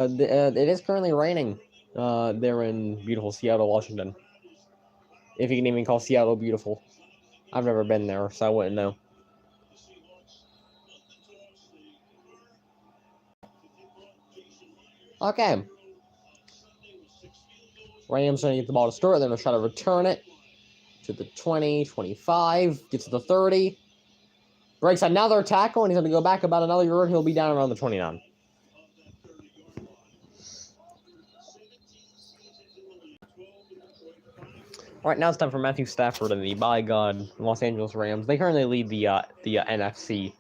It is currently raining. There in beautiful Seattle, Washington. If you can even call Seattle beautiful. I've never been there, so I wouldn't know. Okay. Rams trying to get the ball to start. They're going to try to return it to the 20, 25. Gets to the 30. Breaks another tackle, and he's going to go back about another yard. He'll be down around the 29. All right, now it's time for Matthew Stafford and the by God Los Angeles Rams. They currently lead the NFC.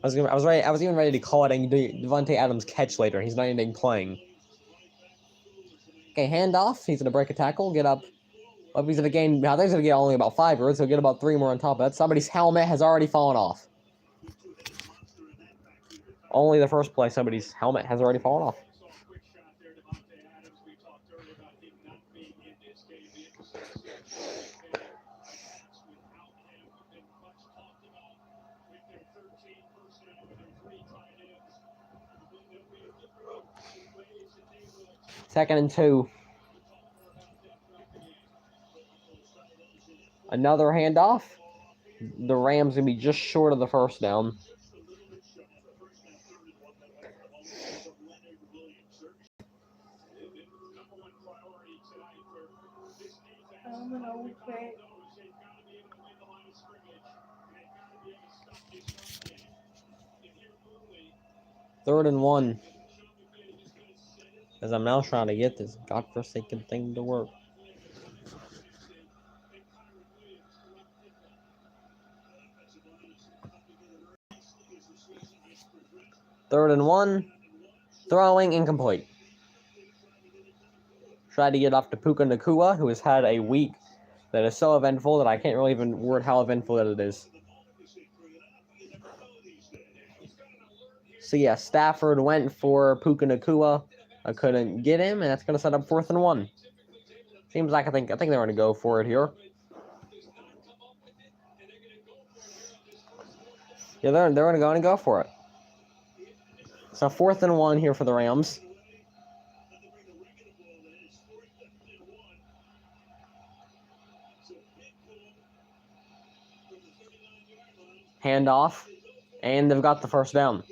I was even ready to call it a Devontae Adams catch later. He's not even playing. Okay, handoff. He's gonna break a tackle, get up. He's gonna gain. I think he's gonna get only about 5 yards. He'll get about 3 more on top of that. Somebody's helmet has already fallen off. Only the first play, somebody's helmet has already fallen off. Second and 2. Another handoff. The Rams gonna be just short of the first down. Third and 1. As I'm now trying to get this godforsaken thing to work. Third and 1. Throwing incomplete. Tried to get off to Puka Nacua, who has had a week that is so eventful that I can't really even word how eventful that it is. So yeah, Stafford went for Puka Nacua. I couldn't get him, and that's going to set up 4th and 1. Seems like I think they're going to go for it here. Yeah, they're going to go for it. So 4th and 1 here for the Rams. Handoff, and they've got the first down.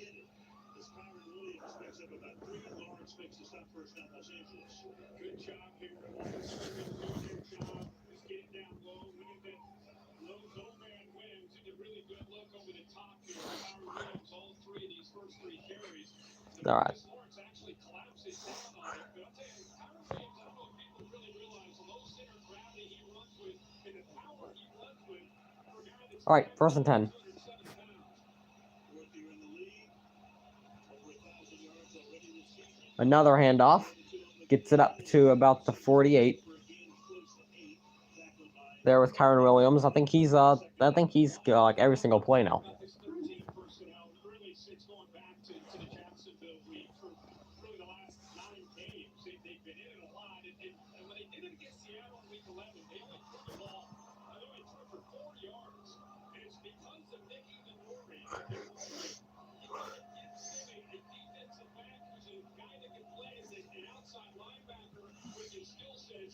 All right. All right, 1st and 10. Another handoff. Gets it up to about the 48. There with Kyron Williams. I think he's like every single play now.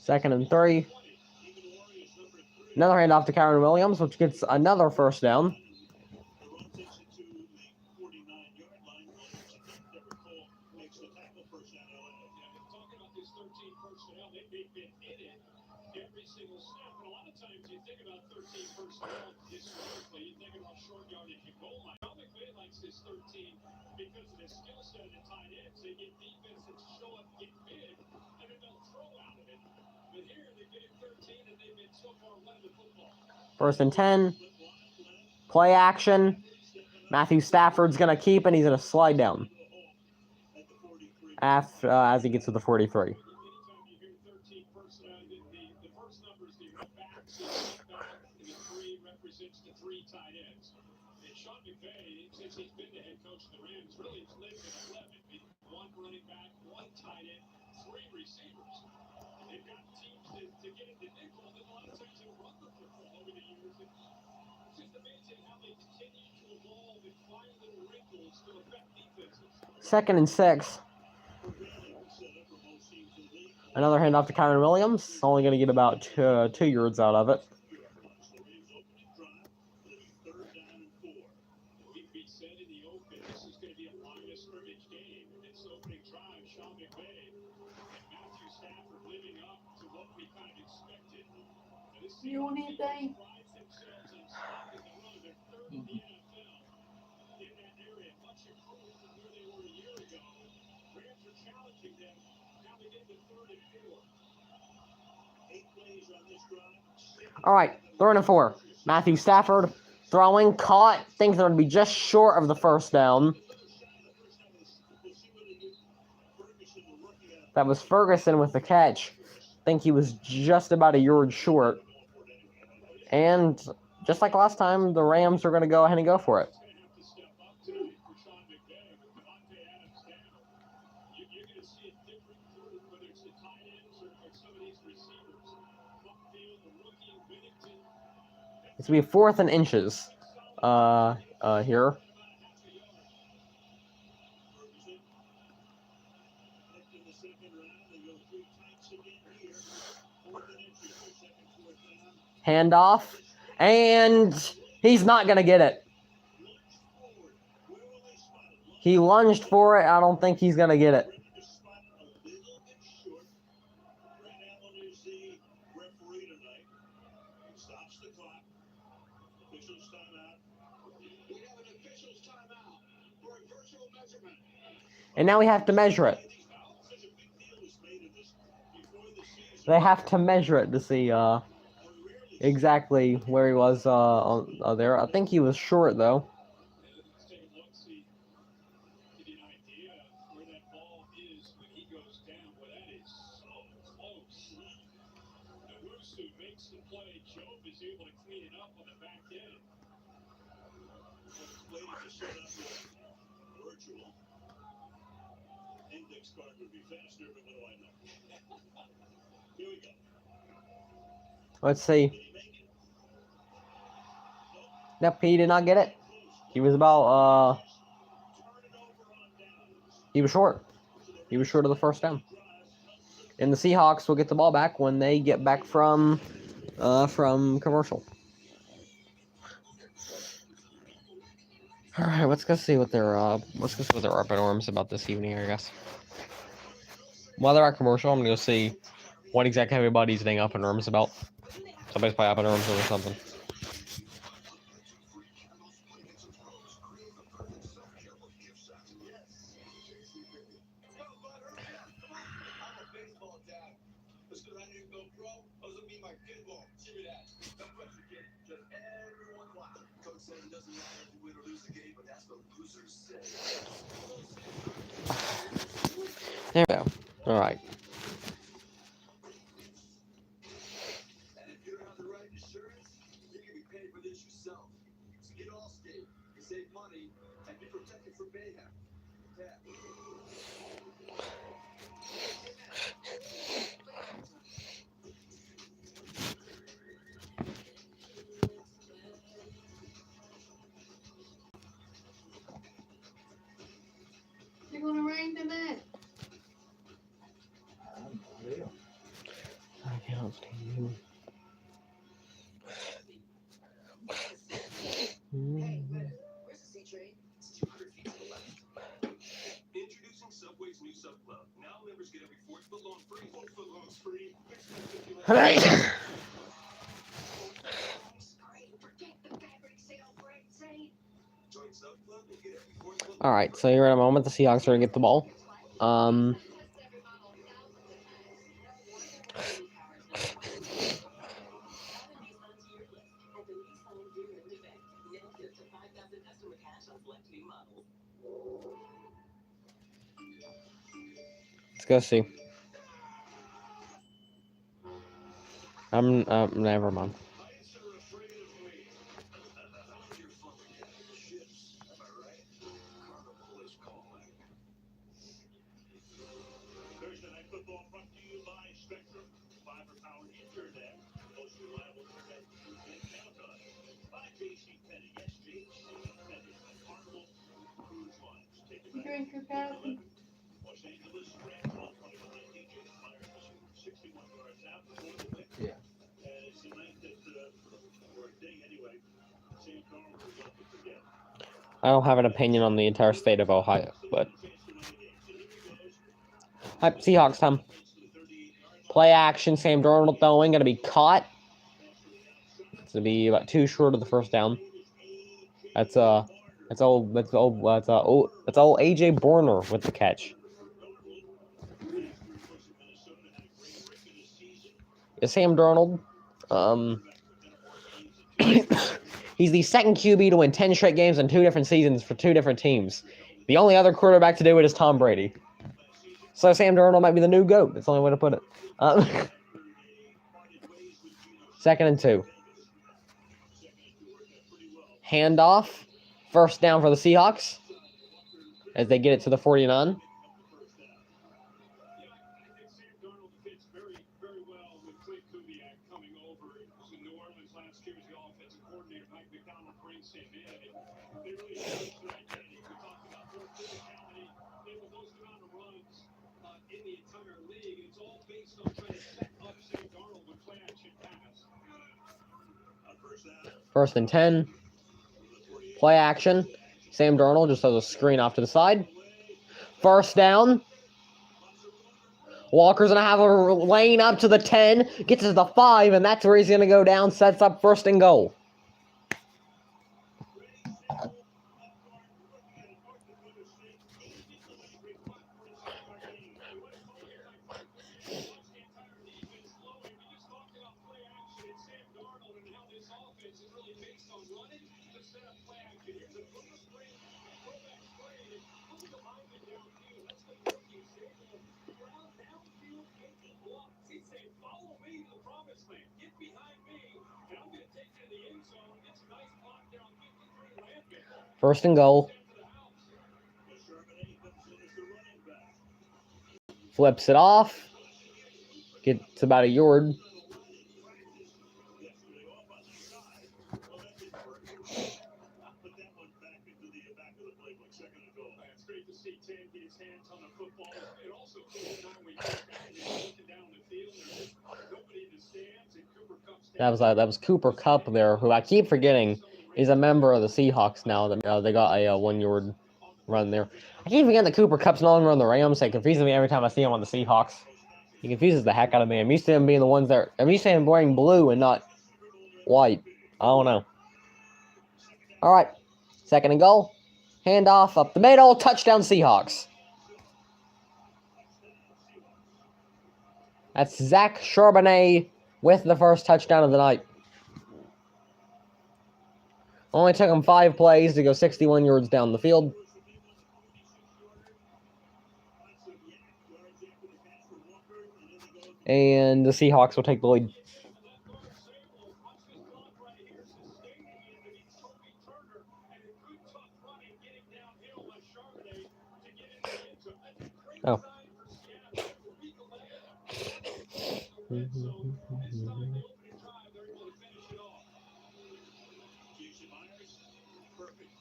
Second and 3. Another handoff to Kyron Williams, which gets another first down. First and 10. Play action. Matthew Stafford's going to keep, and he's going to slide down as he gets to the 43. 2nd and 6. Another handoff to Kyron Williams. Only going to get about 2 yards out of it. You want anything? All right, 3rd and 4. Matthew Stafford throwing, caught. Thinks they're going to be just short of the first down. That was Ferguson with the catch. I think he was just about a yard short. And just like last time, the Rams are going to go ahead and go for it. It's going to be 4th and inches here. Handoff. And he's not going to get it. He lunged for it. I don't think he's going to get it. And now we have to measure it. They have to measure it to see exactly where he was there. I think he was short, though. Let's see. Nope, he did not get it. He was about, he was short. He was short of the first down. And the Seahawks will get the ball back when they get back from commercial. All right, let's go see what they're up in arms about this evening, I guess. While they're at commercial, I'm gonna go see what exactly everybody's getting up in arms about. Somebody's probably up in arms over something. There we go. All right. You're gonna rain tonight? I can't stand you. All right, so here in a moment, the Seahawks are gonna get the ball. Let's go see. Never mind. drink your coffee? Yeah. I don't have an opinion on the entire state of Ohio, but Alright, Seahawks time. Play action. Sam Darnold throwing, gonna be caught. It's gonna be about 2 short of the first down. That's old AJ Borner with the catch. Is Sam Darnold? He's the second QB to win 10 straight games in 2 different seasons for 2 different teams. The only other quarterback to do it is Tom Brady. So Sam Darnold might be the new GOAT. That's the only way to put it. 2nd and 2. Handoff. First down for the Seahawks as they get it to the 49. First and 10. Play action. Sam Darnold just has a screen off to the side. First down. Walker's going to have a lane up to the 10. Gets to the 5, and that's where he's going to go down. Sets up 1st and goal. First and goal. Flips it off. Gets about a yard. That was Cooper Kupp there, who I keep forgetting is a member of the Seahawks now. They got a 1-yard run there. I keep forgetting that Cooper Kupp's no longer on the Rams. It confuses me every time I see him on the Seahawks. He confuses the heck out of me. I'm used to him being the ones that I'm used to him wearing blue and not white. I don't know. All right, 2nd and goal. Handoff up the middle. Touchdown Seahawks. That's Zach Charbonnet with the first touchdown of the night. Only took him 5 plays to go 61 yards down the field. And the Seahawks will take the lead. Oh.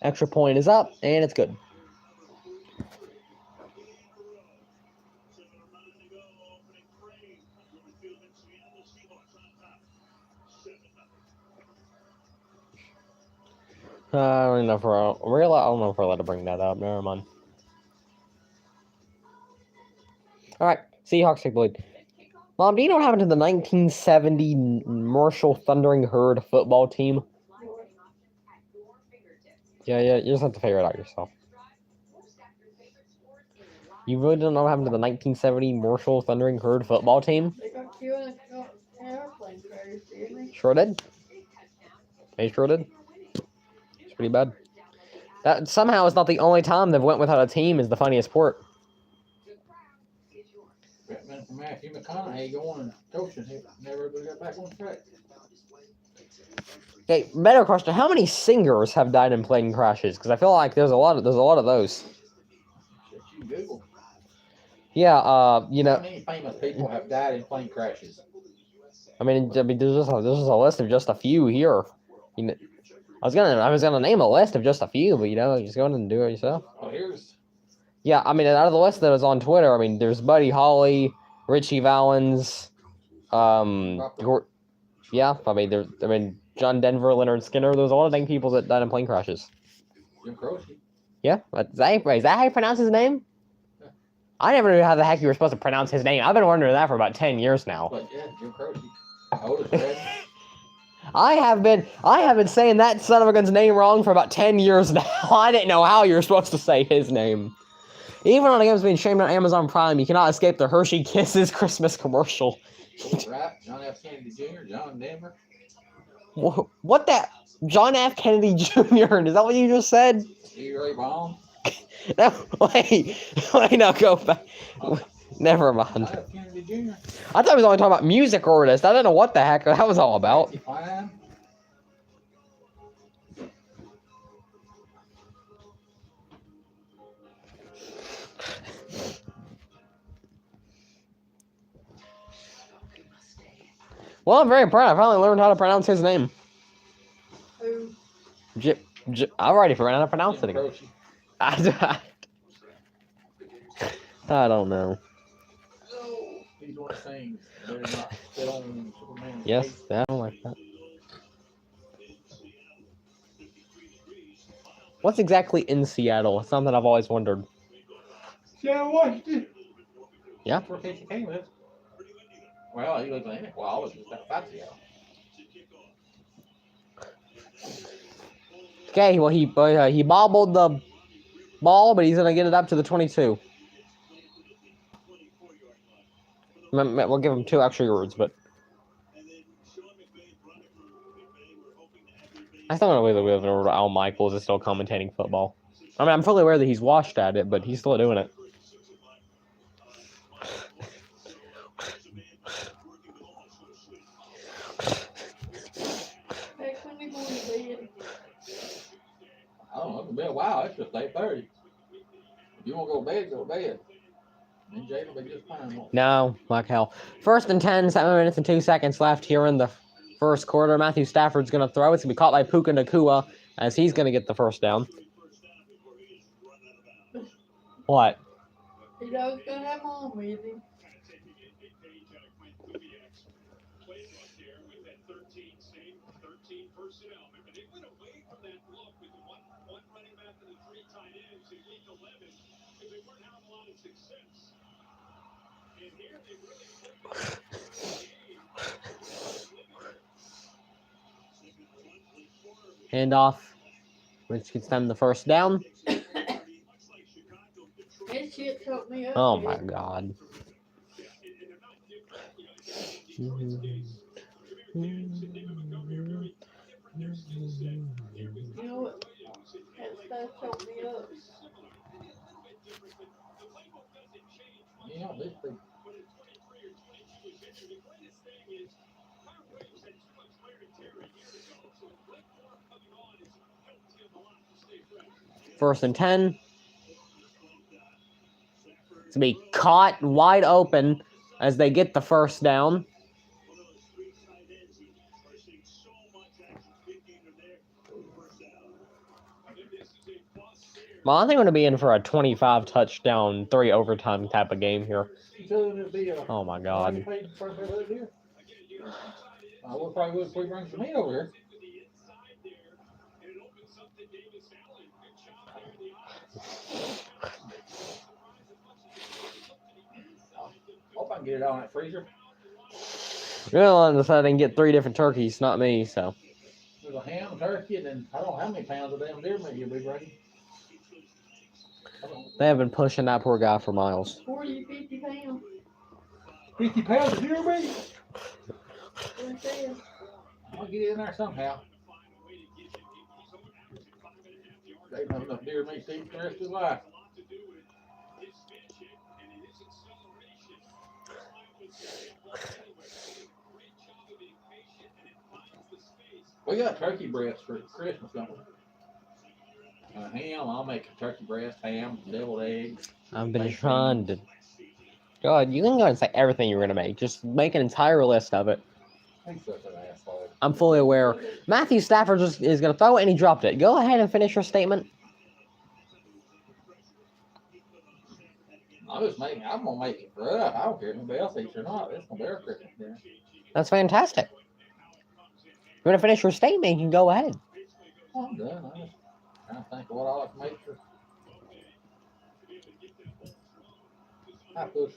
Extra point is up, and it's good. I don't know if we're allowed to bring that up. Never mind. All right, Seahawks take the lead. Mom, do you know what happened to the 1970 Marshall Thundering Herd football team? Yeah, you just have to figure it out yourself. You really don't know what happened to the 1970 Marshall Thundering Herd football team? They got killed in an airplane crash, didn't they? Sure did. They sure did. It's pretty bad. That somehow is not the only time they've went without a team is the funniest part. Matthew McConaughey going coaching, he never got back on track. Okay, better question: how many singers have died in plane crashes? Because I feel like there's a lot of those. Shit, you Google. Yeah, How many famous people have died in plane crashes? I mean, there's just a list of just a few here. I was gonna name a list of just a few, but just go ahead and do it yourself. Well, here's Yeah, I mean, out of the list that was on Twitter, I mean, there's Buddy Holly, Richie Valens, yeah, I mean, John Denver, Leonard Skinner. There's a lot of dang people that died in plane crashes. Jim Croce. Yeah, is that how you pronounce his name? Yeah. I never knew how the heck you were supposed to pronounce his name. I've been wondering that for about 10 years now. But yeah, Jim Croce. Otis Redding. I have been saying that son of a gun's name wrong for about 10 years now. I didn't know how you were supposed to say his name. Even on the game's being streamed on Amazon Prime, you cannot escape the Hershey Kisses Christmas commercial. Right, John F. Kennedy Jr., John Denver. What that? John F. Kennedy Jr. Is that what you just said? Stevie Ray Vaughan. No, wait, no, go back. Never mind. John F. Kennedy Jr. I thought he was only talking about music artists. I didn't know what the heck that was all about. Fine. Well, I'm very proud. I finally learned how to pronounce his name. Who? I've already forgotten how to pronounce it Jim again. Croce. I don't know. Oh. He's one of the things. They're not still on Superman's Yes, face. I don't like that. What's exactly in Seattle? It's something I've always wondered. Seattle, Washington. Yeah. That's where Casey King lives. Well, he lives in it. Well, I was just outside Seattle. Okay, well he bobbled the ball, but he's gonna get it up to the 22. We'll give him 2 extra yards, but I still don't know whether Al Michaels is still commentating football. I mean, I'm fully aware that he's washed at it, but he's still doing it. Heck, when you going to bed? I don't know. It'll be a while. It's just 8:30. If you want to go to bed, go to bed. And Jay will be just fine. won't he? No, like hell. 1st and 10, 7 minutes and 2 seconds left here in the first quarter. Matthew Stafford's going to throw. It's going to be caught by Puka Nacua as he's going to get the first down. What? You know he's gonna have mom with him. Handoff, which gets them the first down. That shit took me up. Oh dude. my god. You know what? That stuff took me up. Yeah, this thing. First and 10. It's going to be caught wide open as they get the first down. Well, I think we're going to be in for a 25 touchdown, 3 overtime type of game here. Oh my god. I would probably would if we bring some meat over here. Hope I can get it out in that freezer. Well, decided I can get 3 different turkeys, not me, so. There's a ham, turkey, and then I don't know how many pounds of damn deer meat you'll be bringing. They have been pushing that poor guy for miles. 40 to 50 pounds. 50 pounds of deer meat? What it says. I'll get it in there somehow. They don't have enough deer meat to eat the rest of his life. We got turkey breasts for Christmas, don't we? Ham, I'll make a turkey breast, ham, deviled eggs. I've been trying to. God, you can go and say everything you're gonna make. Just make an entire list of it. He's such an asshole. I'm fully aware. Matthew Stafford is gonna throw it and he dropped it. Go ahead and finish your statement. I'm gonna make it for us. I don't care if anybody else eats or not. It's gonna be our Christmas dinner. That's fantastic. You want to finish your statement? You can go ahead. Oh, I'm done. I'm just trying to think of what I like to make for. I push.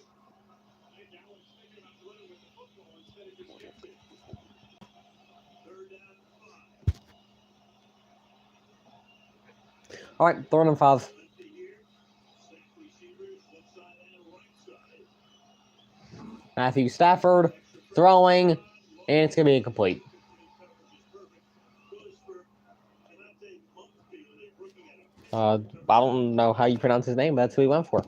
All right, 3rd and 5. Matthew Stafford throwing, and it's going to be incomplete. I don't know how you pronounce his name, but that's who he went for.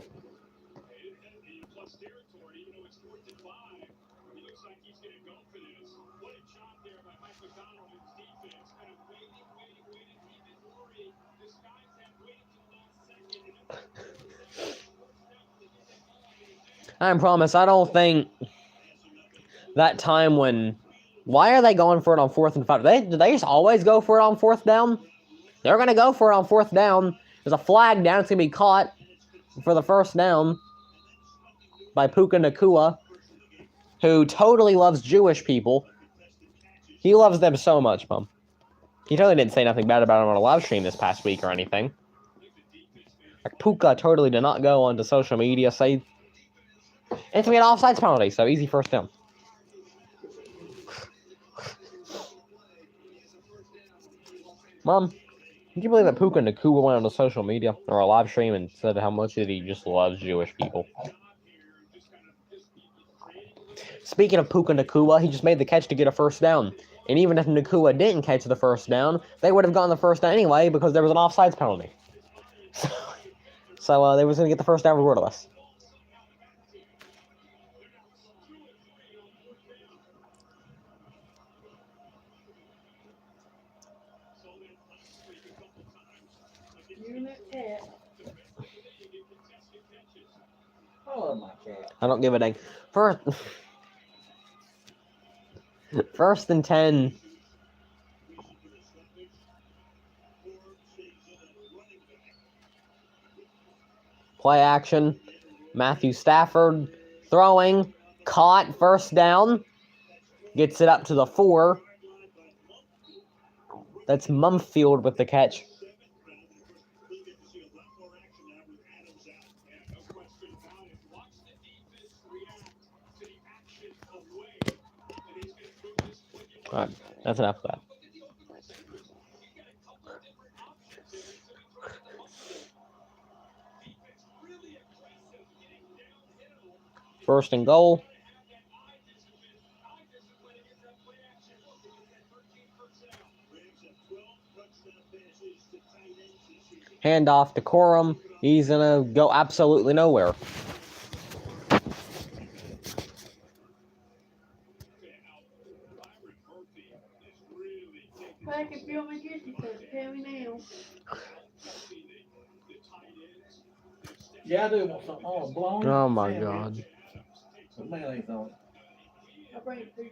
I promise, I don't think that time when... Why are they going for it on 4th and 5? Do they just always go for it on 4th down? They're going to go for it on 4th down. There's a flag down. It's going to be caught for the 1st down by Puka Nacua, who totally loves Jewish people. He loves them so much, Mom. He totally didn't say nothing bad about him on a live stream this past week or anything. Like, Puka totally did not go onto social media, say... It's going to be an offsides penalty, so easy 1st down. Mom, can you believe that Puka Nacua went on social media or a live stream and said how much that he just loves Jewish people? Speaking of Puka Nacua, he just made the catch to get a 1st down. And even if Nacua didn't catch the 1st down, they would have gotten the 1st down anyway because there was an offsides penalty. So they was going to get the 1st down regardless. Unit cat. I love my cat. I don't give a dang. First and 10. Play action. Matthew Stafford throwing. Caught. 1st down. Gets it up to the 4. That's Mumfield with the catch. Alright, that's enough of that. First and goal. Handoff to Corum. He's going to go absolutely nowhere. Back if you want me to get you something, tell me now. Yeah, I do want something. Oh, blown. Oh my god. With mayonnaise on it. I'll bring it to you.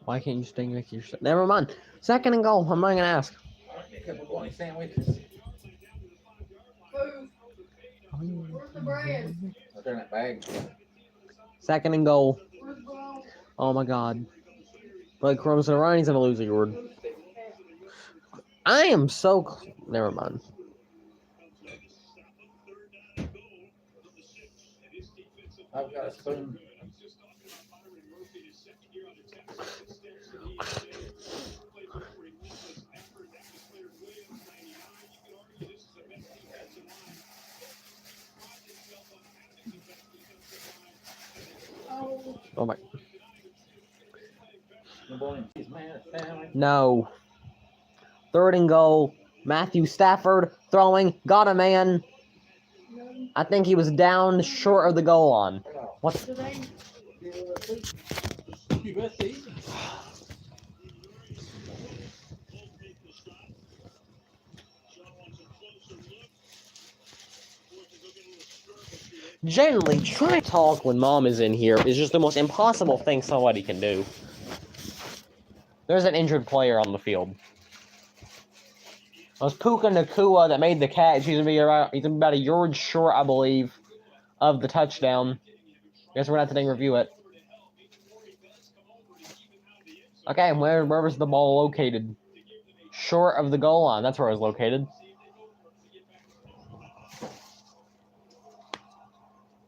Why can't you stay next to your... Never mind. 2nd and goal. I'm not going to ask. All right, get a couple of bologna sandwiches. Food. Where's the bread? Right there in that bag. 2nd and goal. Where's the ball? Oh my god. Blake Crum's and Ryan's going to lose a yard. I am so... Never mind. I've got a spoon. Oh my... Man, No. 3rd and goal. Matthew Stafford throwing. Got a man. I think he was down short of the goal line. What? Generally, try to talk when Mom is in here is just the most impossible thing somebody can do. There's an injured player on the field. It was Puka Nacua that made the catch. He's gonna be about a yard short, I believe, of the touchdown. Guess we're gonna have to then review it. Okay, where was the ball located? Short of the goal line. That's where it was located.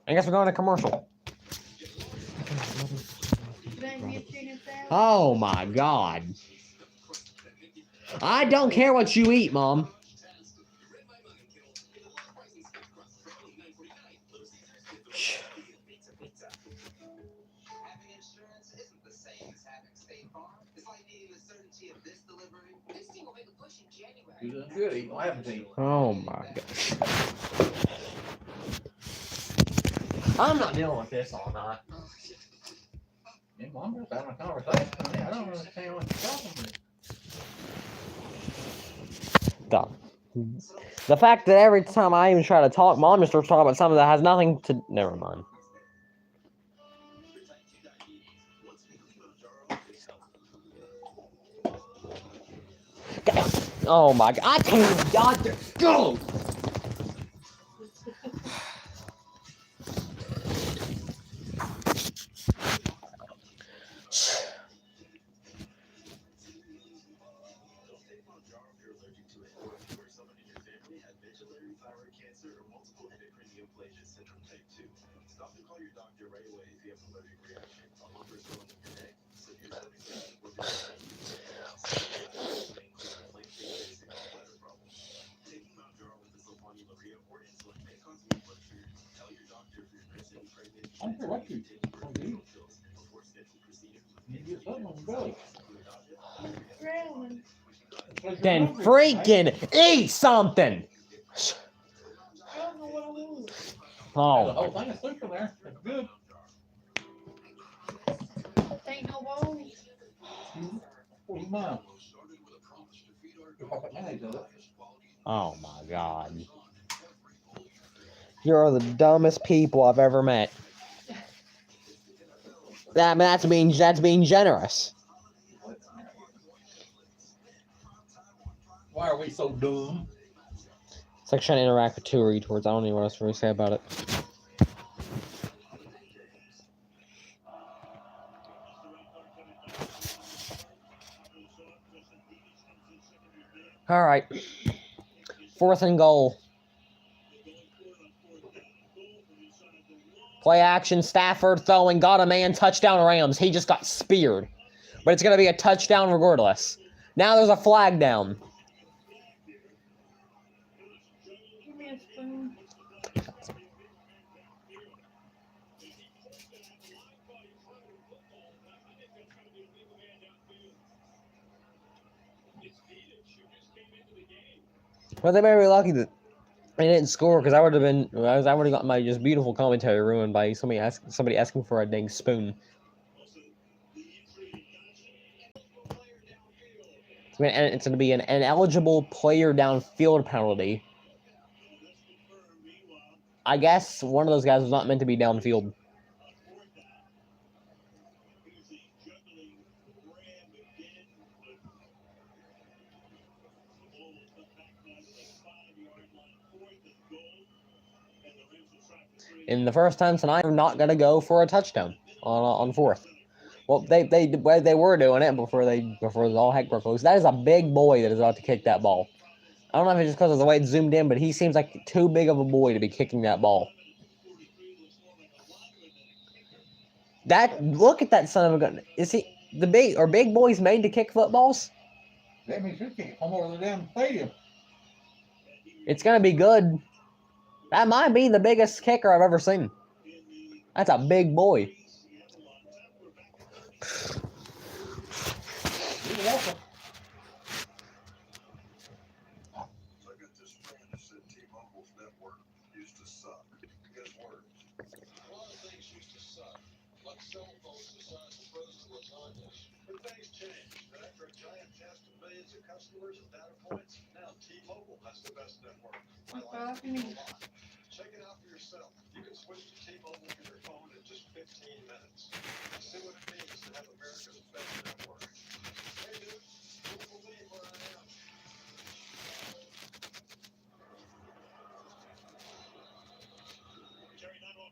I guess we're going to commercial. Oh my God. I don't care what you eat, Mom. You done good eating appetite. Oh my gosh. I'm not dealing with this all night. Yeah, Mom, just having a conversation. I don't understand what you're talking about. The fact that every time I even try to talk, Mom just starts talking about something that has nothing to. Never mind. Oh my God! I can't. God, go. I don't care what you do. You get something on the belly. Then freaking eat something. I don't know what I want. There's a Oh. whole thing of soup in there. It's good. Ain't no bones. What's your mom? If I put mayonnaise in it. Oh my God. You're the dumbest people I've ever met. That's being generous. Why are we so dumb? It's like trying to interact with two retards. I don't even know what else to really say about it. All right. 4th and goal. Play action. Stafford throwing. Got a man. Touchdown Rams. He just got speared. But it's going to be a touchdown regardless. Now there's a flag down. Give me a spoon. Well, they better be lucky that they didn't score because I would have got my just beautiful commentary ruined by somebody asking for a dang spoon. It's going to be an ineligible player downfield penalty. I guess one of those guys was not meant to be downfield. And the first time tonight, I'm not going to go for a touchdown on 4th. Well, they were doing it before all heck broke loose. That is a big boy that is about to kick that ball. I don't know if it's just because of the way it's zoomed in, but he seems like too big of a boy to be kicking that ball. Look at that son of a gun. Is he are big boys made to kick footballs? That means you can't come over the damn stadium. It's gonna be good. That might be the biggest kicker I've ever seen. That's a big boy. You're welcome. Check it out for yourself. You can switch to T-Mobile on your phone in just 15 minutes. See what it means to have America's best network. Hey, dude, you won't believe where I am. Jerry, 911.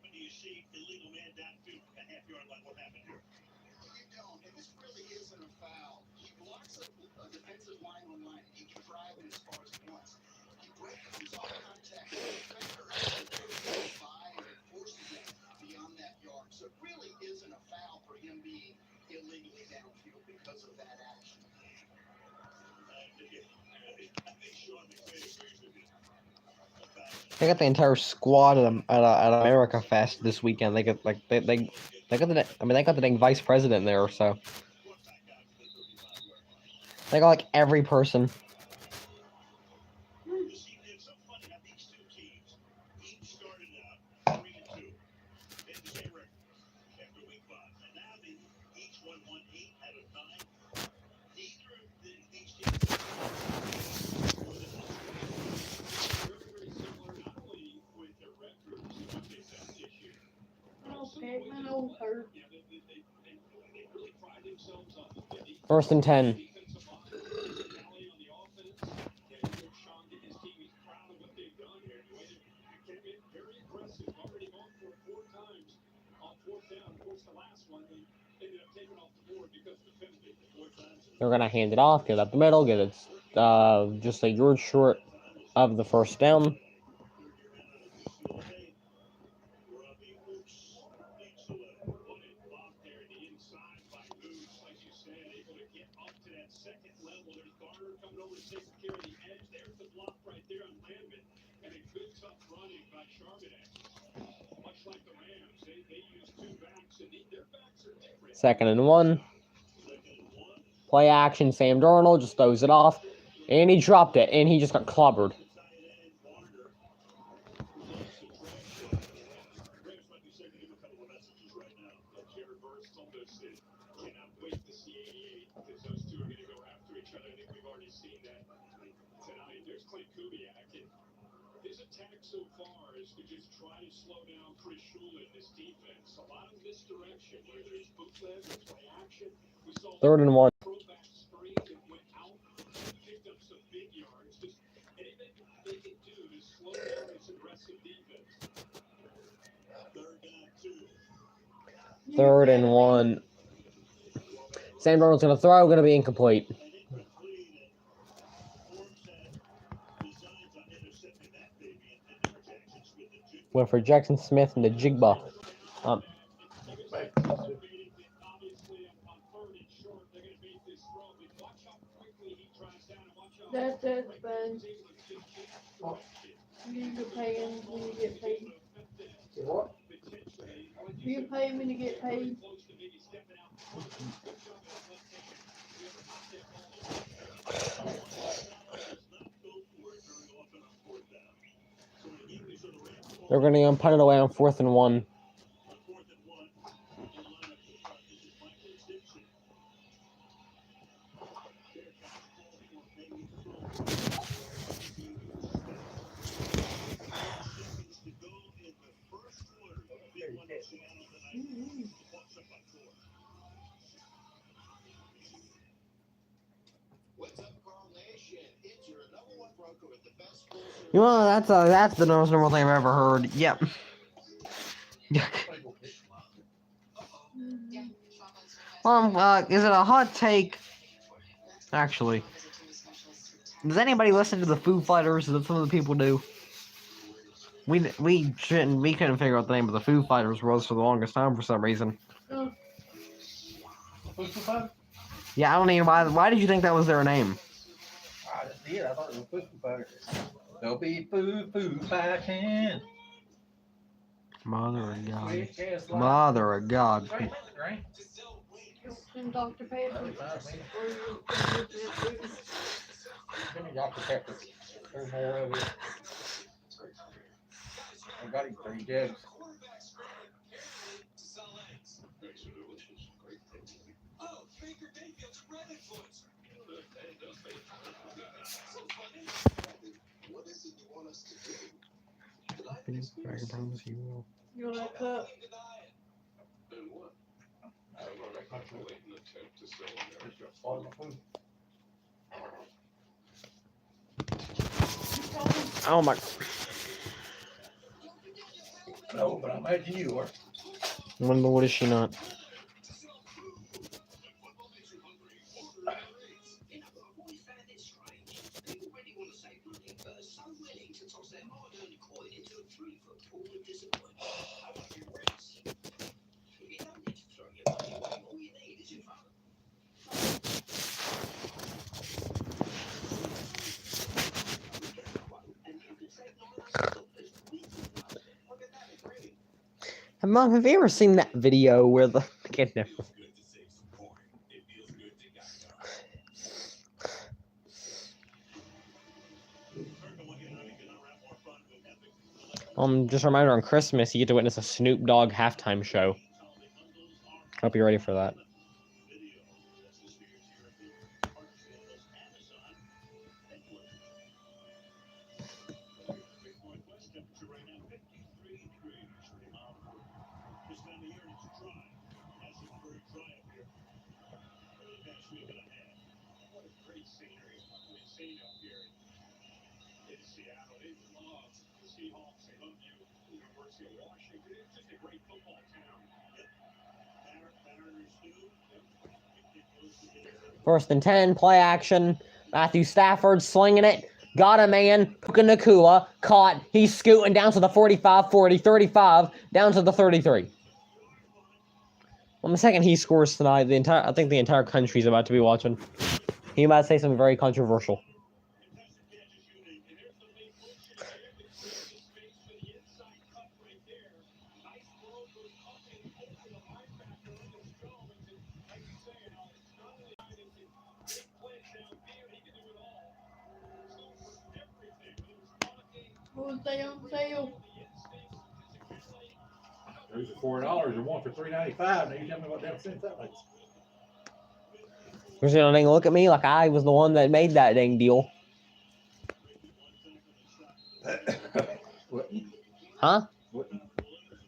They got the entire squad at America Fest this weekend. They got like they got they got the dang vice president there, so they got like every person. Oh, Pac-Man old hurt. First and 10. They're gonna hand it off, get up the middle, get it just a yard short of the first down. Second and 1. Play action, Sam Darnold just throws it off. And he dropped it, and he just got clobbered. Third and 1. Third and 1. Sam Darnold's going to throw, going to be incomplete. Went for Jackson Smith and the Jigba. That's Ben. You get paid when you get paid. What? You get paid when you get paid. They're going to punt it away on 4th and 1. You know, that's the most normal thing I've ever heard. Yep. Is it a hot take? Actually, does anybody listen to the Foo Fighters that some of the people do? We couldn't figure out the name of the Foo Fighters was for the longest time for some reason. Oh, Yeah, I don't even why did you think that was their name? I just did. I thought it was Foo Fighters. There'll be Foo fighting. Mother of God. Mother of God. and Dr. Pepper. Dr. Pepper. There's more of it. I got him 3 jugs. You want that cup? Oh my. No, but I imagine you are. What is she not? Mom, have you ever seen that video where the kid never... Just a reminder, on Christmas, you get to witness a Snoop Dogg halftime show. Hope you're ready for that. In Seattle, they love the Seahawks. They love you, University of Washington. It's just a great football town. First and 10, play action. Matthew Stafford slinging it. Got a man. Puka Nakua. Caught. He's scooting down to the 45, 40, 35. Down to the 33. On the second he scores tonight, I think the entire country's about to be watching. He might say something very controversial. What was they on sale? There's $4 or one for $3.95. Now you tell me what damn sense that makes. You know, dang, look at me like I was the one that made that dang deal. What? Huh? What?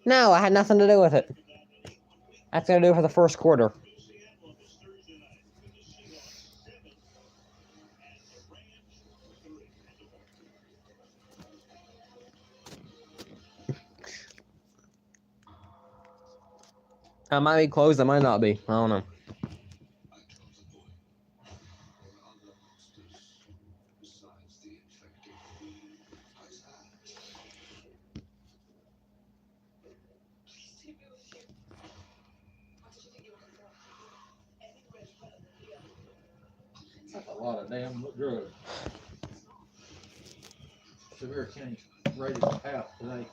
No, I had nothing to do with it. That's gonna do it for the first quarter. I might be closed, I might not be. I don't know. That's a lot of damn drugs. Severe County raided the house today.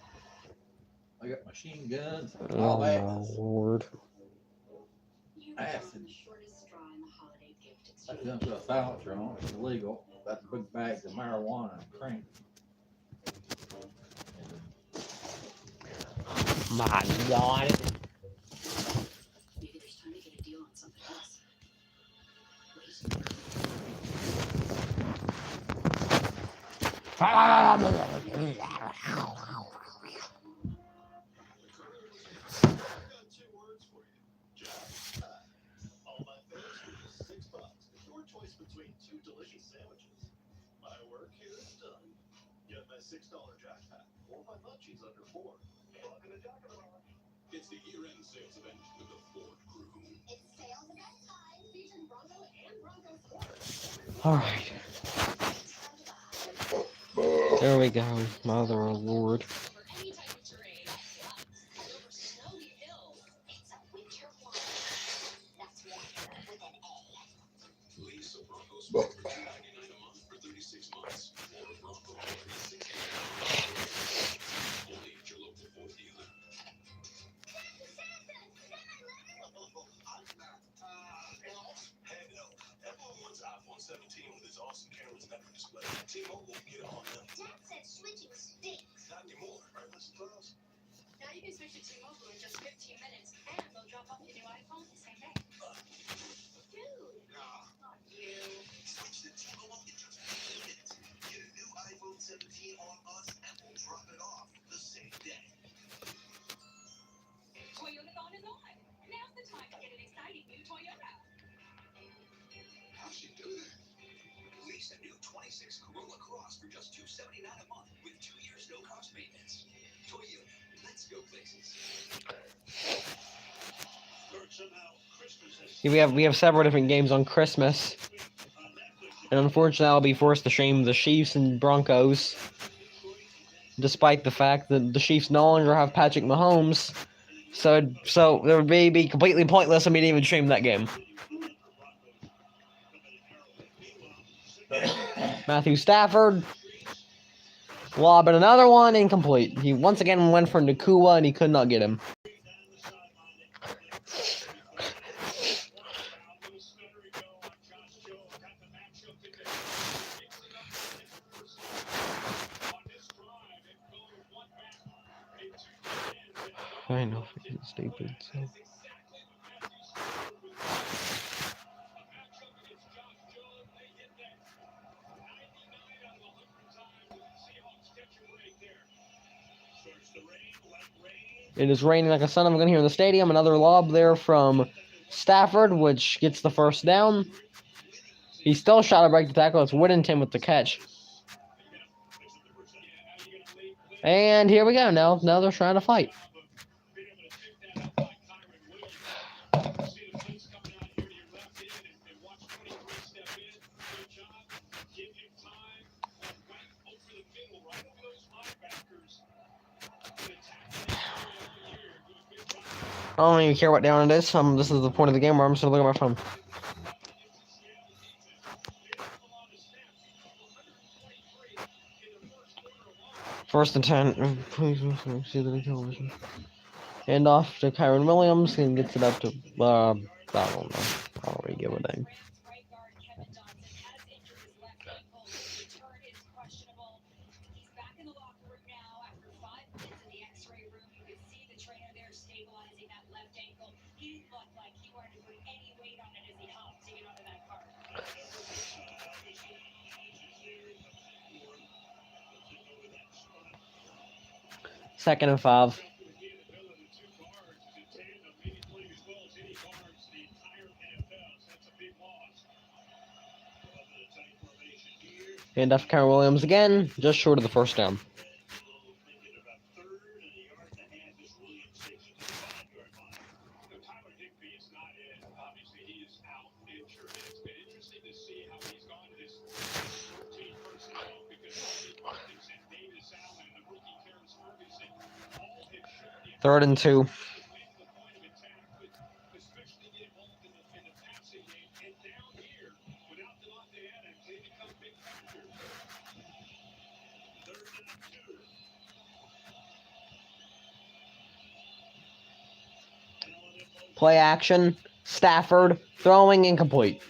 I got machine guns, all Oh that. my lord. Acid. That done put a silencer on. It's illegal. That's big bags of marijuana and crank. My god. Maybe there's time to get a deal on something else. All my fares for just $6. Your choice between two delicious sandwiches. My work here is done. Get my $6 jackpot or my munchies under $4. Welcome to Jackpot. It's the year-end sales event with the Ford crew. It's sales event time, featuring Bronco and Bronco Sport. Alright. There we go. Mother of Lord. For any type of terrain, over snowy hills. It's a winter wonder. That's wonder with an A. Lease a Bronco Sport for $299 a month for 36 months. Or a Bronco for $60 only at your local Ford dealer. Everyone wants iPhone 17 with its awesome cameras and epic display. T-Mobile will get on them. Dad said switching stinks. Not anymore, right, Mrs. Burrows? Now you can switch to T-Mobile in just 15 minutes, and they'll drop off your new iPhone the same day. Dude, not you. Switch to T-Mobile in just 15 minutes. Get a new iPhone 17 on us, and we'll drop it off the same day. Toyotathon is on. Now's the time to get an exciting new Toyota. How'd she do that? Lease a new 26 Corolla Cross for just $279 a month with 2 years no cost maintenance. Toyota, let's go places. We have several different games on Christmas. And unfortunately I'll be forced to shame the Chiefs and Broncos. Despite the fact that the Chiefs no longer have Patrick Mahomes. So it would be completely pointless of me to even stream that game. Matthew Stafford. Lobbing another one, incomplete. He once again went for Nakua and he could not get him. I know, freaking stupid. So. It is raining like a son of a gun here in the stadium. Another lob there from Stafford, which gets the first down. He still shot to break the tackle. It's Whittington with the catch. And here we go. Now they're trying to fight. I don't even care what down it is. This is the point of the game where I'm just gonna look at my phone. First and 10. Please see the television. Hand off to Kyron Williams and gets it up to I don't know. I don't really give a dang. Second and 5. Hand off to Kyron Williams again, just short of the first down. Third and 2. Play action. Stafford throwing incomplete.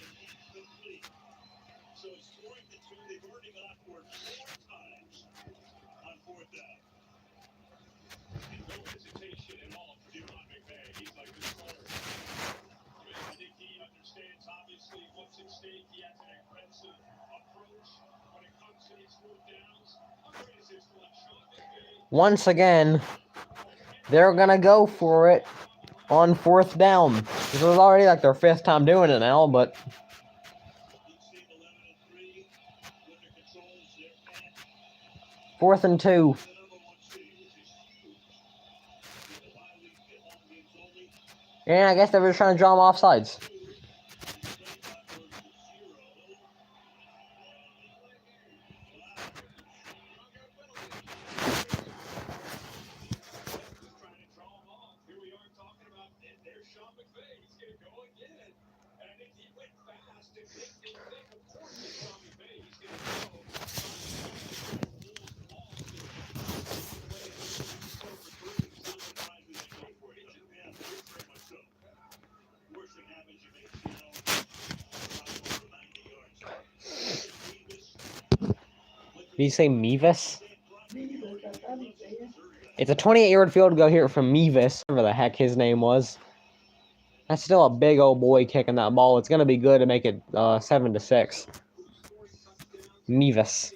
Once again, they're gonna go for it on fourth down. This was already like their 5th time doing it now, but 4th and 2. And I guess they were just trying to draw them offsides. Did you say Mevis? It's a 28-yard field goal here from Mevis, whatever the heck his name was. That's still a big old boy kicking that ball. It's going to be good to make it 7-6. Mevis.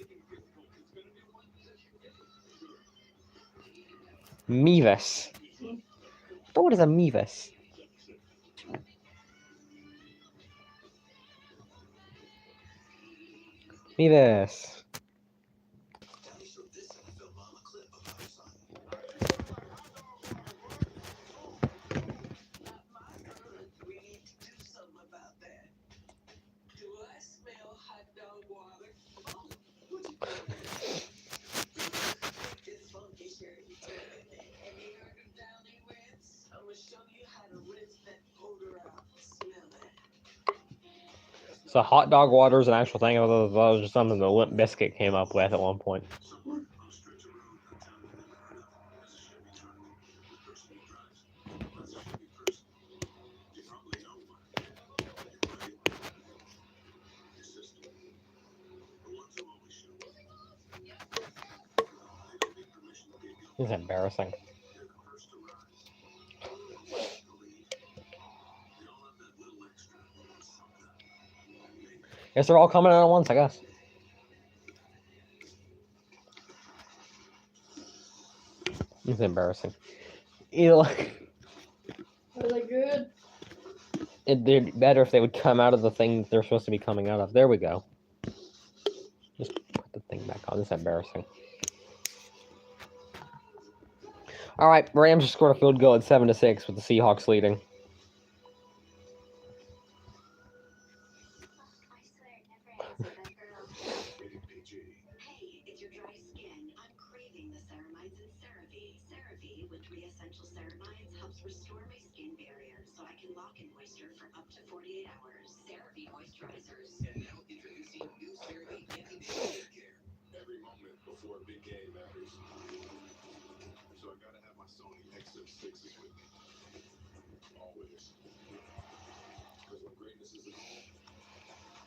Mevis. What is a Mevis? Mevis. So hot dog water is an actual thing. That was just something the Limp Bizkit came up with at one point. This is embarrassing. Guess they're all coming out at once, I guess. It's embarrassing. Are they good? It'd be better if they would come out of the thing they're supposed to be coming out of. There we go. Just put the thing back on. This is embarrassing. All right, Rams just scored a field goal at 7-6 with the Seahawks leading. I swear it never ends with that girl. Hey, it's your dry skin. I'm craving the ceramides and CeraVe. CeraVe, with 3 essential ceramides, helps restore my skin barrier so I can lock in moisture for up to 48 hours. CeraVe moisturizers. And now introducing new CeraVe Anti-Damage Care. Every moment before a big game matters. So I gotta have my Sony XM6s with me. Always. Because when greatness is the goal,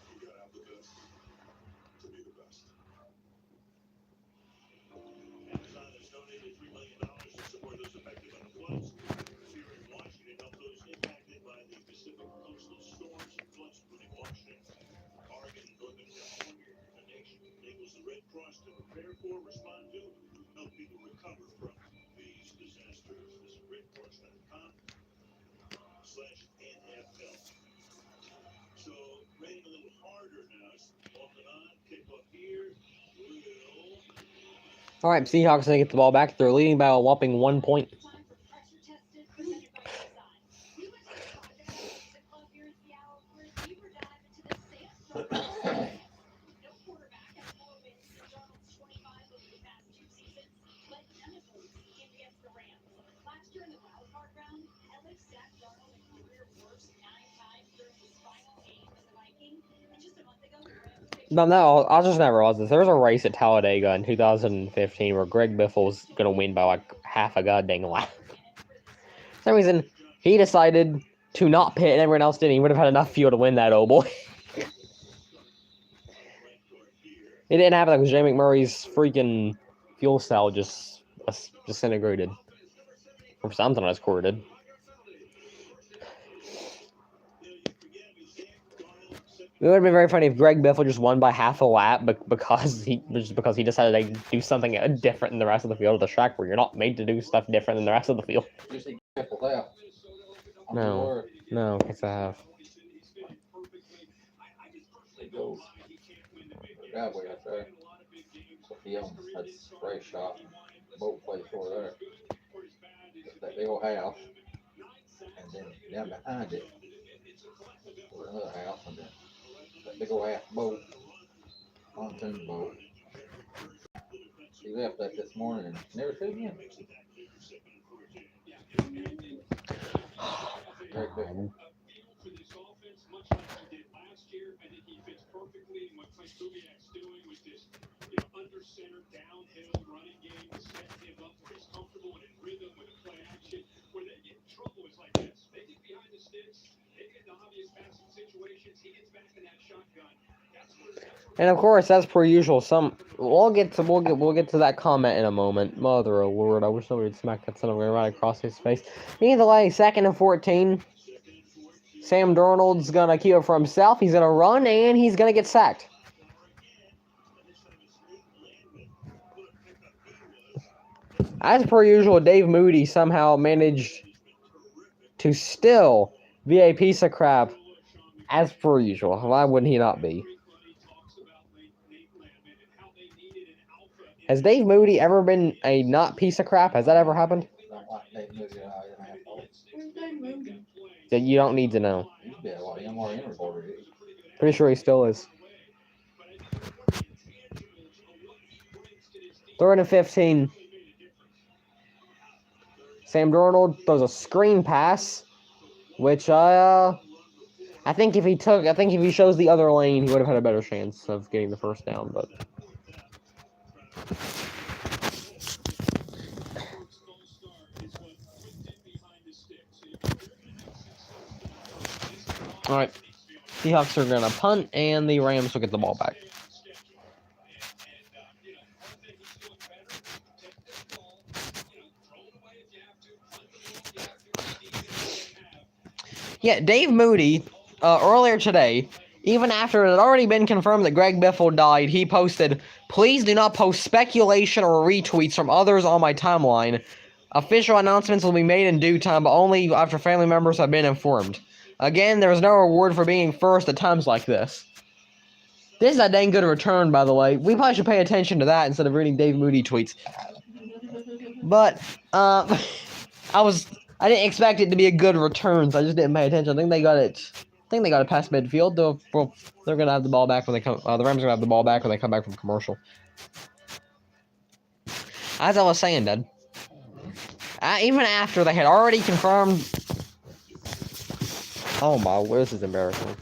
you gotta have the best to be the best. Amazon has donated $3 million to support those affected by the floods. Here in Washington, help those impacted by the Pacific coastal storms and floods, including Washington, Oregon, Northern California. The nation enables the Red Cross to prepare for, respond to, help people recover from these disasters. Visit redcross.com/NFL. So, raining a little harder now. Walking on, kick off here. Will. All right, Seahawks gonna get the ball back. They're leading by a whopping 1 point. Time for Pressure Tested, presented by Amazon. We went to the Project Music Club here in Seattle for a deeper dive into the sandstorm. No quarterback has more wins than Darnold's 25 over the past 2 seasons, but none of those came against the Rams. Last year in the wild card round, Alex sacked Darnold a career worst 9 times during his final game as a Viking. And just a month ago, the Rams picked No, I'll just never realize this. There was a race at Talladega in 2015 where Greg Biffle was gonna win by like half a goddamn lap. For some reason, he decided to not pit and everyone else didn't. He would have had enough fuel to win that old boy. It didn't happen because Jay McMurray's freaking fuel cell just disintegrated. Or something I recorded. It would have been very funny if Greg Biffle just won by half a lap because he decided to do something different than the rest of the field of the track where you're not made to do stuff different than the rest of the field. You see Biffle there. I'm No. worried. No, it's a half. It goes. The driveway out there. So he owns that spray shop. Boat place over there. That big old house. And then down behind it. There's another house and then that big old ass boat. Pontoon boat. He left that this morning and never seen him. Very big. And of course, as per usual, we'll get to that comment in a moment. Mother of Lord, I wish somebody would smack that son of a gun right across his face. He needs to lay 2nd and 14. Sam Darnold's gonna keep it for himself. He's gonna run and he's gonna get sacked. As per usual, Dave Moody somehow managed to still be a piece of crap. As per usual, why wouldn't he not be? Has Dave Moody ever been a not piece of crap? Has that ever happened? Don't like Dave Moody, I have to. Where's Dave Moody? That you don't need to know. He used to be a lot of MRN reporter. Pretty sure he still is. 3rd and 15. Sam Darnold throws a screen pass, which I think if he shows the other lane, he would have had a better chance of getting the first down, but all right. Seahawks are gonna punt, and the Rams will get the ball back. Yeah, Dave Moody, earlier today, even after it had already been confirmed that Greg Biffle died, he posted, "Please do not post speculation or retweets from others on my timeline. Official announcements will be made in due time, but only after family members have been informed. Again, there is no reward for being first at times like this." This is a dang good return, by the way. We probably should pay attention to that instead of reading Dave Moody tweets. But, I didn't expect it to be a good return, so I just didn't pay attention. I think they got it past midfield. They're gonna have the ball back when they come. The Rams are gonna have the ball back when they come back from commercial. As I was saying, Dad. Even after they had already confirmed. Oh my, this is embarrassing.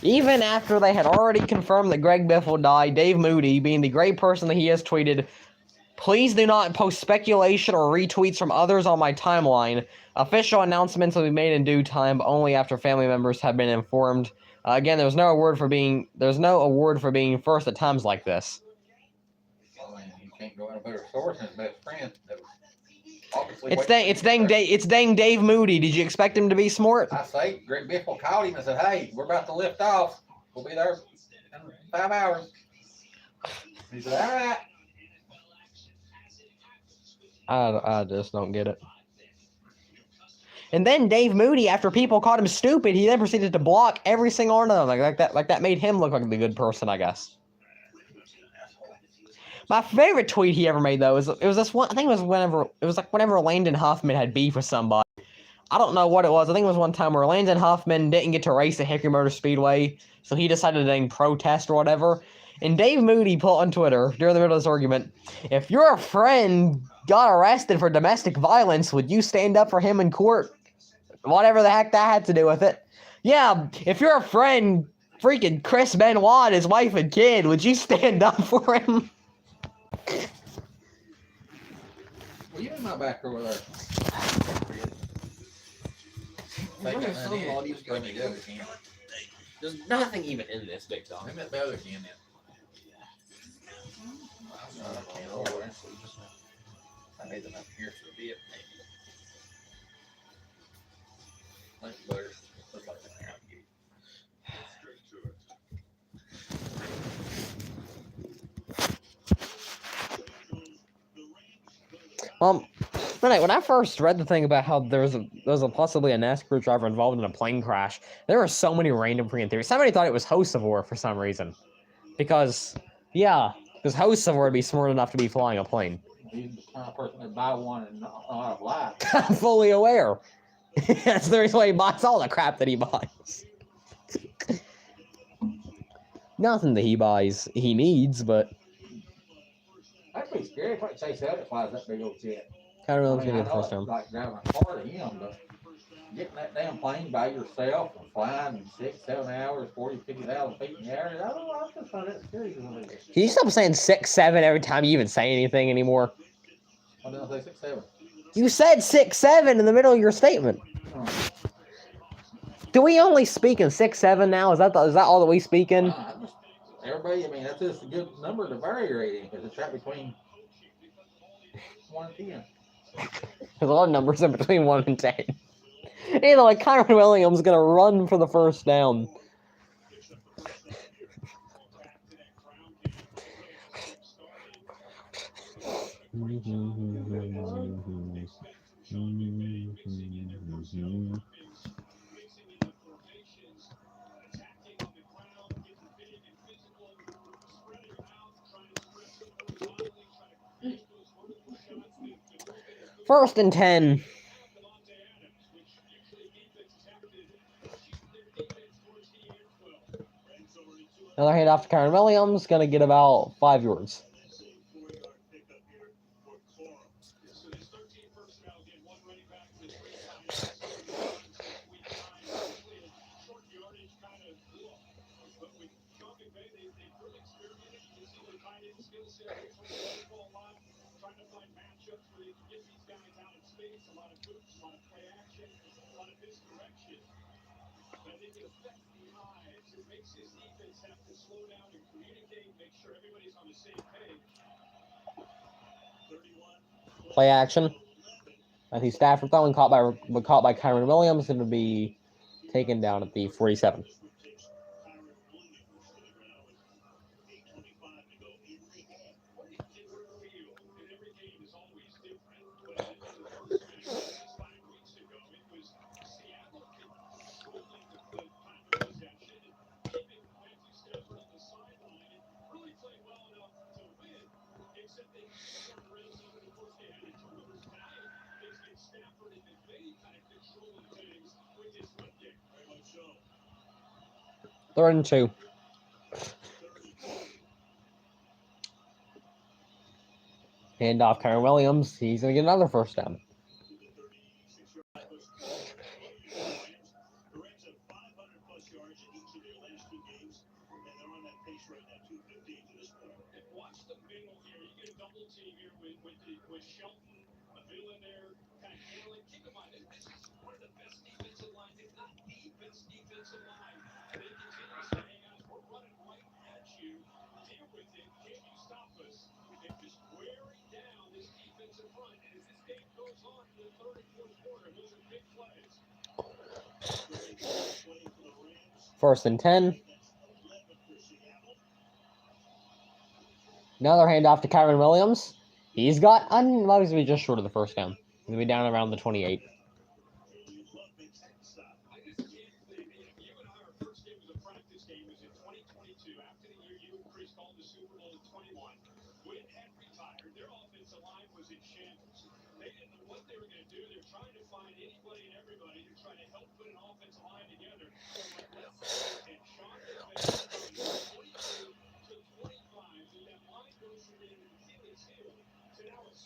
Even after they had already confirmed that Greg Biffle died, Dave Moody, being the great person that he is, tweeted, "Please do not post speculation or retweets from others on my timeline. Official announcements will be made in due time, but only after family members have been informed. Again, there's no award for being first at times like this." I mean, you can't go in a better source than his best friend. It's dang Dave Moody. Did you expect him to be smart? I say, Greg Biffle called him and said, "Hey, we're about to lift off. We'll be there in 5 hours." He said, "All right." I just don't get it. And then Dave Moody, after people called him stupid, he then proceeded to block every single one of them. Like that made him look like the good person, I guess. My favorite tweet he ever made, though, it was this one. I think it was whenever Landon Huffman had beef with somebody. I don't know what it was. I think it was one time where Landon Huffman didn't get to race at Hickory Motor Speedway, so he decided to protest or whatever. And Dave Moody put on Twitter during the middle of this argument, "If your friend got arrested for domestic violence, would you stand up for him in court?" Whatever the heck that had to do with it. Yeah, if your friend freaking Chris Benoit, his wife and kid, would you stand up for him? Well, you in my back over there. There's nothing even in this big dog. I met the other can then. I made them up here for a bit. Like butter. Looks like an alligator. When I first read the thing about how there's possibly a NASCAR driver involved in a plane crash, there were so many random freaking theories. Somebody thought it was Hocevar for some reason. Because Hocevar would be smart enough to be flying a plane. He's the kind of person that buy one and not know how to fly. I'm fully aware. That's the reason why he buys all the crap that he buys. Nothing that he buys he needs, but That'd be scary if I chase out it flies that big old jet. kind of I really mean, gonna I get the know first it's time. like driving a car to him, but getting that damn plane by yourself and flying 6, 7 hours, 40, 50,000 feet in the air, I don't know, I just find that scary. Can you stop saying 6, 7 every time you even say anything anymore? Why didn't I say 6, 7? You said 6, 7 in the middle of your statement. Oh. Do we only speak in 6, 7 now? Is that all that we speak in? Everybody, I mean, that's just a good number to variate in because it's right between 1 and 10. There's a lot of numbers in between 1 and 10. Either like Kyron Williams gonna run for the first down. First and 10. Another handoff to Kyron Williams, gonna get about 5 yards. Play action. Matthew Stafford throwing, caught by Kyron Williams, going to be taken down at the 47. Third and 2. Hand off Kyron Williams. He's going to get another first down. First and 10. Another handoff to Kyron Williams. He's got obviously just short of the first down. He's going to be down around the 28.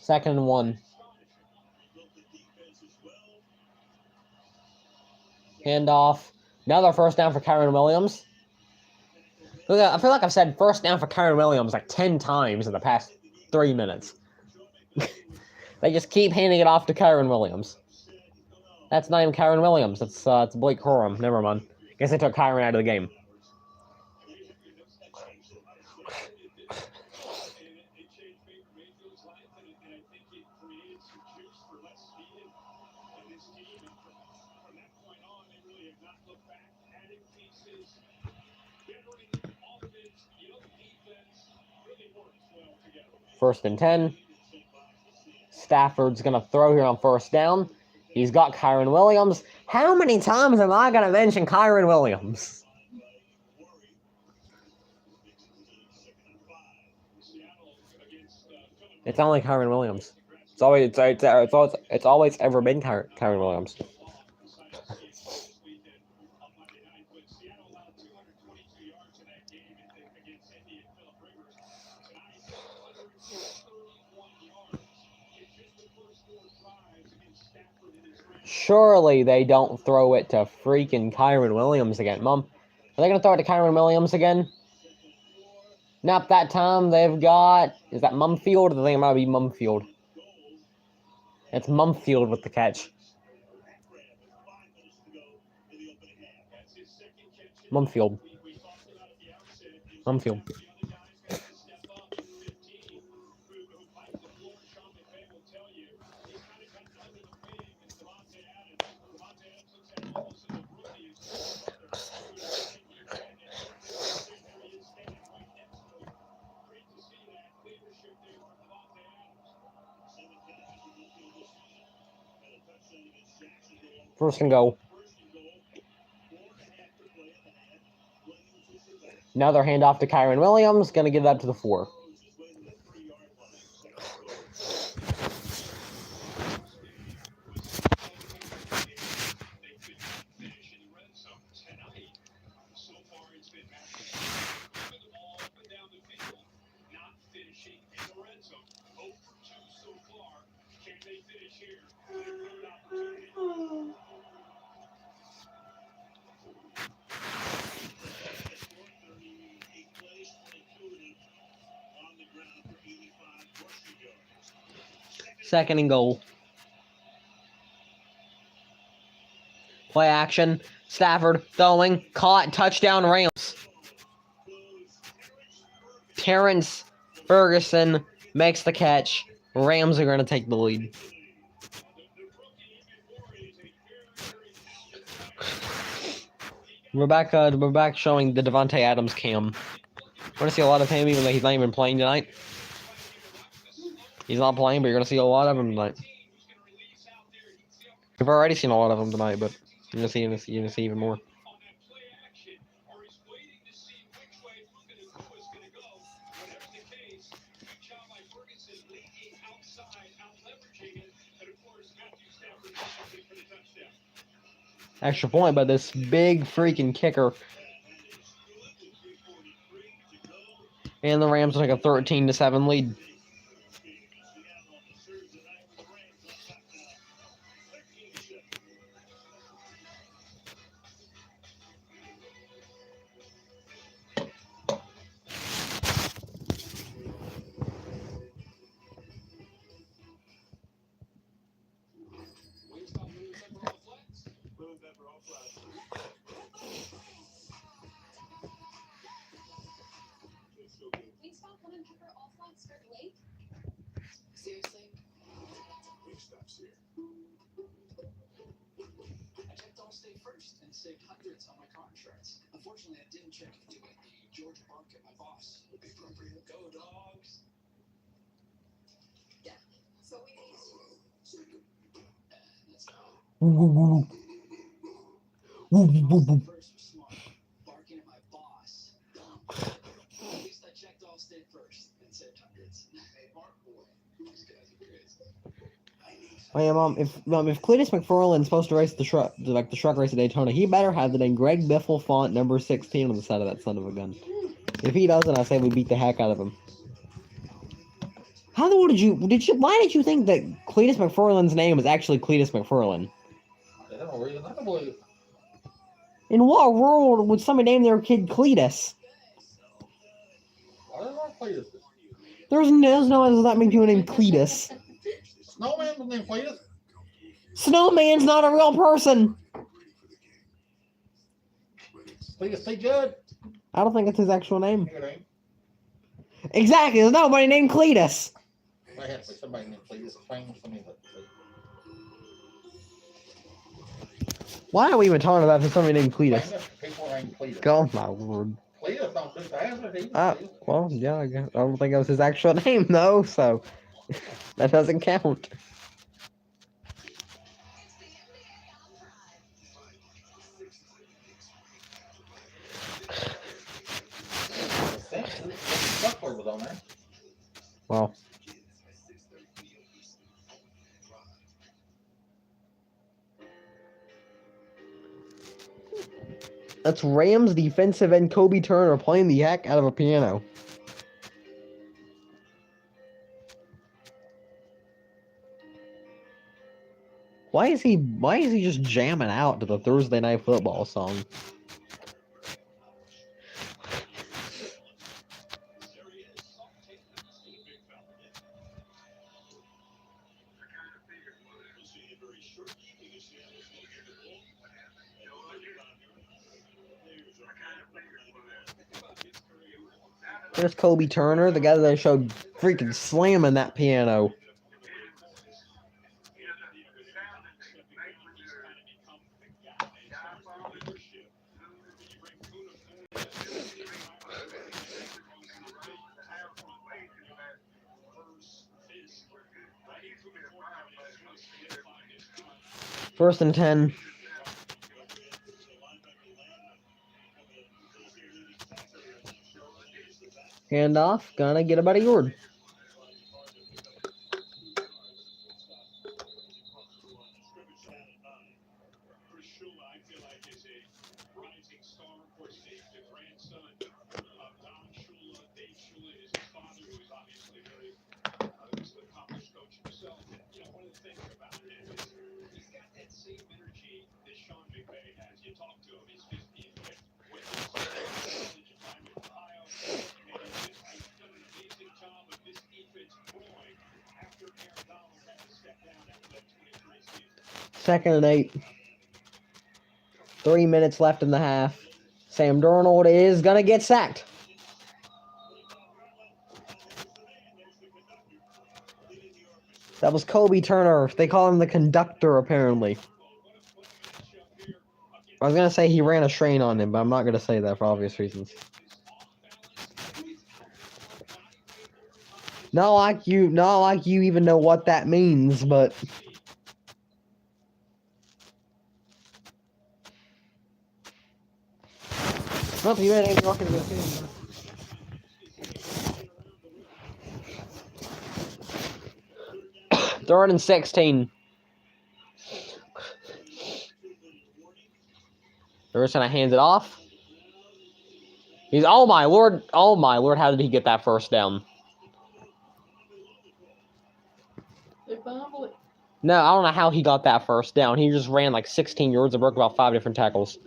Second and 1. Handoff. Another first down for Kyron Williams. I feel like I've said first down for Kyron Williams like 10 times in the past 3 minutes. They just keep handing it off to Kyron Williams. That's not even Kyron Williams. It's Blake Corum. Never mind. Guess they took Kyron out of the game. First and 10. Stafford's going to throw here on first down. He's got Kyron Williams. How many times am I going to mention Kyron Williams? It's only Kyron Williams. It's always ever been Kyron Williams. Surely they don't throw it to freaking Kyron Williams again. Mom, are they going to throw it to Kyron Williams again? Nope, that time they've got... Is that Mumfield? I think it might be Mumfield. It's Mumfield with the catch. Mumfield. First and goal. Another handoff to Kyron Williams. Going to get it up to the 4. Second and goal. Play action. Stafford throwing. Caught. Touchdown Rams. Terrence Ferguson makes the catch. Rams are going to take the lead. We're back showing the Devontae Adams cam. We're going to see a lot of him, even though he's not even playing tonight. He's not playing, but you're going to see a lot of him tonight. We've already seen a lot of him tonight, but you're going to see even more. Extra point by this big freaking kicker. And the Rams will take a 13-7 lead. Wingstop come and cover all flights start late? Seriously? Wingstop's here. I checked Allstate first and saved hundreds on my car insurance. Unfortunately, I didn't check into it. The Georgia market, my boss. Appropriate. Go dogs. Yeah. So we need. That's not. Woo. Allstate first was smart. Barking at my boss. At least I checked Allstate first and saved hundreds. Hey, Mark boy. These guys are crazy. Hey, if Cletus McFarland's supposed to race the truck race at Daytona, he better have the name Greg Biffle font number 16 on the side of that son of a gun. If he doesn't, I say we beat the heck out of him. How the world why did you think that Cletus McFarland's name was actually Cletus McFarland? There's no reason I believe it. In what world would somebody name their kid Cletus? Why did I play this? There's no that many people named Cletus. Snowman was named Cletus. Snowman's not a real person. Cletus T. Judd. I don't think it's his actual name. It ain't. Exactly, there's nobody named Cletus. Might have to be somebody named Cletus. Famous to me, but Why are we even talking about somebody named Cletus? famous people named Cletus. Oh my word. Cletus don't do that. Well, yeah, I guess. I don't think it was his actual name though, so that doesn't count. Buckler was on there. Well. That's Rams defensive end Kobe Turner playing the heck out of a piano. Why is he just jamming out to the Thursday Night Football song? There's Kobe Turner, the guy that I showed freaking slamming that piano. First and 10. Handoff, gonna get about a yard. Second and 8. 3 minutes left in the half. Sam Darnold is gonna get sacked. That was Kobe Turner. They call him the conductor, apparently. I was gonna say he ran a train on him, but I'm not gonna say that for obvious reasons. Not like you even know what that means, but well, you ain't even walking to the game. Third and 16. They're just gonna hand it off. He's oh my lord, how did he get that first down? They fumble it. No, I don't know how he got that first down. He just ran like 16 yards and broke about 5 different tackles.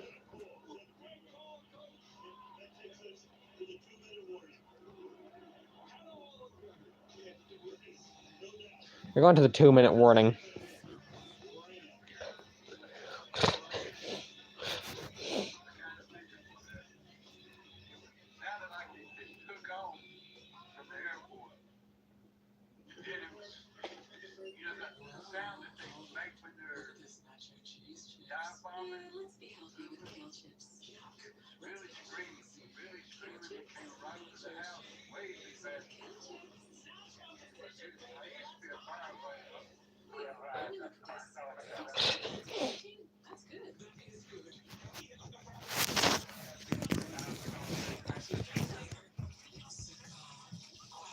You're going to the 2-minute warning. Now that it took off from the airport, and it was, the sound that they make when they're dive bombing, really screaming, it came right to the house way too fast. I used to be a firefighter.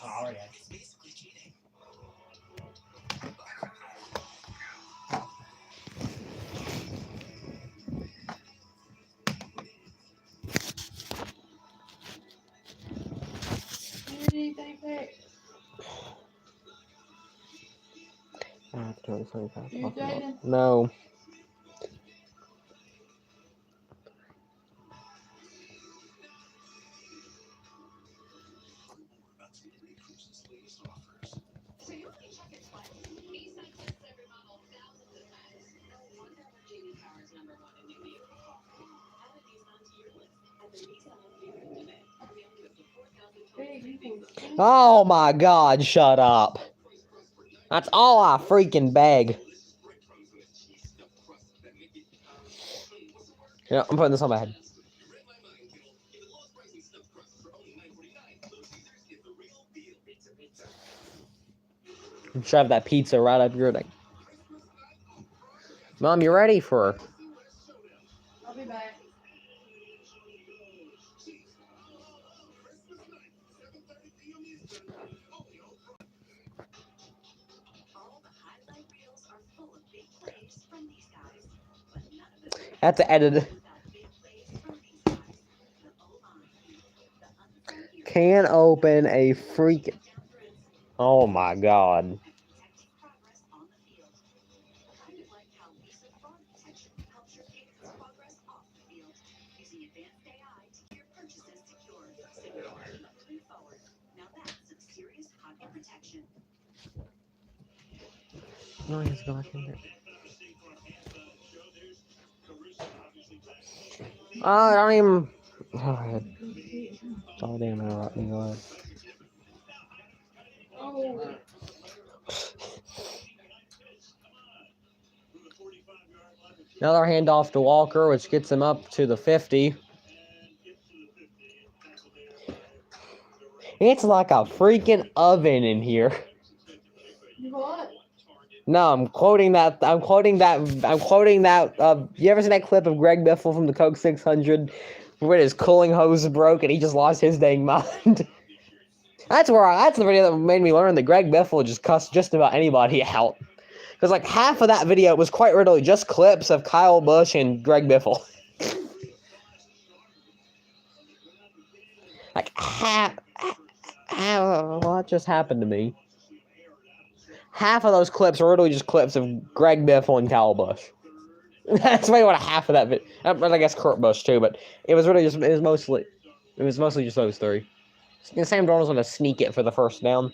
Oh, yeah. Anything back? You, Jaden? No. So you only check it twice. Me sent this every model thousands of times. No wonder Virginia Power's #1 in new vehicle quality. Added these onto your list at the Nissan Favorite today. Beyond up to 4,000 Hey, you can see. Oh my god, shut up. That's all I freaking beg. Yeah, I'm putting this on my head. Shove that pizza right up your neck. Mom, you ready for her? I'll be back. all the highlight reels are full of big plays from these guys. But none of it That's edited. without big plays from these guys. The O-line. The unsung heroes. Can open a freaking. Oh my god. Protecting progress on the field. Kind of like how Visa fraud detection helps your payments progress off the field. Using advanced AI to keep your purchases secure. So you can keep moving forward. Now that's some serious pocket protection. No, he has to go back in there. I don't even. Oh, God. Oh, damn, I let me go. Oh, Another handoff to Walker, which gets him up to the 50. It's like a freaking oven in here. what? No, I'm quoting that. You ever seen that clip of Greg Biffle from the Coke 600 where his cooling hose broke and he just lost his dang mind? That's the video that made me learn that Greg Biffle just cussed just about anybody out. Because like half of that video was quite literally just clips of Kyle Busch and Greg Biffle. Like what just happened to me? Half of those clips are literally just clips of Greg Biffle and Kyle Busch. That's maybe what half of that video. I guess Kurt Busch too, but it was mostly just those three. Sam Darnold's gonna sneak it for the first down.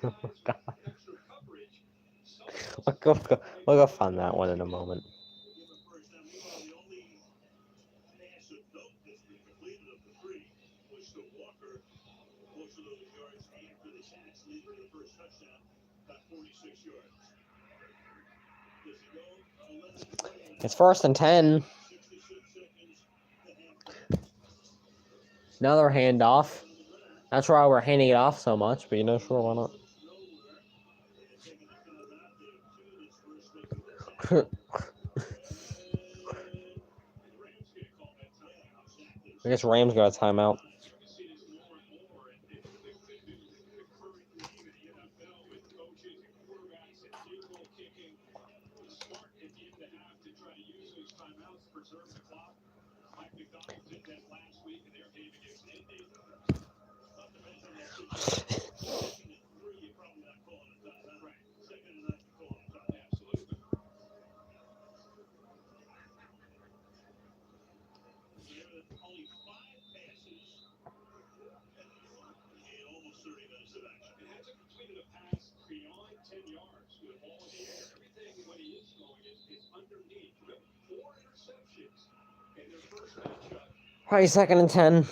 We'll go find that one in a moment. It's 1st and 10. Another handoff. That's why we're handing it off so much, but sure, why not? I guess Rams got a timeout. All right, 2nd and 10.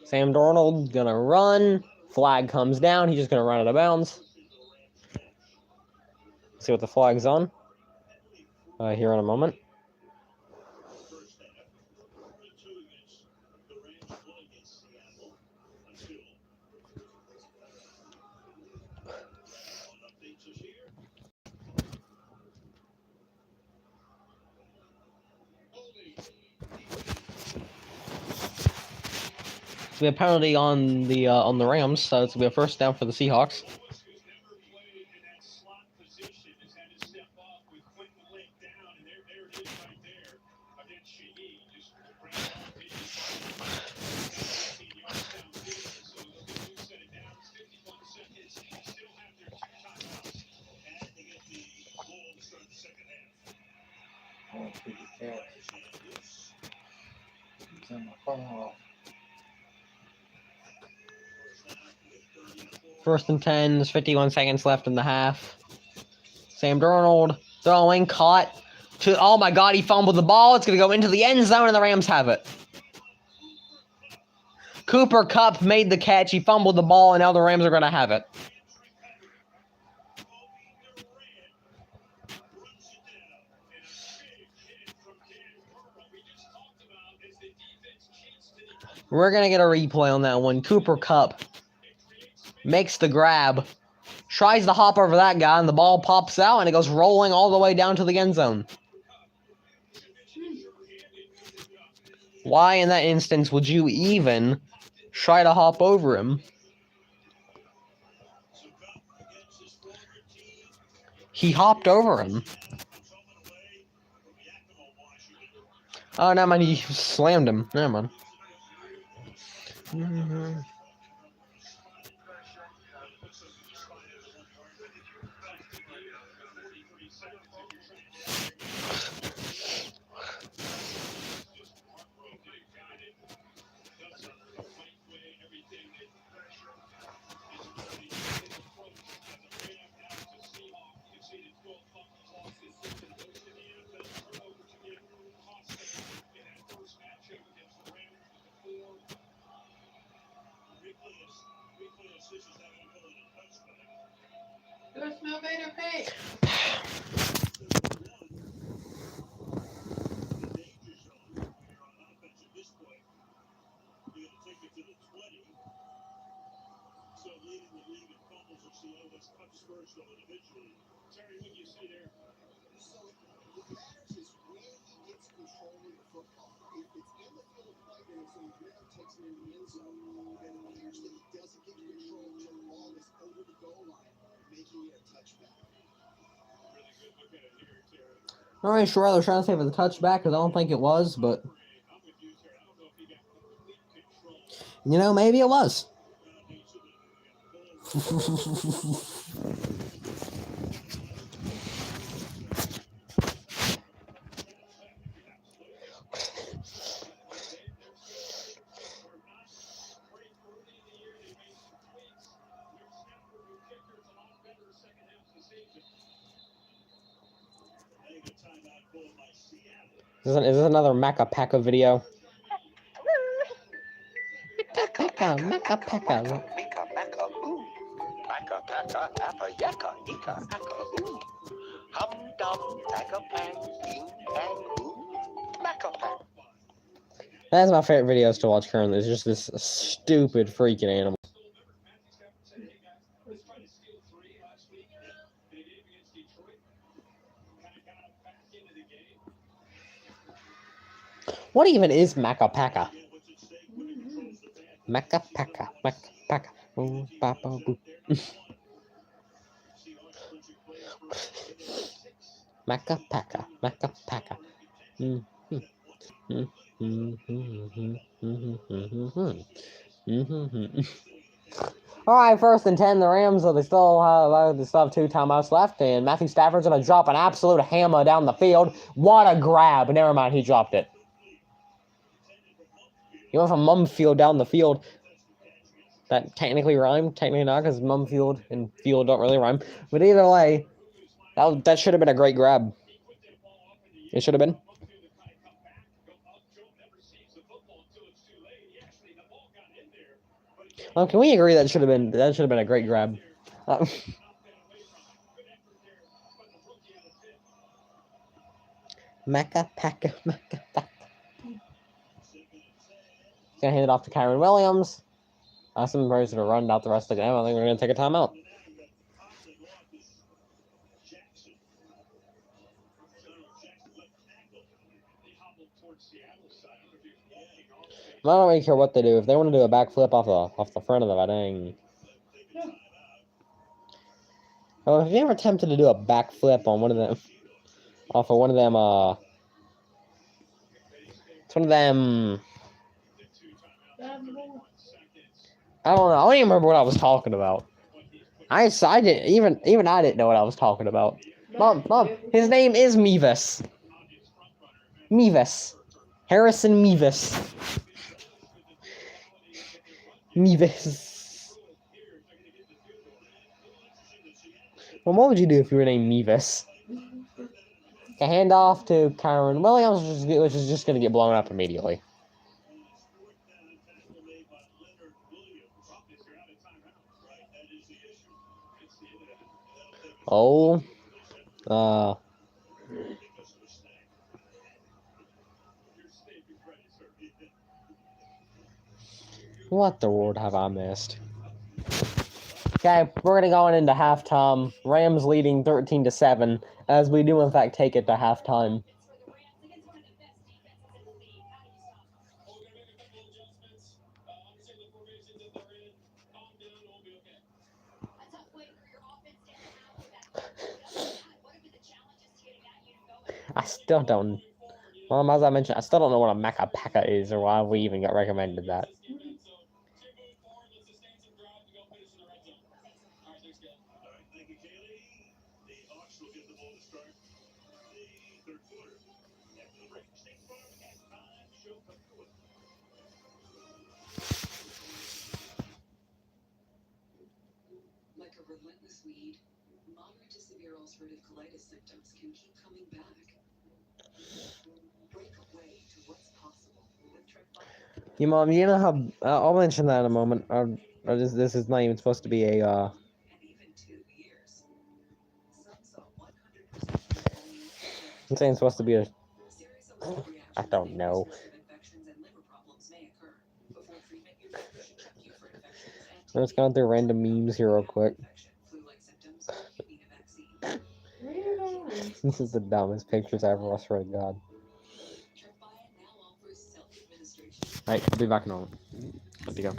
Sam Darnold gonna run. Flag comes down. He's just gonna run out of bounds. See what the flag's on. Here in a moment. It's gonna be a penalty on the Rams, so it's gonna be a 1st down for the Seahawks. It's in my phone. 1st and 10. There's 51 seconds left in the half. Sam Darnold throwing, caught. Oh my God, he fumbled the ball. It's going to go into the end zone, and the Rams have it. Cooper Kupp made the catch. He fumbled the ball, and now the Rams are going to have it. We're going to get a replay on that one. Cooper Kupp makes the grab, tries to hop over that guy, and the ball pops out, and it goes rolling all the way down to the end zone. Why, in that instance, would you even try to hop over him? He hopped over him. Oh, never mind. He slammed him. Never mind. Do I smell Vader pig? All right, sure. They're trying to say for the touchback because I don't think it was, but maybe it was. Is this another Macca Packa video? Packa, Macca Packa. Mika, Maka, ooh. Maka, Paka, Appa, Yaka, Ika, Aka, ooh. Hum, dum, Taka, Pang, Bing, Bang, ooh. Maka, Pang. That's my favorite videos to watch currently. It's just this stupid freaking animal. What even is Macca Packa? Macca Packa, Macca Packa. Boom, ba, ba, boo. Macca Packa, Macca Packa. All right, 1st and 10. The Rams, they still have 2 timeouts left, and Matthew Stafford's gonna drop an absolute hammer down the field. What a grab! Never mind, he dropped it. He went from Mumfield down the field. That technically rhymed, technically not, because Mumfield and field don't really rhyme. But either way, that should have been a great grab. It should have been. Can we agree that should have been a great grab? Macca Packa, Macca Packa. Gonna hand it off to Kyron Williams. Awesome person to run out the rest of the game. I think we're gonna take a timeout. I don't really care what they do. If they want to do a backflip off the front of the dang. Oh, have you ever attempted to do a backflip on one of them? Off of one of them, it's one of them. I don't know. I don't even remember what I was talking about. I didn't even I didn't know what I was talking about. Mom, his name is Mevis. Mevis. Harrison Mevis. Mevis. Well, what would you do if you were named Mevis? A handoff to Kyron Williams, which is just going to get blown up immediately. Oh. What the world have I missed? Okay, we're gonna go into halftime. Rams leading 13-7, as we do in fact take it to halftime. I still don't. Well, as I mentioned, I still don't know what a Macca Packa is or why we even got recommended that. Like a relentless weed, moderate to severe ulcerative colitis symptoms can keep coming back. Break away to what's possible with Triphyr. You mom, you know how I'll mention that in a moment. This is not even supposed to be a And even 2 years. Some saw 100%. This ain't supposed to be a Serious allergic reactions I don't know. infections and liver problems may occur. Before treatment, your doctor should check you for infections and I'm just going through random memes here real quick. flu-like symptoms. Need a vaccine. This is the dumbest pictures ever, I swear to God. Triphyr now offers self-administration. Alright, I'll be back in a moment. Let me go.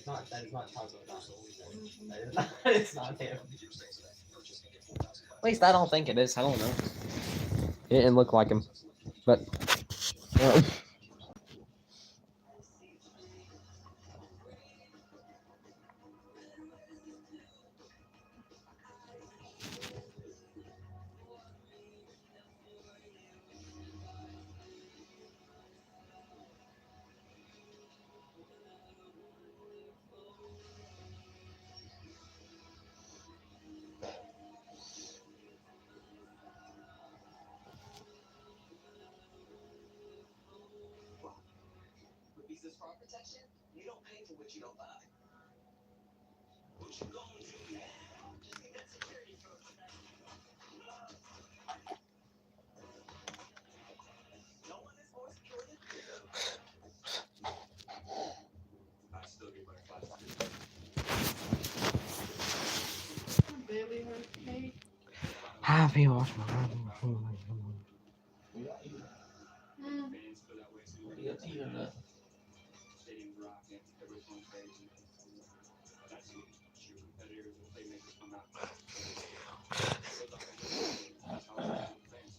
is not Taco Bell. That is not. It's not him. At least I don't think it is. I don't know. It didn't look like him, but. With Visa's fraud protection, you don't pay for what you don't buy. What you gonna do now? Just need that security code. No one is more secure than you. I still get my classes. Baby hurts me. Happy watch my. We got you. Mm. Fans feel that way too. We got you enough. Stadium's rocking, everyone's going crazy. That's when your competitors and playmakers come out. So that's how it is with the fans.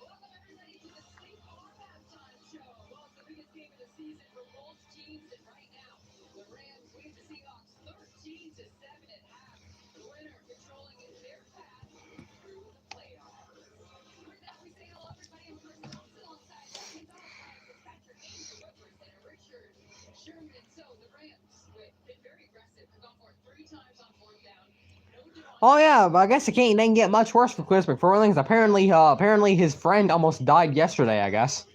Welcome everybody to the Seahawks halftime show. Well, it's the biggest game of the season for both teams, and right now, the Rams lead the Seahawks 13-7 at half. The winner controlling their path through the playoffs. Right now, we say hello everybody. I'm Chris Thompson alongside Jesse Thomas, Ryan Fitzpatrick, Andrew Representative Richard Sherman. So the Rams have been very aggressive. Have gone for it 3 times on 4th down. Oh yeah, but I guess it didn't get much worse for Chris McFarland. 'Cause apparently his friend almost died yesterday. I guess.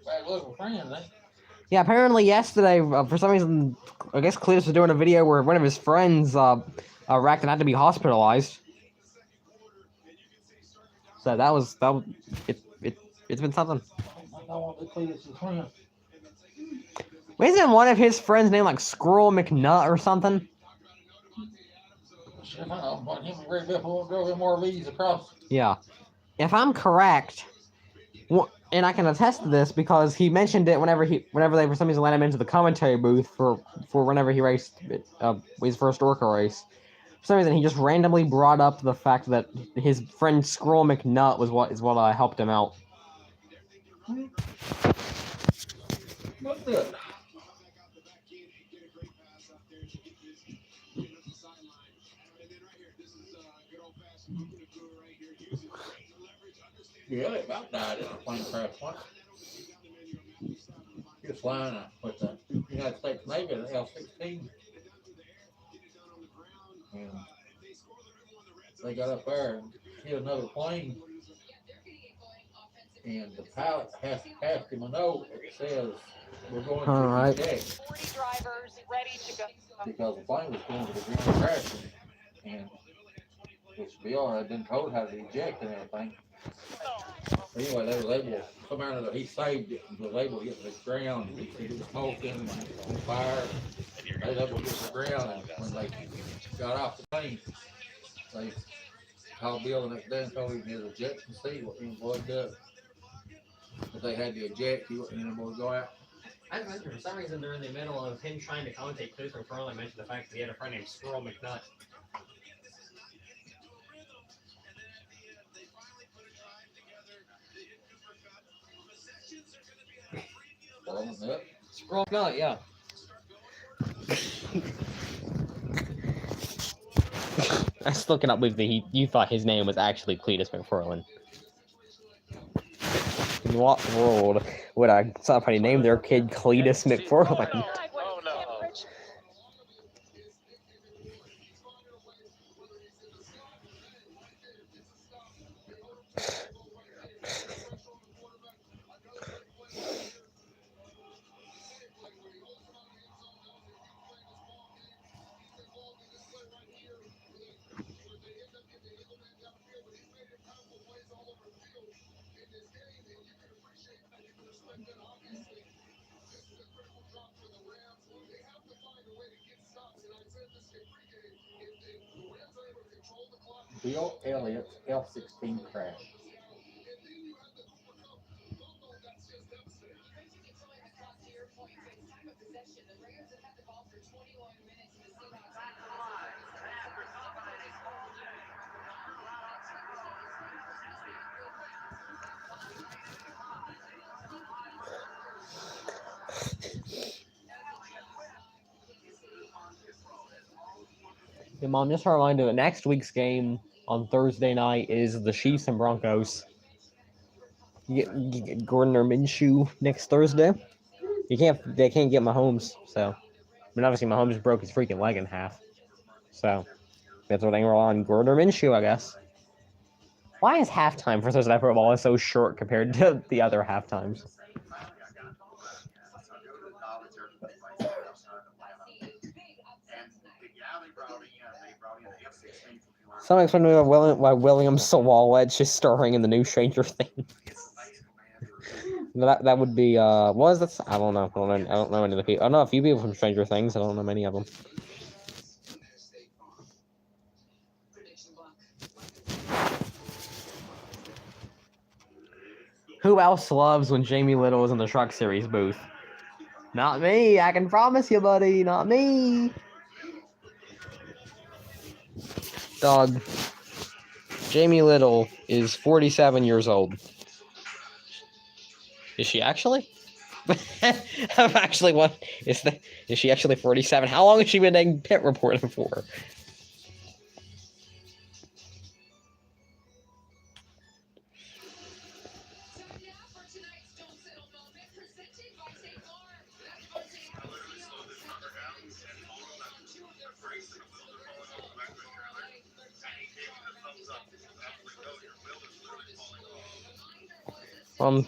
Bad local friend, eh? Yeah, apparently yesterday, for some reason, I guess Cletus was doing a video where one of his friends, wrecked and had to be hospitalized. So it's been something. I don't want to clean his friend. Isn't one of his friends named like Squirrel McNutt or something? Shit, I don't know, but him and Ray Biff won't drove him more leads across. Yeah. If I'm correct, and I can attest to this because he mentioned it whenever they for some reason let him into the commentary booth for whenever he raced his first Orca race. For some reason, he just randomly brought up the fact that his friend Squirrel McNutt was what helped him out. What's good? Yeah, they about died in a plane crash once. He was flying with the United States Navy in the L-16. And they got up there and hit another plane. And the pilot has passed him a note that says, we're going to eject. 40 drivers ready to go. Because the plane was going to the ground crashing. And which Bill had been told how to eject and everything. But anyway, they was able to come out of there. He saved it and was able to get to the ground. He said it was smoking and on fire. They was able to get to the ground, and when they got off the plane, they called Bill the next day and told him his ejection seat wasn't plugged up. If they had to eject, he wasn't able to go out. I mentioned for some reason during the middle of him trying to commentate, Chris McFarland mentioned the fact that he had a friend named Squirrel McNutt. Squirrel McNutt, yeah. I was looking up with you thought his name was actually Cletus McFarland. In what world would somebody name their kid Cletus McFarland? Oh no. Bill Elliott's F-16 crash. Hey, Mom, just a reminder that next week's game on Thursday night is the Chiefs and Broncos. You get Gordon or Minshew next Thursday. They can't get Mahomes, so. I mean, obviously Mahomes broke his freaking leg in half. So, that's what they roll on Gordon or Minshew, I guess. Why is halftime for Thursday Night Football so short compared to the other halftimes? Some explain to me why William Sawalet's just starring in the new Stranger Things. that would be what was that? I don't know. I don't know any of the people. I know a few people from Stranger Things. I don't know many of them. Who else loves when Jamie Little is in the Truck Series booth? Not me. I can promise you, buddy. Not me. Dog. Jamie Little is 47 years old. Is she actually? I'm actually what is she actually 47? How long has she been doing pit reporting for?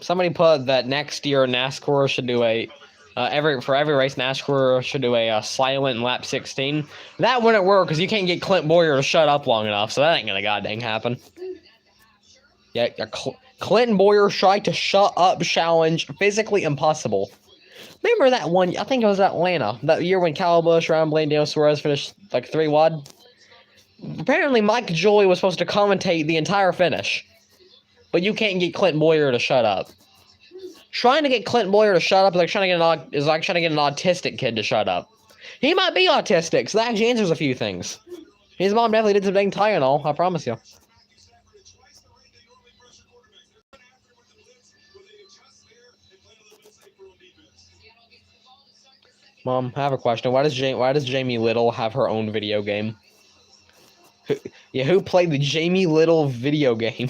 Somebody put that next year NASCAR should do a every race NASCAR should do a silent lap 16. That wouldn't work because you can't get Clint Boyer to shut up long enough, so that ain't gonna goddamn happen. Yeah, Clinton Boyer tried to shut up challenge, physically impossible. Remember that one? I think it was Atlanta, that year when Kyle Busch, Ryan Blaney, Daniel Suarez finished like 3 wide. Apparently, Mike Joy was supposed to commentate the entire finish, but you can't get Clinton Boyer to shut up. Trying to get Clinton Boyer to shut up is like trying to get an autistic kid to shut up. He might be autistic, so that actually answers a few things. His mom definitely did some dang Tylenol, I promise you. Mom, I have a question. Why does Jamie Little have her own video game? Who played the Jamie Little video game?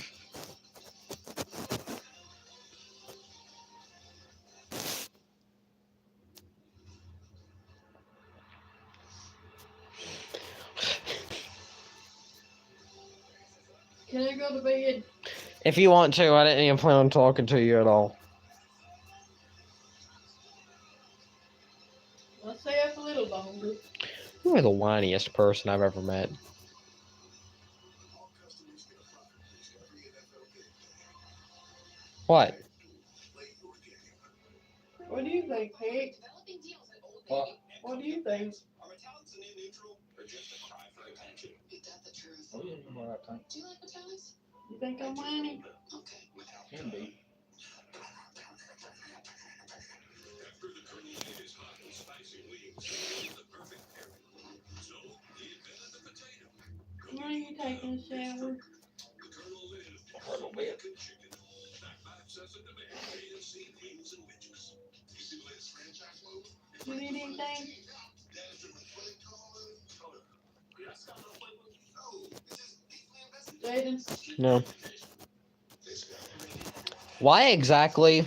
Can I go to bed? If you want to, I didn't even plan on talking to you at all. I'll stay up a little longer. You are the whiniest person I've ever met. What? What do you think, Pete? What do you think? Ain't that the truth? Oh, yeah, you're right, Tank. Do you like metallics? You think I'm whiny? Okay. Can be. When are you taking a shower? A little bit. You need anything? Jaden? No. Why exactly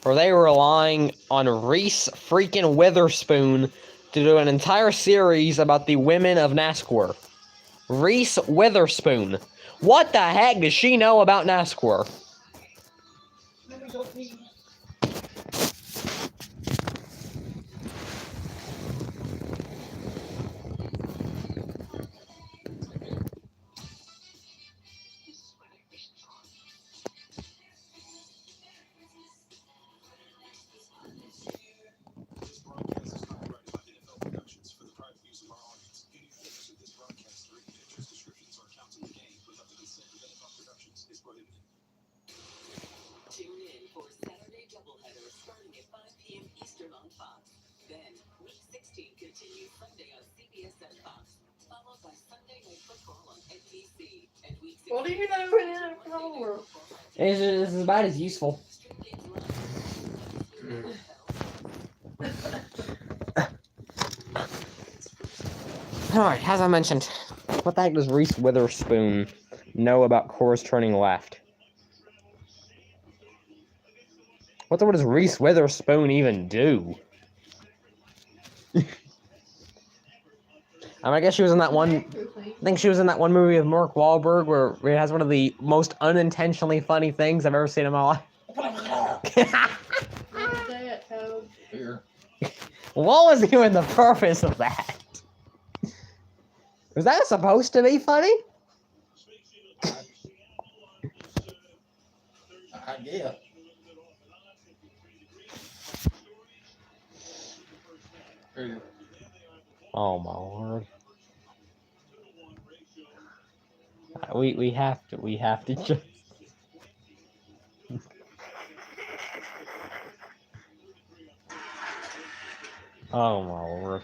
are they relying on Reese freaking Witherspoon to do an entire series about the women of NASCAR? Reese Witherspoon. What the heck does she know about NASCAR? Let me go pee. What do you know it is for? It's about as useful. Alright, as I mentioned, what the heck does Reese Witherspoon know about Cora's turning left? What does Reese Witherspoon even do? I guess she was in that one. I think she was in that one movie with Mark Wahlberg where it has one of the most unintentionally funny things I've ever seen in my life. What is that, Toad? Here. What was even the purpose of that? Was that supposed to be funny? I guess. Here. Oh my lord. We have to just. Oh my lord.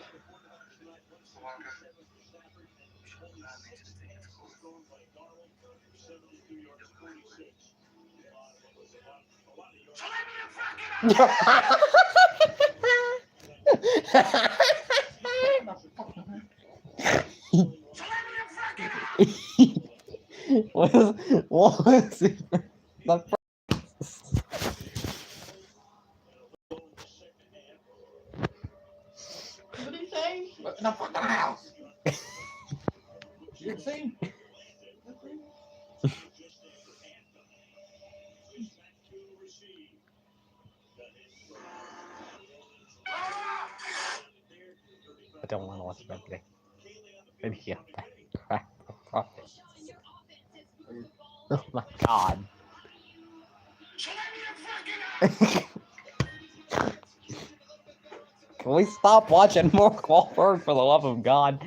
what was it? The What did he say? Look in the fucking house. You didn't see him? I don't want to watch that today. Maybe yeah. Crap. Profit. Oh my god. Can we stop watching Mark Wahlberg for the love of God?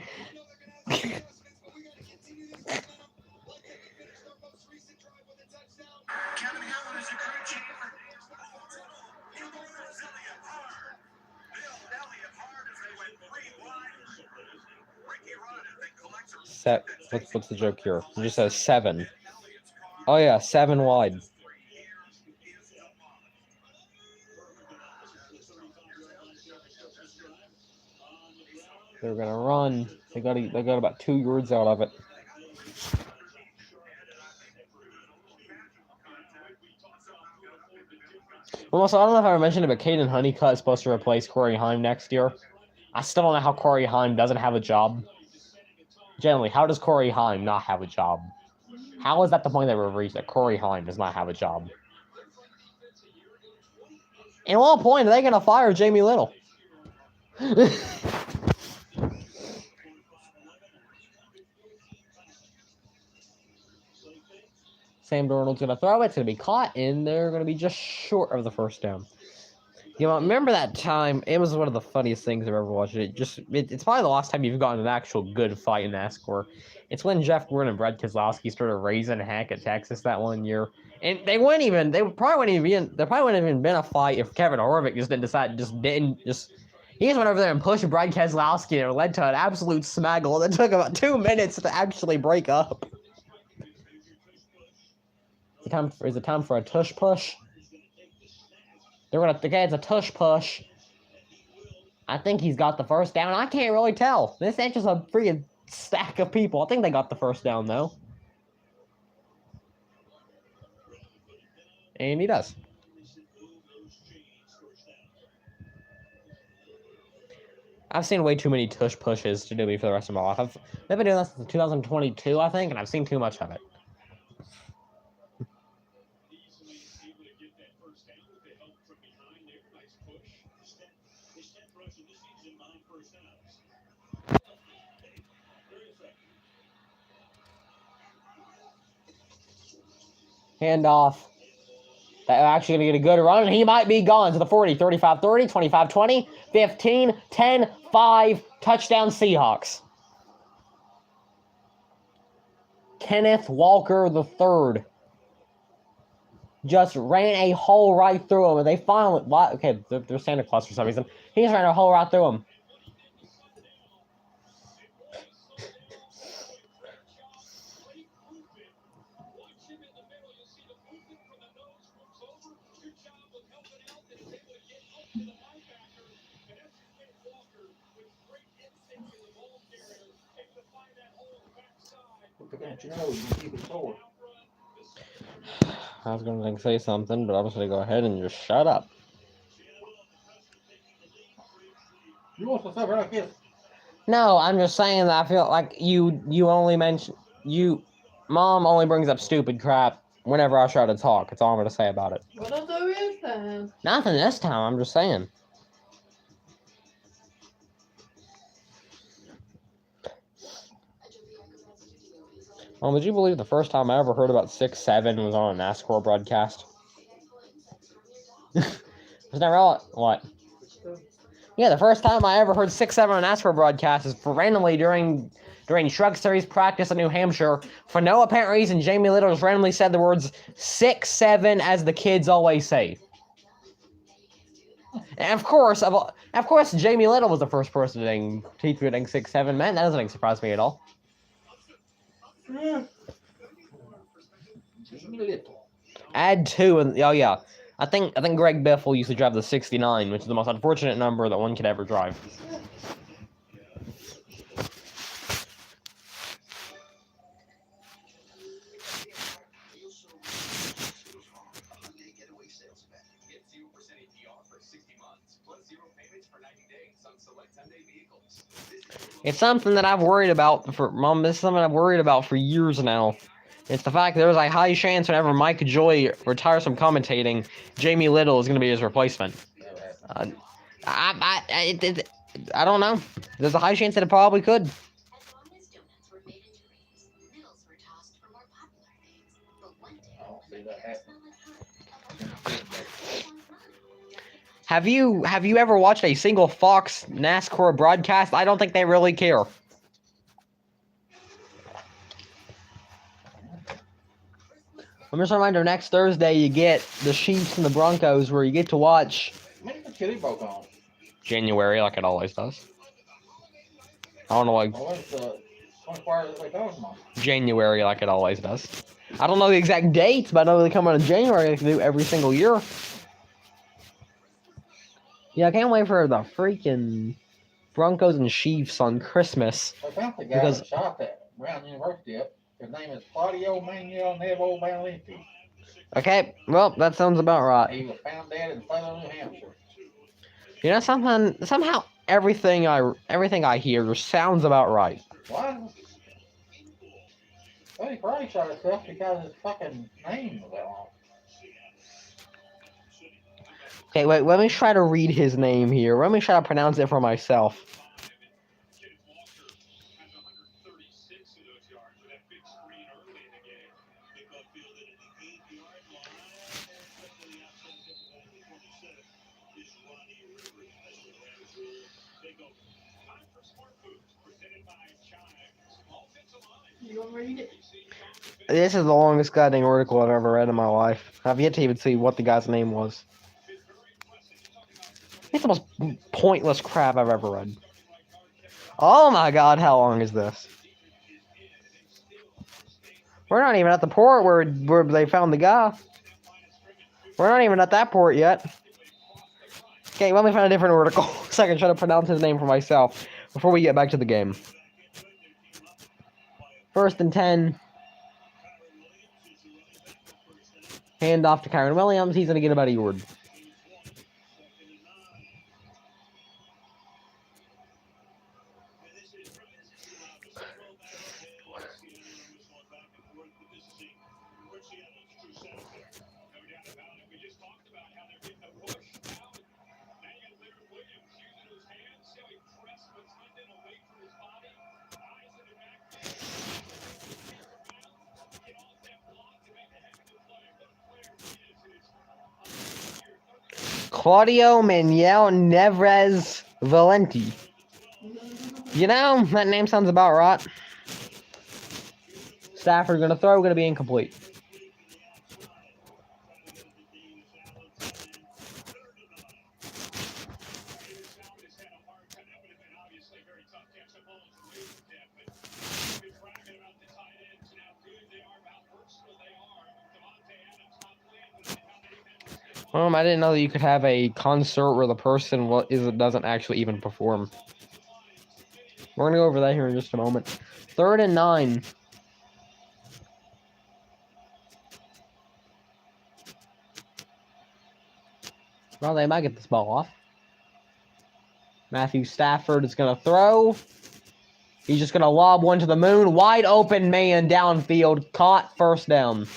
What's the joke here? It just says 7. Oh yeah, 7 wide. They're gonna run. They got about 2 yards out of it. Also, I don't know if I mentioned it, but Caden Honeycutt is supposed to replace Corey Haim next year. I still don't know how Corey Haim doesn't have a job. Generally, how does Corey Haim not have a job? How is that the point that we've reached, that Corey Haim does not have a job? And at what point are they going to fire Jamie Little? Sam Darnold's going to throw it. It's going to be caught, and they're going to be just short of the first down. You know, remember that time? It was one of the funniest things I've ever watched. It's probably the last time you've gotten an actual good fight in NASCAR. It's when Jeff Gordon and Brad Keselowski started raising heck at Texas that one year, and there probably wouldn't even been a fight if Kevin Harvick he just went over there and pushed Brad Keselowski, and it led to an absolute smaggle that took about 2 minutes to actually break up. Is it time for a tush push? It's a tush push. I think he's got the first down. I can't really tell. This ain't just a freaking stack of people. I think they got the first down, though. And he does. I've seen way too many tush pushes to do me for the rest of my life. They've been doing this since 2022, I think, and I've seen too much of it. Handoff. They're actually going to get a good run, and he might be gone to the 40, 35-30, 25-20, 15, 10, 5, touchdown Seahawks. Kenneth Walker III just ran a hole right through him, and they finally... Okay, they're Santa Claus for some reason. He just ran a hole right through him. Look at your nose and keep it sore. I was going to say something, but I'm just going to go ahead and just shut up. You want some stuff like this? No, I'm just saying that I feel like you only mention Mom only brings up stupid crap whenever I try to talk. That's all I'm going to say about it. What else do this time? Nothing this time. I'm just saying. Did you believe the first time I ever heard about 6-7 was on a NASCAR broadcast? Was that real? What? Yeah, the first time I ever heard 6-7 on a NASCAR broadcast is for randomly during Truck Series practice in New Hampshire. For no apparent reason, Jamie Little just randomly said the words 6-7 as the kids always say. And of course, Jamie Little was the first person to teach me what 6-7 meant. That doesn't surprise me at all. Add 2 and oh yeah, I think Greg Biffle used to drive the 69, which is the most unfortunate number that one could ever drive. It's something that I've worried about for Mom. This is something I've worried about for years now. It's the fact that there's a high chance whenever Mike Joy retires from commentating, Jamie Little is going to be his replacement. I don't know. There's a high chance that it probably could. As long as donuts were made into rings, middles were tossed for more popular names. But one day, I don't see that happening. Have you ever watched a single Fox NASCAR broadcast? I don't think they really care. I'm just a reminder, next Thursday you get the Chiefs and the Broncos, where you get to watch When the kitty broke on? January, like it always does. I don't know, like Well, when's the 24 like those months? January, like it always does. I don't know the exact dates, but I know they come out in January like they do every single year. Yeah, I can't wait for the freaking Broncos and Chiefs on Christmas. I found the guy Because- that shot that Brown University up. His name is Claudio Manuel Nevo Valenti. Okay, well, that sounds about right. He was found dead in southern New Hampshire. You know something? Somehow everything I hear sounds about right. What? Well, he probably shot himself because his fucking name was that long. Okay, wait, let me try to read his name here. Let me try to pronounce it for myself. You gonna read it? This is the longest goddamn article I've ever read in my life. I've yet to even see what the guy's name was. It's the most pointless crap I've ever read. Oh my god, how long is this? We're not even at the port where they found the guy. We're not even at that port yet. Okay, let me find a different article so I can try to pronounce his name for myself before we get back to the game. 1st and 10. Hand off to Kyron Williams. He's going to get about a yard. Claudio Manuel Neves Valenti. You know, that name sounds about right. Stafford going to throw, going to be incomplete. I didn't know that you could have a concert where the person doesn't actually even perform. We're going to go over that here in just a moment. 3rd and 9. Well, they might get this ball off. Matthew Stafford is going to throw. He's just going to lob one to the moon. Wide open man downfield. Caught, first down.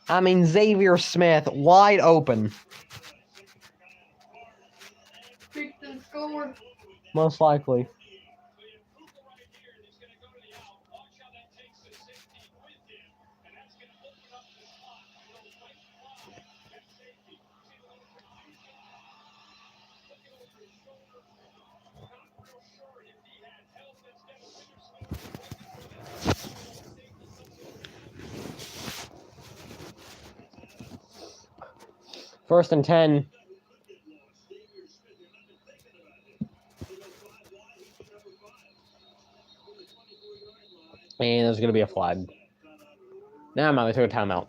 I mean, Xavier Smith, wide open. Picked and scored. Most likely. First and 10. And there's going to be a flag. Never mind, they took a timeout.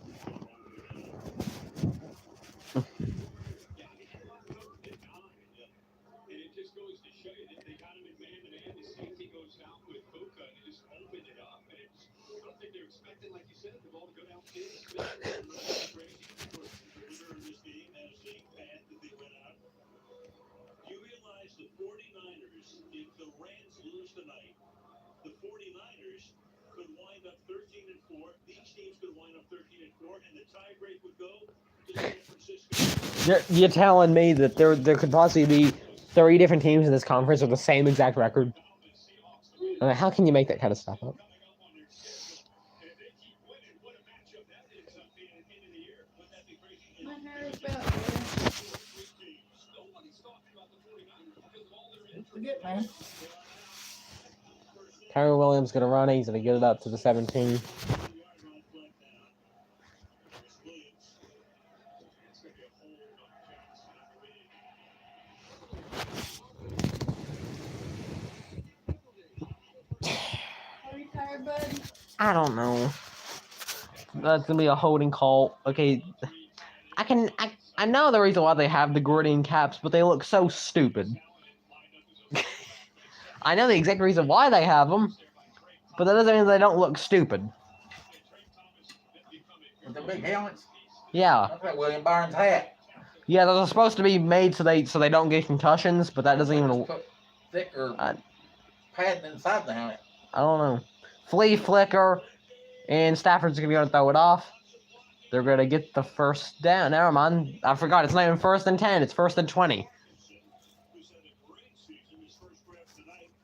You realize the 49ers, if the Rams lose tonight, the 49ers could wind up 13-4. These teams could wind up 13-4, and the tiebreak would go to San Francisco. You're telling me that there could possibly be 30 different teams in this conference with the same exact record? I mean, how can you make that kind of stuff up? My hair is about there. Forget, man. Kyron Williams going to run it. He's going to get it up to the 17. Are you tired, buddy? I don't know. That's going to be a holding call. Okay. I know the reason why they have the Gordian caps, but they look so stupid. I know the exact reason why they have them, but that doesn't mean they don't look stupid. With the big helmets. Yeah. That's like William Byron's hat. Yeah, those are supposed to be made so they don't get concussions, but that doesn't even. Put thicker I padding inside the helmet. don't know. Flea flicker, and Stafford's gonna be able to throw it off. They're gonna get the first down. Never mind. I forgot. It's not even first and 10. It's first and 20.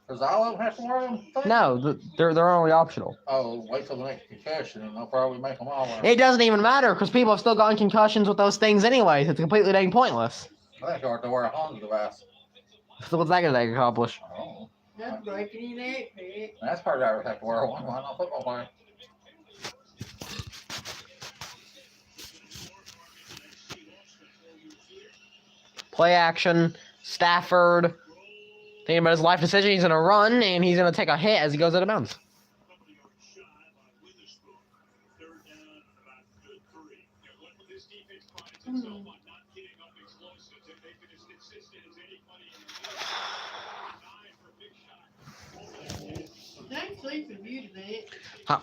Does all of them have to wear them? No, they're only optional. Oh, wait till the next concussion and they'll probably make them all wear them. It doesn't even matter because people have still gotten concussions with those things anyway. It's completely dang pointless. I think you have to wear a Honda device. So what's that gonna accomplish? Oh, That's breaking your neck, Pick. that's part drivers have to wear one. Why not football player? Play action. Stafford. Thinking about his life decision. He's gonna run and he's gonna take a hit as he goes out of bounds. Nice sleep with you today. Huh.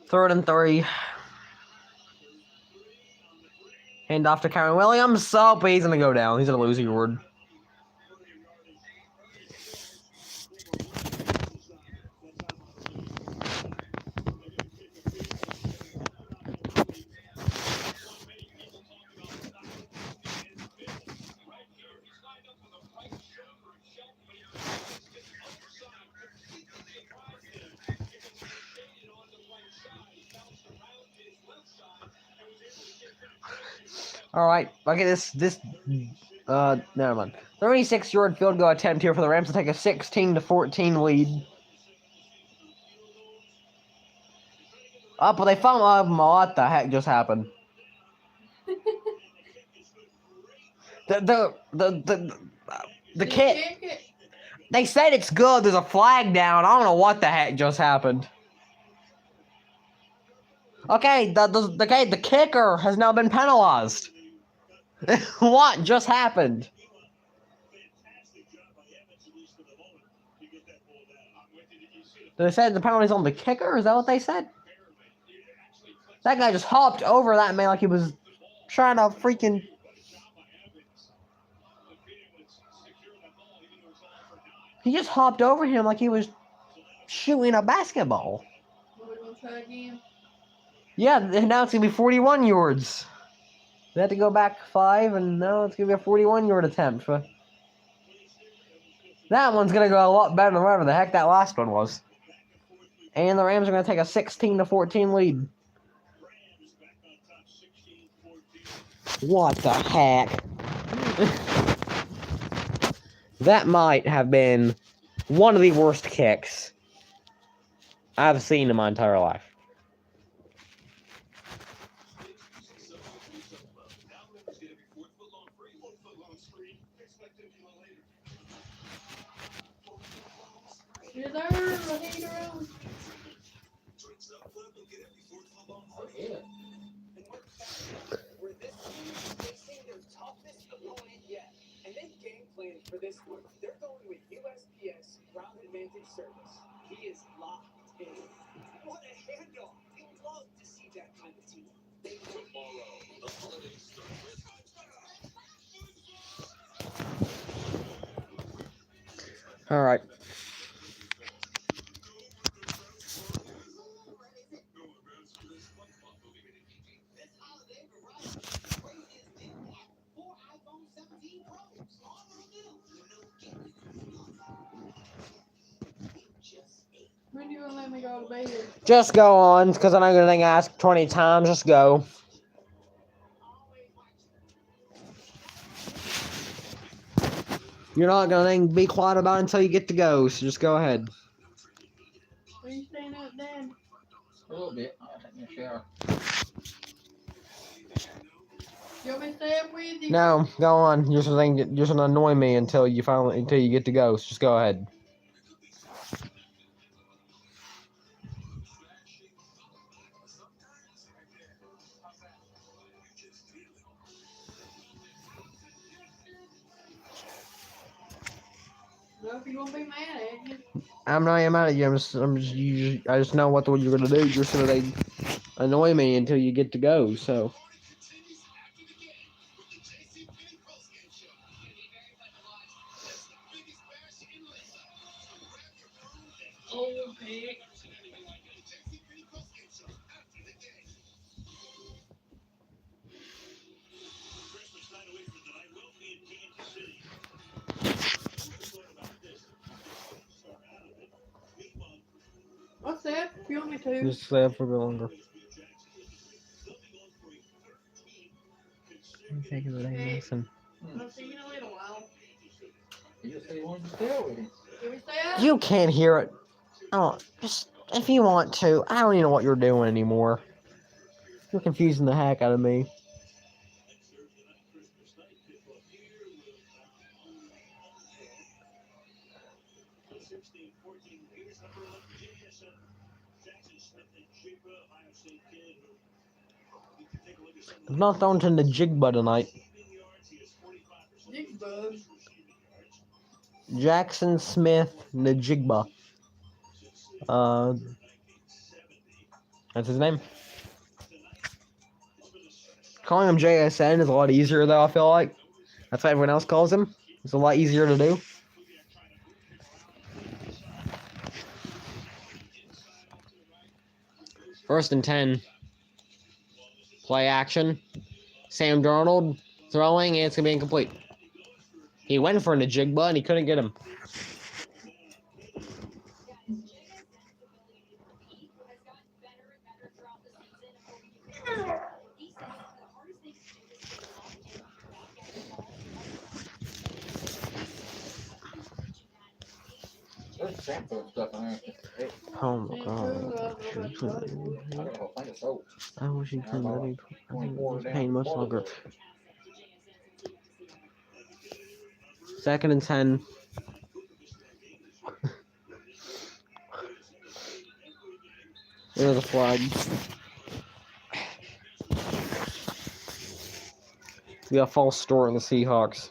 Third and 3. Hand off to Kyron Williams. So, but he's gonna go down. He's gonna lose a yard. All right, look at this. Never mind. 36-yard field goal attempt here for the Rams to take a 16-14 lead. Oh, but they found what the heck just happened? The Did kid. you kick it? They said it's good. There's a flag down. I don't know what the heck just happened. Okay, the kicker has now been penalized. What just happened? They said the penalty's on the kicker? Is that what they said? That guy just hopped over that man like he was trying to freaking... He just hopped over him like he was shooting a basketball. We're gonna try again. Yeah, now it's going to be 41 yards. They had to go back 5, and now it's going to be a 41-yard attempt. But that one's going to go a lot better than whatever the heck that last one was. And the Rams are going to take a 16-14 lead. What the heck? That might have been one of the worst kicks I've seen in my entire life. You're there, Rahito. Yeah. Where this team is facing their toughest opponent yet. And they game plan for this one. They're going with USPS ground advantage service. He is locked in. What a handoff. You love to see that kind of team. Tomorrow, the holidays start with All right. When you gonna let me go to bed? Just go on, because I'm not going to ask 20 times. Just go. You're not going to be quiet about it until you get to go, so just go ahead. Are you staying up, Dad? A little bit. I'll take me a shower. You want me to stay up with you? No, go on. You're just gonna annoy me until you get to go, so just go ahead. No, if you're gonna be mad at you. I'm not even mad at you. I just know what you're gonna do. You're just gonna annoy me until you get to go. So. Oh, pig. What's that? If you want me to. Just stay up for a bit longer. Take it with Mason. I'll see you in a little while. You just said you wanted to stay with him. Can we stay up? You can't hear it. Oh, just if you want to. I don't even know what you're doing anymore. You're confusing the heck out of me. I'm not throwing to the Jigba tonight. Jig bug. Jackson Smith Najigba. That's his name. Calling him JSN is a lot easier though, I feel like. That's what everyone else calls him. It's a lot easier to do. First and 10. Play action. Sam Darnold throwing, and it's going to be incomplete. He went for a Najigba, and he couldn't get him. There's shampoo and stuff in there. Oh my god. I got a whole thing of soap. I wish you could let me pain much longer. Second and 10. There's a flag. Be a false start in the Seahawks.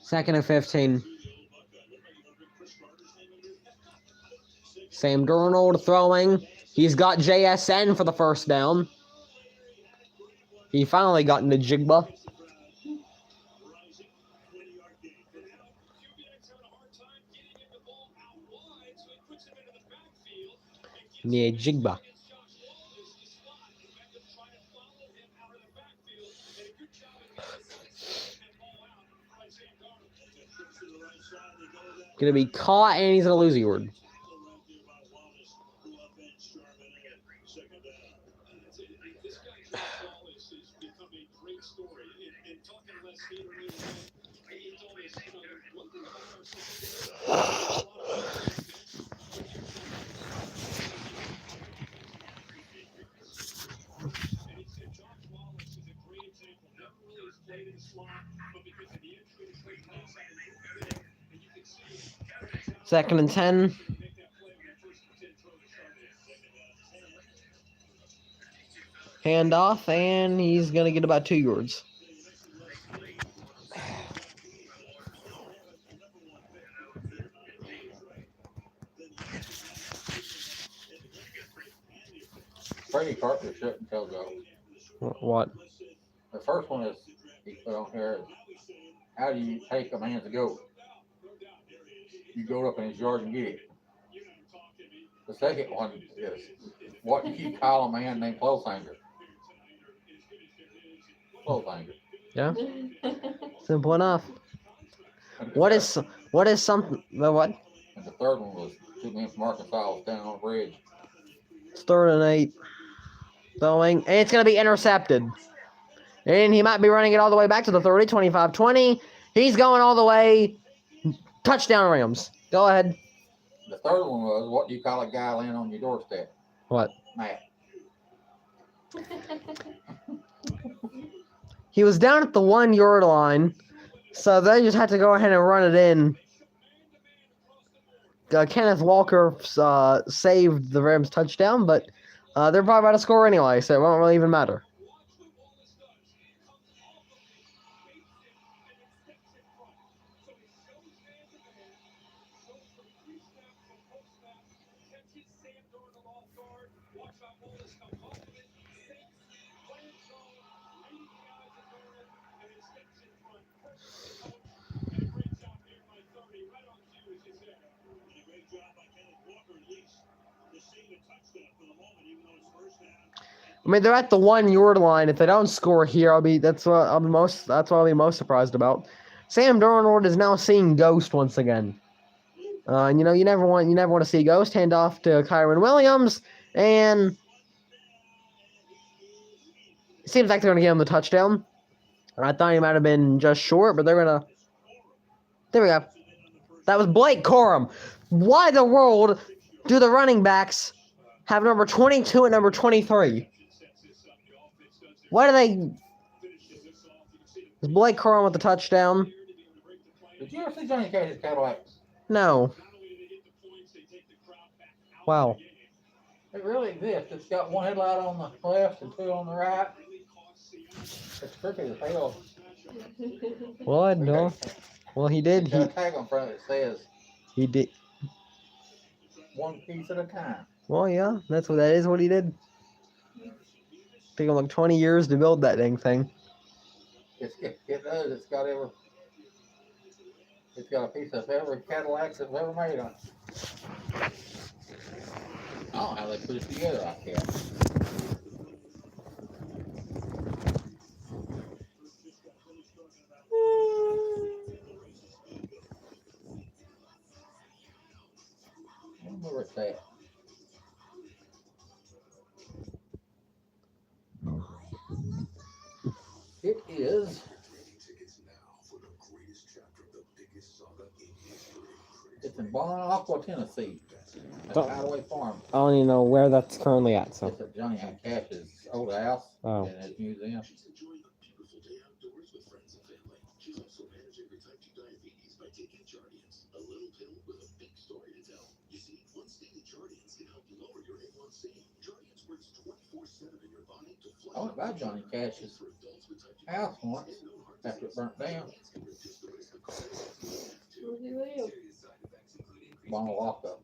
Second and 15. Sam Darnold throwing. He's got JSN for the first down. He finally got into Jigba. Yeah, Jigba. Gonna be caught and he's gonna lose a yard. Second and 10. Handoff, and he's going to get about 2 yards. Brady Carter shouldn't tell go. What? The first one is he put on here. How do you take a man to go? You go up in his yard and get it. The second one is what do you call a man named Clothehanger? Clothehanger. Yeah. Simple enough. What is something? What? And the third one was 2 men from Arkansas standing on a bridge. It's 3rd and 8. Throwing, and it's going to be intercepted. And he might be running it all the way back to the 30, 25, 20. He's going all the way. Touchdown Rams. Go ahead. The third one was what do you call a guy laying on your doorstep? What? Matt. He was down at the 1 yard line, so they just had to go ahead and run it in. Kenneth Walker saved the Rams touchdown, but they're probably about to score anyway, so it won't really even matter. I mean, they're at the 1 yard line. If they don't score here, that's what I'll be most surprised about. Sam Darnold is now seeing Ghost once again. You never want to see Ghost. Hand off to Kyron Williams, and it seems like they're gonna give him the touchdown. I thought he might have been just short, but they're gonna. There we go. That was Blake Corum. Why the world do the running backs have number 22 and number 23? Why do they? Is Blake Corum with the touchdown? Did you ever see Johnny Cage's Cadillac? No. Wow. It really exists. It's got 1 headlight on the left and 2 on the right. It's crooked as hell. What? No. Well, he did. It's got a tag on front that says He did. 1 piece at a time. Well, yeah, that is what he did. Took him like 20 years to build that dang thing. It does. It's got a piece of every Cadillac that's ever made on it. I don't know how they put it together like that. I wonder where it's at. It is It's in Bon Aqua, Tennessee. At Don't- Hideaway Farm. I don't even know where that's currently at. So. It's at Johnny and Cash's old house Oh. and his museum. She's enjoying a beautiful day outdoors with friends and family. She's also managing her type 2 diabetes by taking Jardiance, a little pill with a big story to tell. You see, one stated Jardiance can help lower your A1C. Jardiance works 24/7 in your body to flush I went by Johnny Cash's house once after it burnt down. Where do you live? Bon Aqua,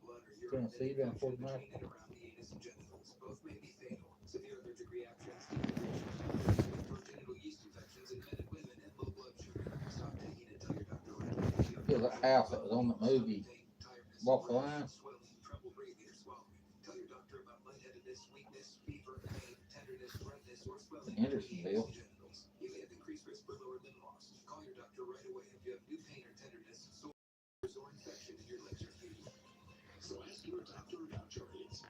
Tennessee, down Fort National. Yeah, that house that was on the movie Walk the Line. In Hendersonville. So ask your doctor about Jardiance.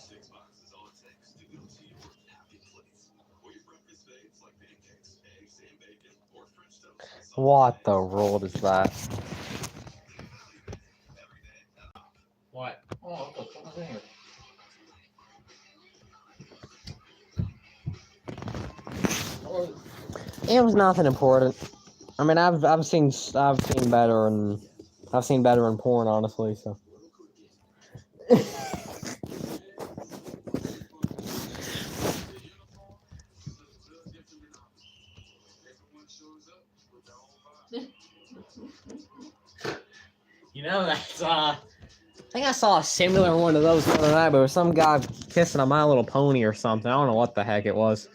6 bucks is all it takes to go to your happy place. Or your breakfast fades like pancakes, eggs, and bacon, or French toast. What the world is that? What? Oh, what's in here? Oh, It was nothing important. I mean, I've seen better in porn, honestly. So. You know, that's I think I saw a similar one of those the other night, but it was some guy kissing a My Little Pony or something. I don't know what the heck it was.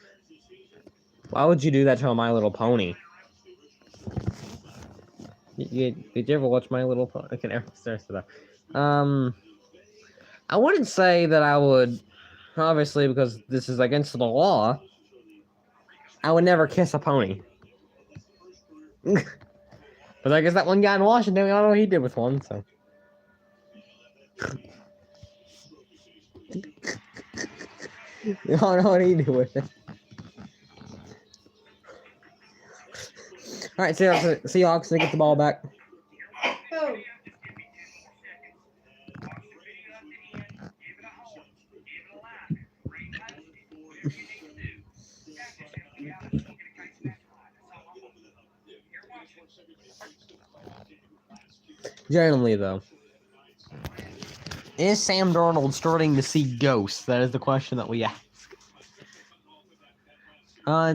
Why would you do that to a My Little Pony? Did you ever watch My Little Pony? I can never start to that. I wouldn't say that I would, obviously, because this is against the law. I would never kiss a pony. But I guess that one guy in Washington, we all know what he did with one, so. We all know what he did with it. Alright, Seahawks, they get the ball back. Go. Generally, though, is Sam Darnold starting to see ghosts? That is the question that we ask.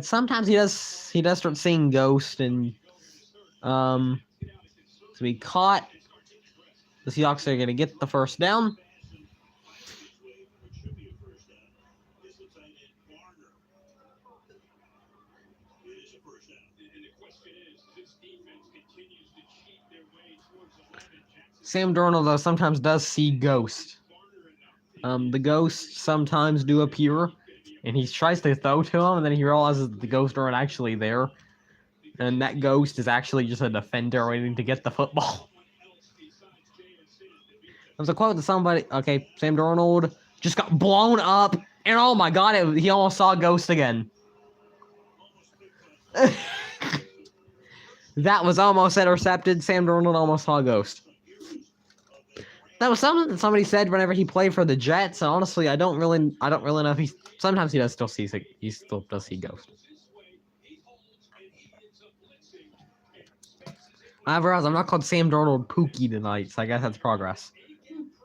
Sometimes he does start seeing ghosts, and to be caught. The Seahawks are going to get the first down. Sam Darnold, though, sometimes does see ghosts. The ghosts sometimes do appear, and he tries to throw to him, and then he realizes that the ghosts aren't actually there. And that ghost is actually just a defender waiting to get the football. There's a quote to somebody, okay, Sam Darnold just got blown up, and oh my god, he almost saw a ghost again. That was almost intercepted. Sam Darnold almost saw a ghost. That was something that somebody said whenever he played for the Jets. And honestly, I don't really know if he. Sometimes he still does see ghosts. However, I'm not called Sam Darnold Pookie tonight, so I guess that's progress.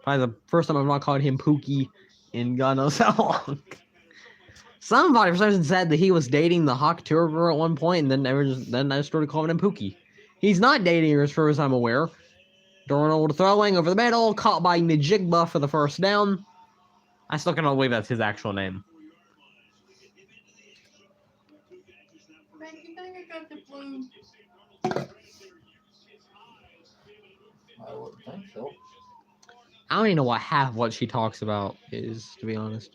Probably the first time I've not called him Pookie in God knows how long. Somebody for some reason said that he was dating the Hawk Tour girl at one point, and then I started calling him Pookie. He's not dating her as far as I'm aware. Darnold throwing over the middle, caught by Najigba for the first down. I still cannot believe that's his actual name. Man, you think I got the flu? I wouldn't think so. I don't even know what half of what she talks about is, to be honest.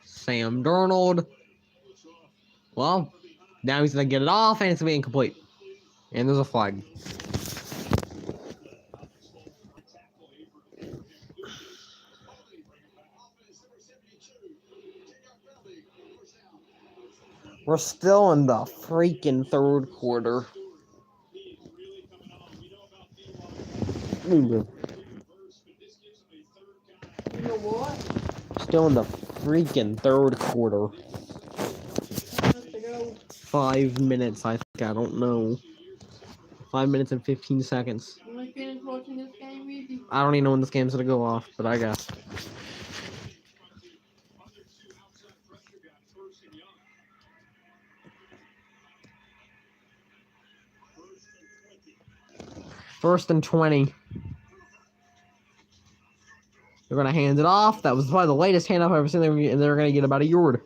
Sam Darnold. Well, now he's going to get it off, and it's going to be incomplete. And there's a flag. We're still in the freaking third quarter. You know what? Still in the freaking third quarter. Minutes to go. 5 minutes, I think. I don't know. 5 minutes and 15 seconds. You want to finish watching this game, Easy? I don't even know when this game's gonna go off, but I guess. First and 20. They're gonna hand it off. That was probably the latest handoff I've ever seen, and they're gonna get about a yard.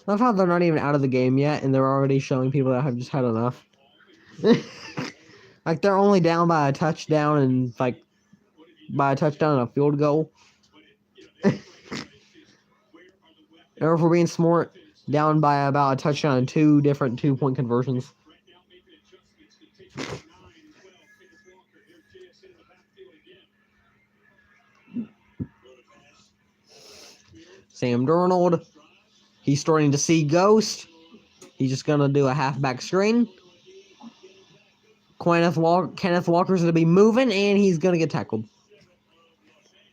I love how they're not even out of the game yet, and they're already showing people that have just had enough. Like they're only down by a touchdown and by a touchdown and a field goal. Or if we're being smart, down by about a touchdown and 2 different 2-point conversions. Sam Darnold, he's starting to see ghost. He's just gonna do a halfback screen. Kenneth Walker's gonna be moving, and he's gonna get tackled.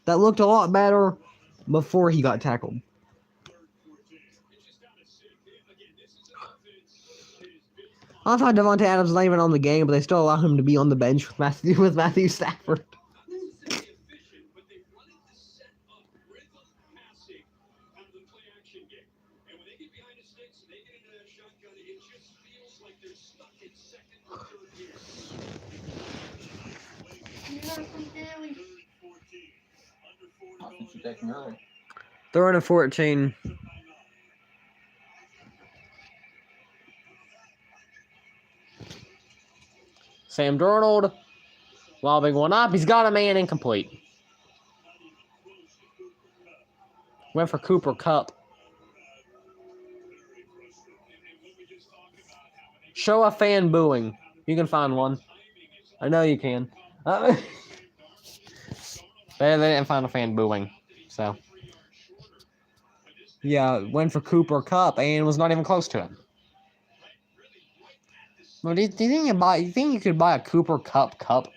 That looked a lot better before he got tackled. I thought Devontae Adams is not even on the game, but they still allow him to be on the bench with Matthew Stafford. You heard from Gary. I think you're taking early. 3rd and 14. Sam Darnold, lobbing one up. He's got a man incomplete. Went for Cooper Kupp. Show a fan booing. You can find one. I know you can. They didn't find a fan booing. So. Yeah, went for Cooper Kupp and was not even close to him. Well, do you think you could buy a Cooper Kupp cup?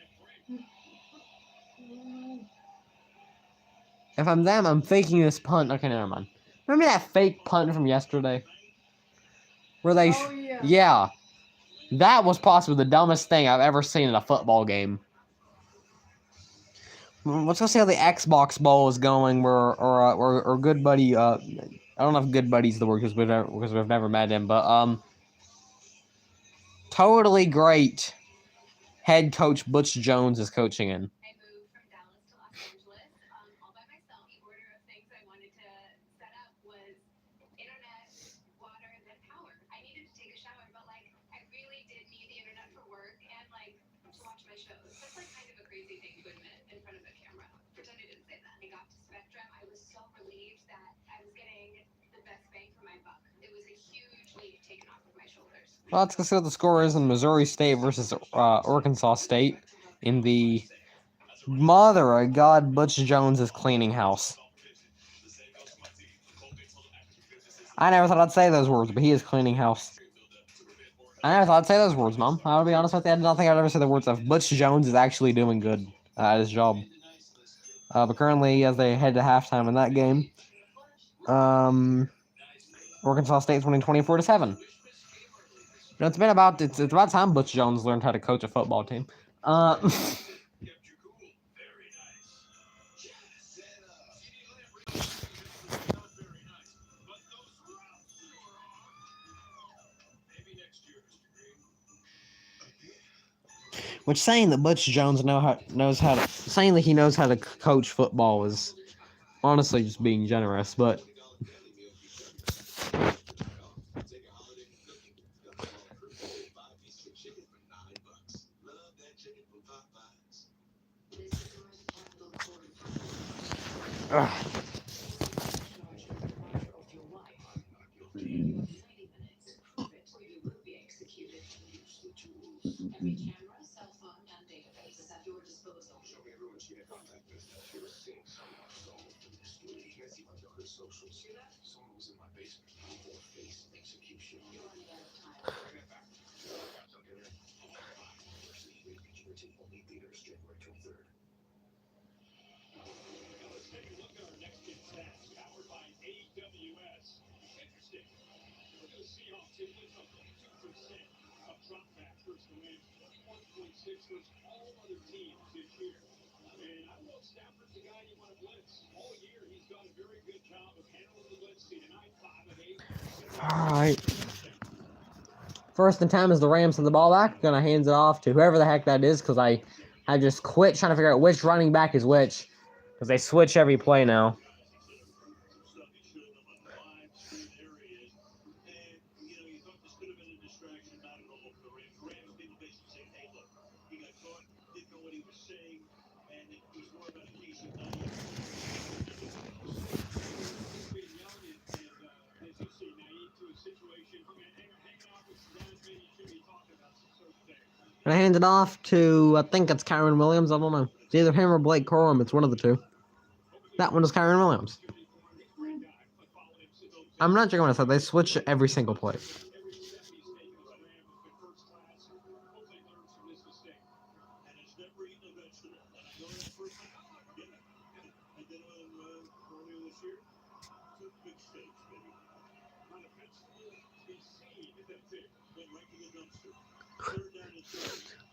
If I'm them, I'm faking this punt. Okay, never mind. Remember that fake punt from yesterday? Where they... Oh, yeah. Yeah. That was possibly the dumbest thing I've ever seen in a football game. Let's go see how the Xbox Bowl is going. Or good buddy... I don't know if good buddy's the word because we've never met him, but totally great head coach Butch Jones is coaching in. I moved from Dallas to Los Angeles all by myself. The order of things I wanted to set up was internet, water, and then power. I needed to take a shower, but I really did need the internet for work and to watch my shows. That's kind of a crazy thing to admit in front of a camera. Pretend I didn't say that. I got to Spectrum. I was so relieved that I was getting the best bang for my buck. It was a huge weight taken off of my shoulders. Well, let's go see what the score is in Missouri State versus Arkansas State in the Mother of God Butch Jones is cleaning house. I never thought I'd say those words, but he is cleaning house. I never thought I'd say those words, Mom. I'll be honest with you. I don't think I'd ever say the words of Butch Jones is actually doing good at his job. But currently, as they head to halftime in that game, Arkansas State's winning 24-7. It's about time Butch Jones learned how to coach a football team. Which saying that Butch Jones knows how to coach football is honestly just being generous, but. Ugh. socials. Someone was in my basement. Full face execution. You're running out of time. University rated PG-13, only theaters January 23rd. Now let's take a look at our next gen stats powered by AWS. Interesting. Look at the Seahawks. They blitz on 52% of dropbacks versus the Rams, 21.6 versus all other teams this year. And I don't know if Stafford's the guy you want to blitz. All year, he's done a very good job of handling the blitz. See tonight, 5 of 8. All right. First and 10 as the Rams have the ball back. Gonna hands it off to whoever the heck that is because I just quit trying to figure out which running back is which because they switch every play now. And I hand it off to, I think it's Kyron Williams. I don't know. It's either him or Blake Corum. It's one of the two. That one is Kyron Williams. I'm not sure what I said. They switch every single play.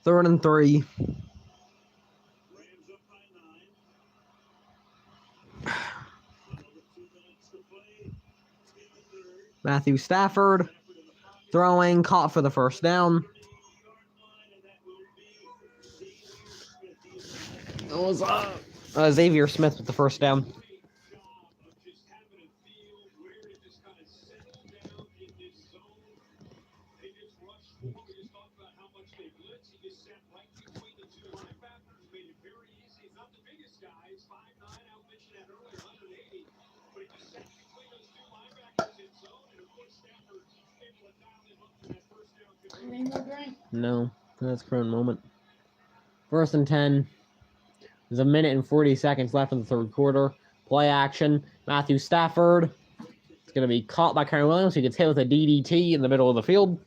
Third and 3. Matthew Stafford throwing, caught for the first down. It was Xavier Smith with the first down. No, that's current moment. First and 10. There's a minute and 40 seconds left in the third quarter. Play action. Matthew Stafford. It's going to be caught by Kyron Williams. He gets hit with a DDT in the middle of the field.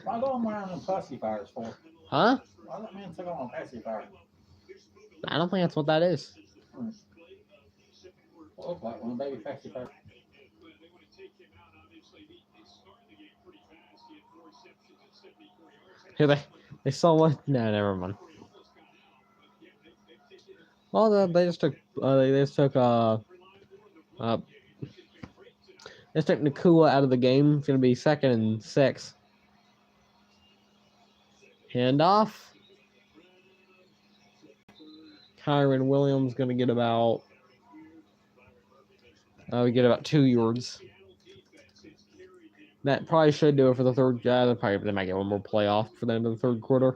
Why go around them pacifiers for? Huh? Why that man took on a pacifier? I don't think that's what that is. What look like one of baby pacifiers? Here they saw what? No, never mind. Well, they just took Nakua out of the game. It's gonna be 2nd and 6. Handoff. Kyron Williams gonna get about 2 yards. That probably should do it for the third. They might get one more play off for the end of the third quarter.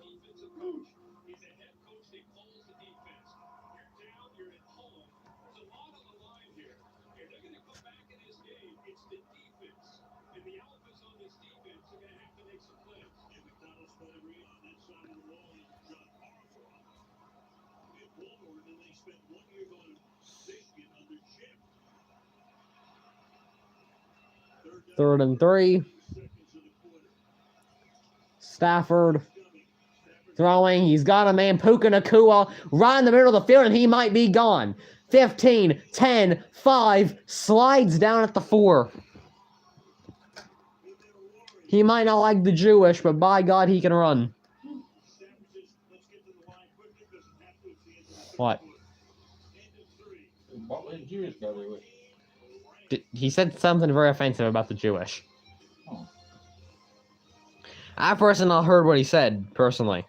Third and 3. Stafford throwing. He's got a man, Puka Nakua, right in the middle of the field, and he might be gone. 15, 10, 5, slides down at the 4. He might not like the Jewish, but by God, he can run. What? What would Jewish go with? He said something very offensive about the Jewish. Oh. I personally heard what he said, personally.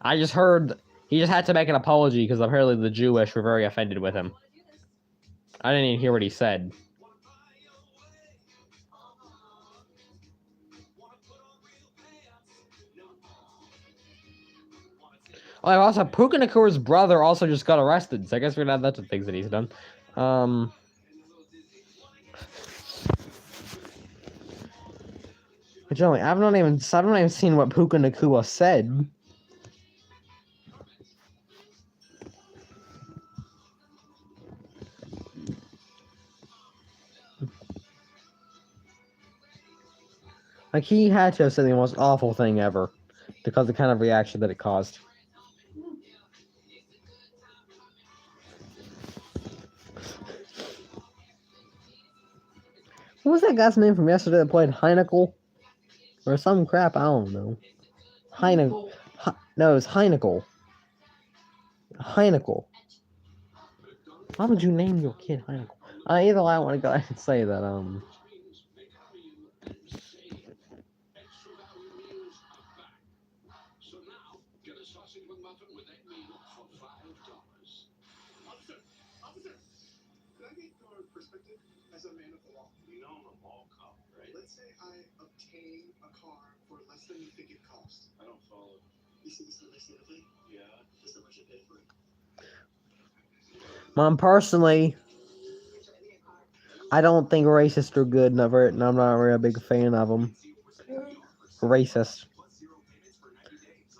I just heard he just had to make an apology because apparently the Jewish were very offended with him. I didn't even hear what he said. Oh, also, Puka Nakua's brother also just got arrested, so I guess we're gonna add that to things that he's done. But Joey, I've not even seen what Puka Nakua said. Like, he had to have said the most awful thing ever because of the kind of reaction that it caused. What was that guy's name from yesterday that played Heinekel? Or some crap, I don't know. Heinekel. No, it was Heinekel. Heinekel. Why would you name your kid Heinekel? Either way, I want to go ahead and say that, So now, get a sausage McMuffin with egg meal for $5. Officer! Officer! Could I get your perspective as a man of the law? You know I'm a mall cop, right? Let's say I obtain a car for less than you think it costs. I don't follow. You see less than a thing? Yeah. Just how much you paid for it. Mom, personally, I don't think racists are good, and I'm not really a big fan of them. Racist.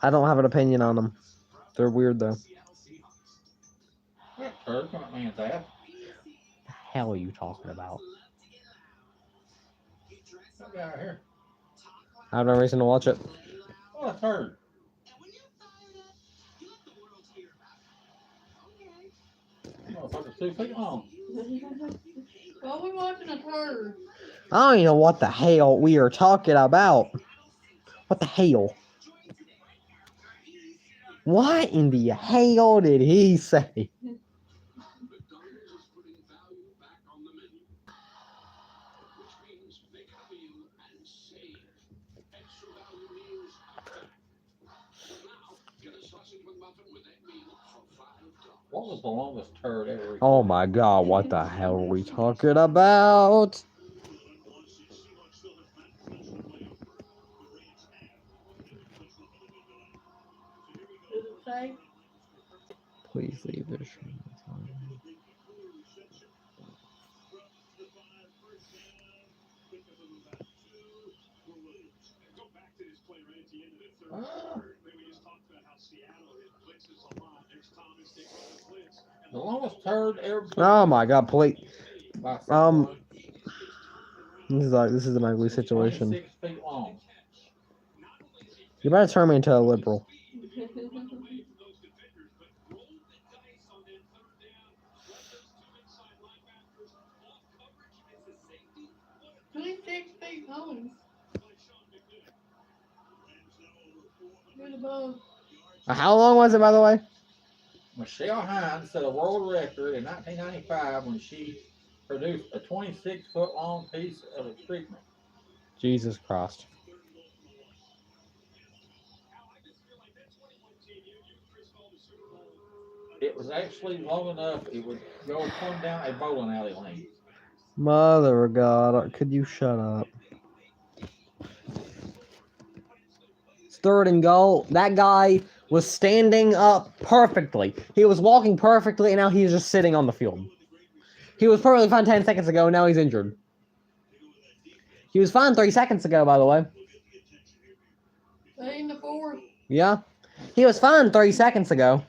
I don't have an opinion on them. They're weird, though. That turd can't mean that. What the hell are you talking about? That guy right here. I have no reason to watch it. What a turd. Motherfucker's 2 feet long. Why are we watching a turd? I don't even know what the hell we are talking about. What the hell? What in the hell did he say? McDonald's is putting value back on the menu, which means make it a meal and save. Extra value meals are back. So now, get a sausage McMuffin with egg meal for $5. What was the longest turd ever? Oh my god, what the hell are we talking about? Does it say? Please leave this. Go back to this play right at the end of the third quarter. We just talked about how Seattle hit blitzes a lot. There's Thomas taking on the blitz. The longest turd ever. Oh my god, please. By someone. This is an ugly situation. 26 feet long. You better turn me into a liberal. 26 feet long. Good above. How long was it, by the way? Michelle Hines set a world record in 1995 when she produced a 26-foot long piece of equipment. Jesus Christ. It was actually long enough it would go plumb down a bowling alley lane. Mother of God, could you shut up? It's 3rd and goal. That guy was standing up perfectly. He was walking perfectly, and now he's just sitting on the field. He was perfectly fine 10 seconds ago, and now he's injured. He was fine 3 seconds ago, by the way. They in the 4th. Yeah. He was fine 3 seconds ago.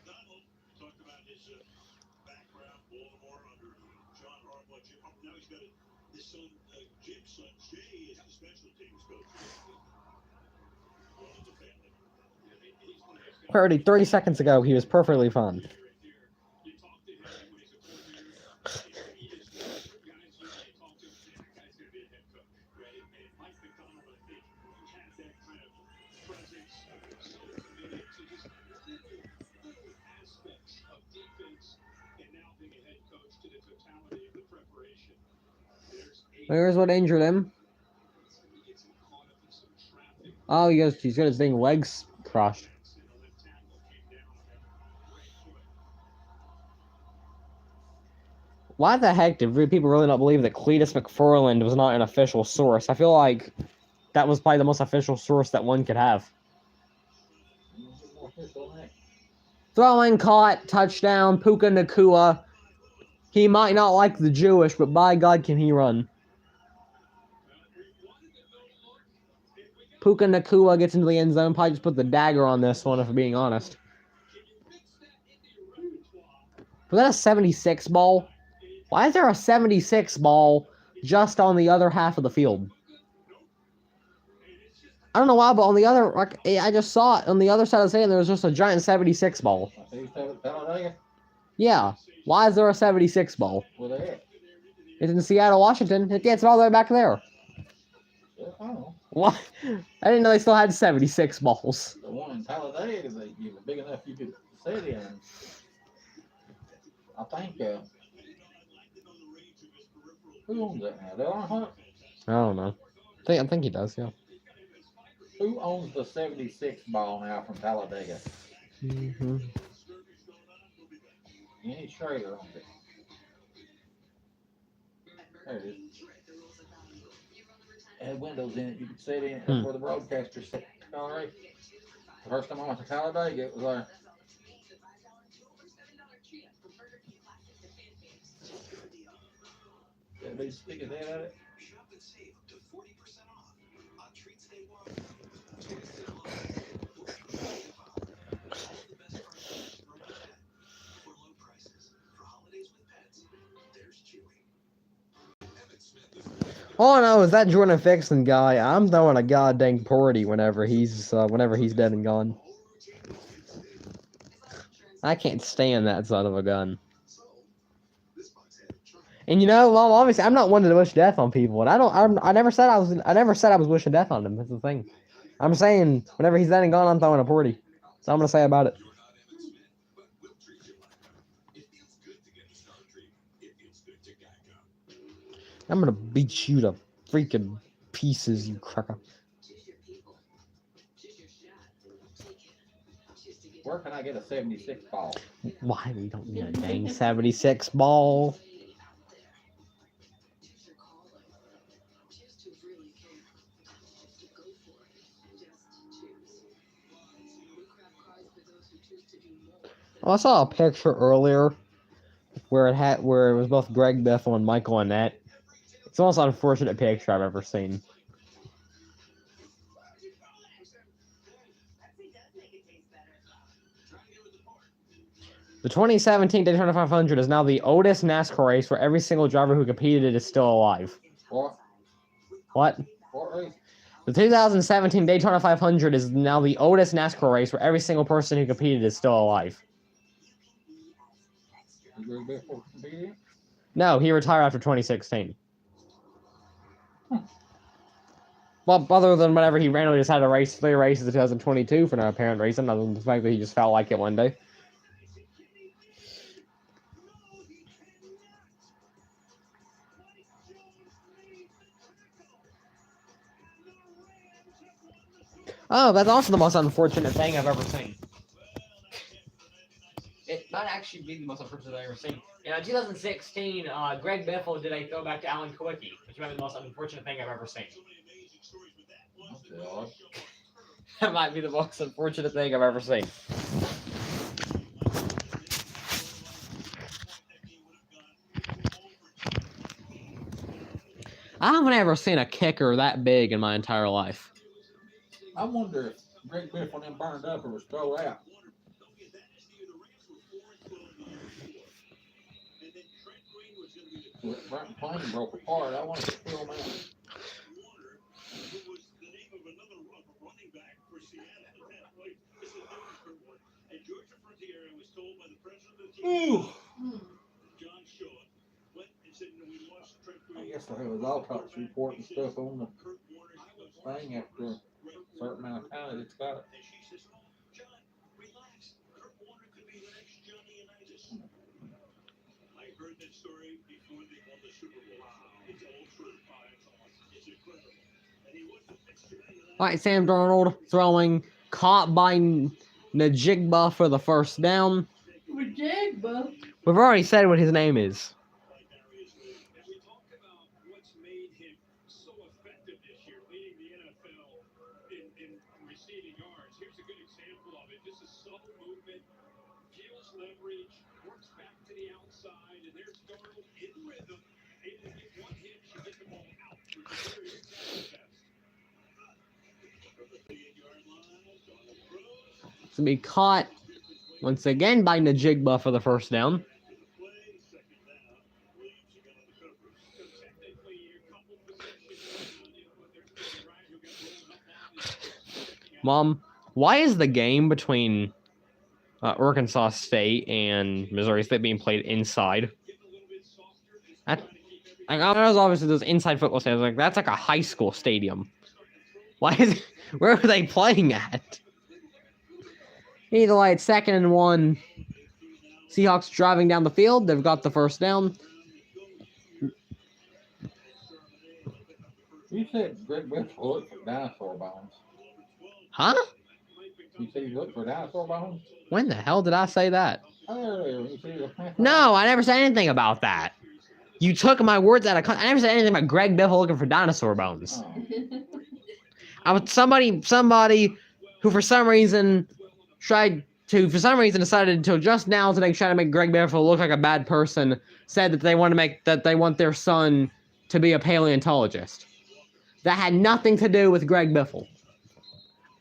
Already 3 seconds ago, he was perfectly fine. Here's what injured him. Oh, he's got his dang legs crushed. Why the heck did people really not believe that Cletus McFarland was not an official source? I feel like that was probably the most official source that one could have. Throwing, caught, touchdown, Puka Nacua. He might not like the Jewish, but by God can he run. Puka Nacua gets into the end zone. Probably just put the dagger on this one, if I'm being honest. Was that a 76 ball? Why is there a 76 ball just on the other half of the field? I don't know why, but on the other, like, I just saw it on the other side of the stadium. There was just a giant 76 ball. I see Talladega. Yeah. Why is there a 76 ball? Where they at? It's in Seattle, Washington. It's all the way back there. Yeah, I don't know. What? I didn't know they still had 76 balls. The one in Talladega is big enough you could sit in. I think. Who owns that now? Dale Earnhardt? I don't know. I think he does. Yeah. Who owns the 76 ball now from Talladega? Mm-hmm. Any Schrader owns it. There it is. It had windows in it. You could sit in it. That's where the broadcasters sit. All right. The first time I went to Talladega, it was there. That dude stick his head at it. Shop and save up to 40% off on treats they love. Tennessee Love or all the best prices from your pet. For low prices, for holidays with pets, there's Chewy. Evan Smith is All I know is that Jordan Fixon guy. I'm throwing a goddamn party whenever he's dead and gone. I can't stand that son of a gun. And you know, well, obviously, I'm not one to wish death on people, and I never said I was wishing death on them. That's the thing. I'm saying whenever he's dead and gone, I'm throwing a party. That's all I'm gonna say about it. I'm gonna beat you to freaking pieces, you cracker. Where can I get a 76 ball? Why we don't need a dang 76 ball? Oh, I saw a picture earlier where it was both Greg Biffle and Michael Annette. It's the most unfortunate picture I've ever seen. The 2017 Daytona 500 is now the oldest NASCAR race where every single driver who competed is still alive. What? What? What race? The 2017 Daytona 500 is now the oldest NASCAR race where every single person who competed is still alive. You Greg Biffle competed? No, he retired after 2016. Well, other than whenever he randomly decided to race 3 races in 2022 for no apparent reason, other than the fact that he just felt like it one day. Oh, that's also the most unfortunate thing I've ever seen. It might actually be the most unfortunate thing I've ever seen. In 2016, Greg Biffle did a throwback to Alan Kwiecki, which might be the most unfortunate thing I've ever seen. That might be the most unfortunate thing I've ever seen. I haven't ever seen a kicker that big in my entire life. I wonder if Greg Biffle them burned up or was thrown out. Right plane broke apart. I wanted to throw them out. Ooh. I guess I have his autopsy report and stuff on the thing after a certain amount of time it's got it. I heard that story before they won the Super Bowl. It's old for it's incredible. And he was the fixture. Alright, Sam Darnold throwing, caught by Najigba for the first down. Najigba? We've already said what his name is. And we talk about what's made him so effective this year, leading the NFL in receiving yards. Here's a good example of it. Just a subtle movement, feels leverage, works back to the outside, and there's Darnold in rhythm, able to get one hit to get the ball out, which is where he's at his best. From the 38-yard line, Darnold throws. To be caught once again by Najigba for the first down. Mom, why is the game between Arkansas State and Missouri State being played inside? I was obviously those inside football stadiums. Like that's like a high school stadium. Why is it, where are they playing at? Either way, it's 2nd and 1. Seahawks driving down the field. They've got the first down. You said Greg Biffle looked for dinosaur bones. Huh? You said you looked for dinosaur bones? When the hell did I say that? Earlier, you said you looked No, I never said anything about that. You took my words out of context. I never said anything about Greg Biffle looking for dinosaur bones. Oh. I was somebody who for some reason decided to just now today try to make Greg Biffle look like a bad person, said that they want their son to be a paleontologist. That had nothing to do with Greg Biffle.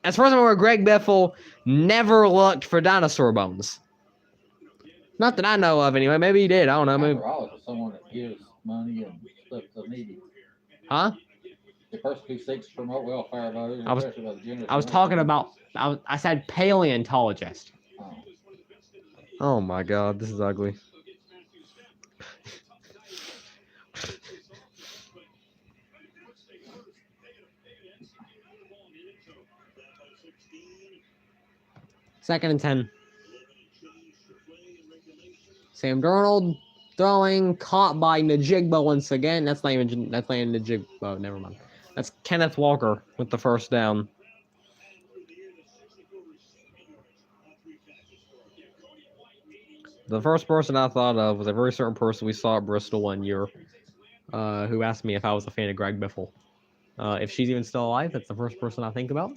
As far as I'm aware, Greg Biffle never looked for dinosaur bones. Not that I know of, anyway. Maybe he did. I don't know. Maybe. Is someone that gives money and stuff to the needy. Huh? The person who seeks to promote welfare of others, especially by the generous. I was talking about. I said paleontologist. Oh. Oh my God, this is ugly. Second and 10. Sam Darnold throwing, caught by Najigba once again. That's not Najigba. Never mind. That's Kenneth Walker with the first down. The first person I thought of was a very certain person we saw at Bristol one year, who asked me if I was a fan of Greg Biffle. If she's even still alive, that's the first person I think about.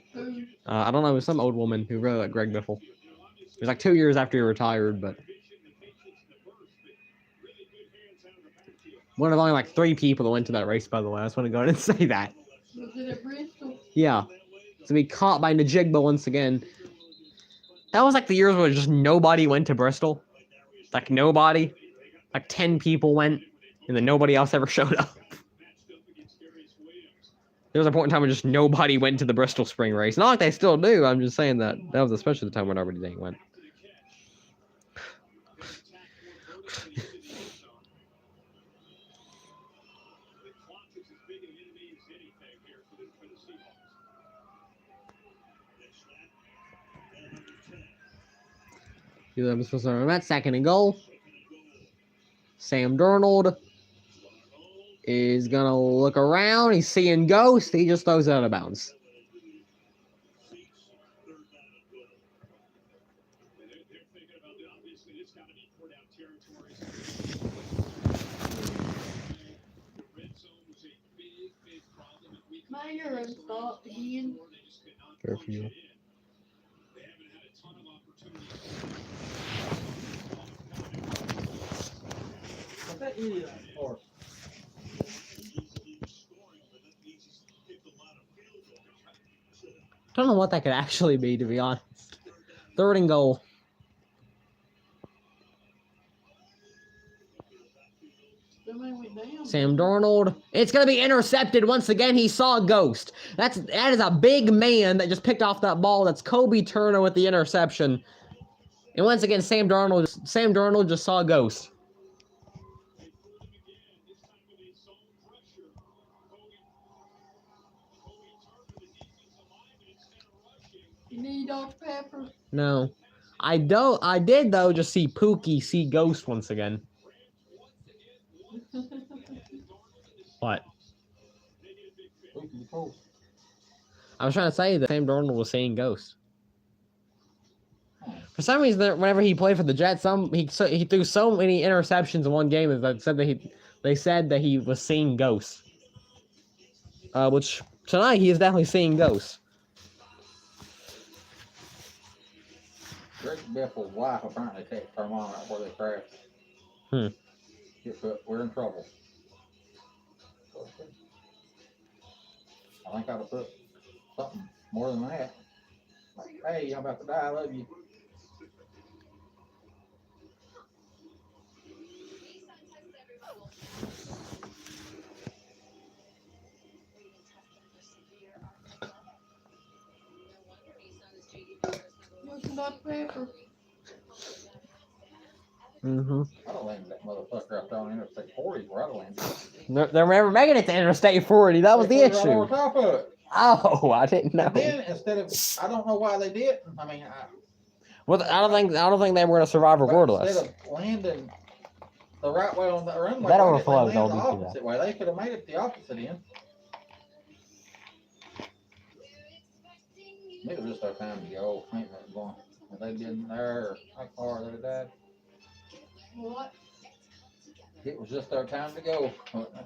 I don't know, it was some old woman who really liked Greg Biffle. It was like 2 years after he retired, but one of only like 3 people that went to that race, by the way. I just want to go ahead and say that. Was it at Bristol? Yeah. So we caught by Najigba once again. That was like the years where just nobody went to Bristol. Like nobody. Like 10 people went, and then nobody else ever showed up. There was a point in time when just nobody went to the Bristol Spring Race. Not like they still do. I'm just saying that was especially the time when nobody didn't went. I'm supposed to run that 2nd and goal. Sam Darnold is going to look around. He's seeing ghosts. He just throws it out of bounds. My urine stopped again. Curfew. Don't know what that could actually be, to be honest. 3rd and goal. Sam Darnold. It's going to be intercepted once again. He saw a ghost. That is a big man that just picked off that ball. That's Kobe Turner with the interception. And once again, Sam Darnold just saw a ghost. You need Dr. Pepper? No. I did, though, just see Pookie see ghost once again. What? I was trying to say that Sam Darnold was seeing ghosts. For some reason, whenever he played for the Jets, he threw so many interceptions in one game that they said that he was seeing ghosts. Which tonight he is definitely seeing ghosts. Greg Biffle's wife apparently takes her mom out where they crashed. We're in trouble. I think I ought to put something more than that. Like, hey, I'm about to die, I love you. hot pepper. Mm-hmm. I'd have landed that motherfucker out there on Interstate 40 where I'd have landed. They're never making it to Interstate 40. That was the They put it right over issue. top of it. Oh, I didn't know. And then instead of, I don't know why they did. I mean, Well, I don't think they were gonna survive regardless. instead of landing the right way on the runway, That why didn't overflows, they land they'll the do that. opposite way. They could have made it the opposite end. It was just their time to go. Ain't nothing going. If they'd been there, how far they'd have died. What? It was just their time to go.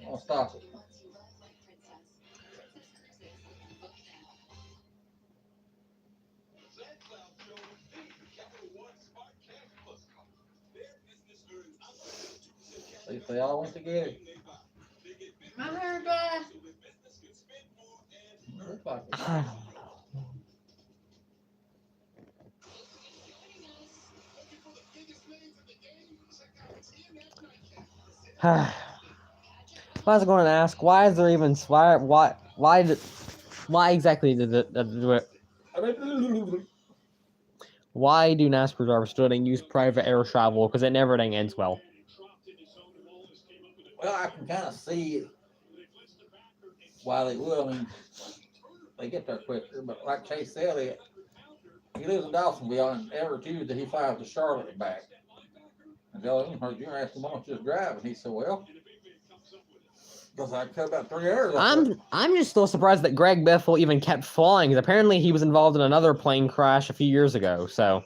I'll stop it. At least they all went together. My hair dry. Looks like it. I don't know. I was going to ask, why is there even why exactly did it? Why do NASCAR drivers still use private air travel? Because it never ends well. Well, I can kind of see why they would. I mean, they get there quicker, but like Chase Elliott, he lives in Dawsonville, and every Tuesday he flies to Charlotte and back. And Joe heard you asked him, why don't you just drive? And he said, well, because I cut about 3 hours. I'm just still surprised that Greg Biffle even kept flying, because apparently he was involved in another plane crash a few years ago. So.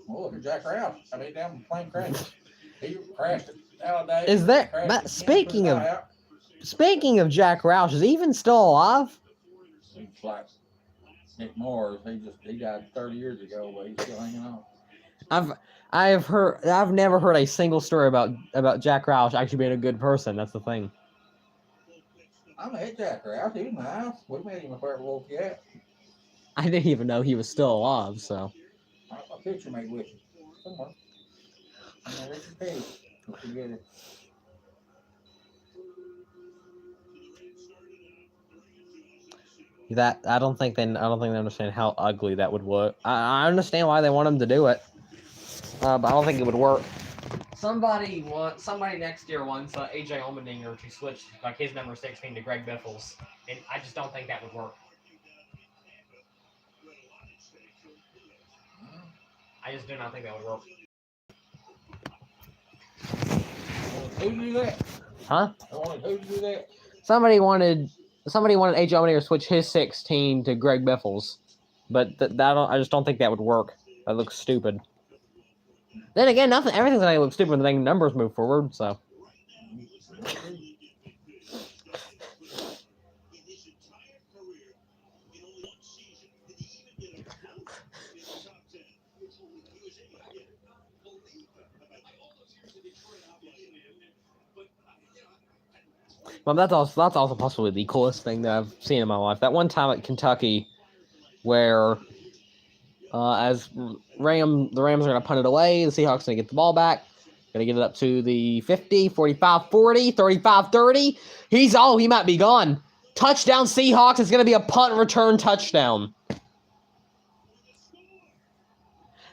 Well, look at Jack Roush. I mean, damn plane crash. He crashed nowadays. Is there? But speaking of Jack Roush, is he even still alive? He's like Nick Morris. He died 30 years ago, but he's still hanging on. I've never heard a single story about Jack Roush actually being a good person. That's the thing. I met Jack Roush. He was nice. We met him up there at Wolf Cat. I didn't even know he was still alive. So. I got a picture made with him somewhere. And it's a page. Together. That I don't think they understand how ugly that would look. I understand why they want him to do it, but I don't think it would work. Somebody next year wants AJ Allmendinger to switch like his number 16 to Greg Biffle's, and I just don't think that would work. I just do not think that would work. Who do that? Huh? Who do that? Somebody wanted AJ Allmendinger to switch his 16 to Greg Biffle's, but I just don't think that would work. That looks stupid. Then again, everything's gonna look stupid when the numbers move forward. So. Well, that's also possibly the coolest thing that I've seen in my life. That one time at Kentucky, where as the Rams are going to punt it away, the Seahawks are going to get the ball back, going to get it up to the 50, 45-40, 35-30. He might be gone. Touchdown Seahawks. It's going to be a punt return touchdown.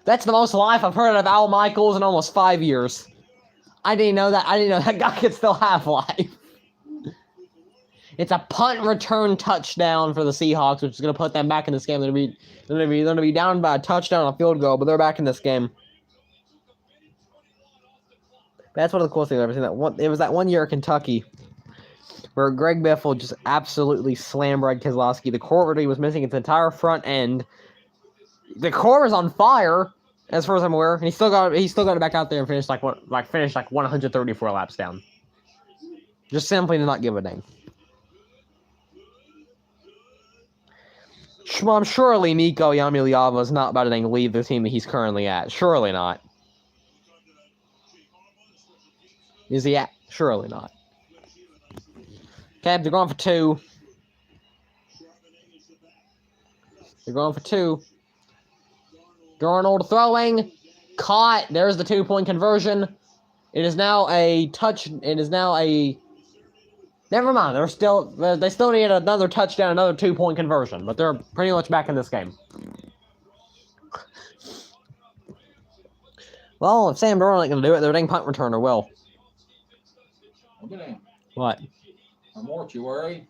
That's the most life I've heard of Al Michaels in almost 5 years. I didn't know that guy could still have life. It's a punt return touchdown for the Seahawks, which is going to put them back in this game. They're going to be down by a touchdown on a field goal, but they're back in this game. That's one of the coolest things I've ever seen. It was that one year at Kentucky where Greg Biffle just absolutely slammed Red Keselowski. The quarter was missing its entire front end. The core was on fire, as far as I'm aware, and he still got it back out there and finished like 134 laps down. Just simply did not give a dang. Surely Nico Yamiliava is not about to leave the team that he's currently at. Surely not. Is he at? Surely not. Okay, they're going for 2. They're going for 2. Darnold throwing. Caught. There's the 2-point conversion. It is now a touch. It is now a... Never mind. They still need another touchdown, another 2-point conversion, but they're pretty much back in this game. Well, if Sam Darnold ain't gonna do it, their dang punt returner will. Look at him. What? A mortuary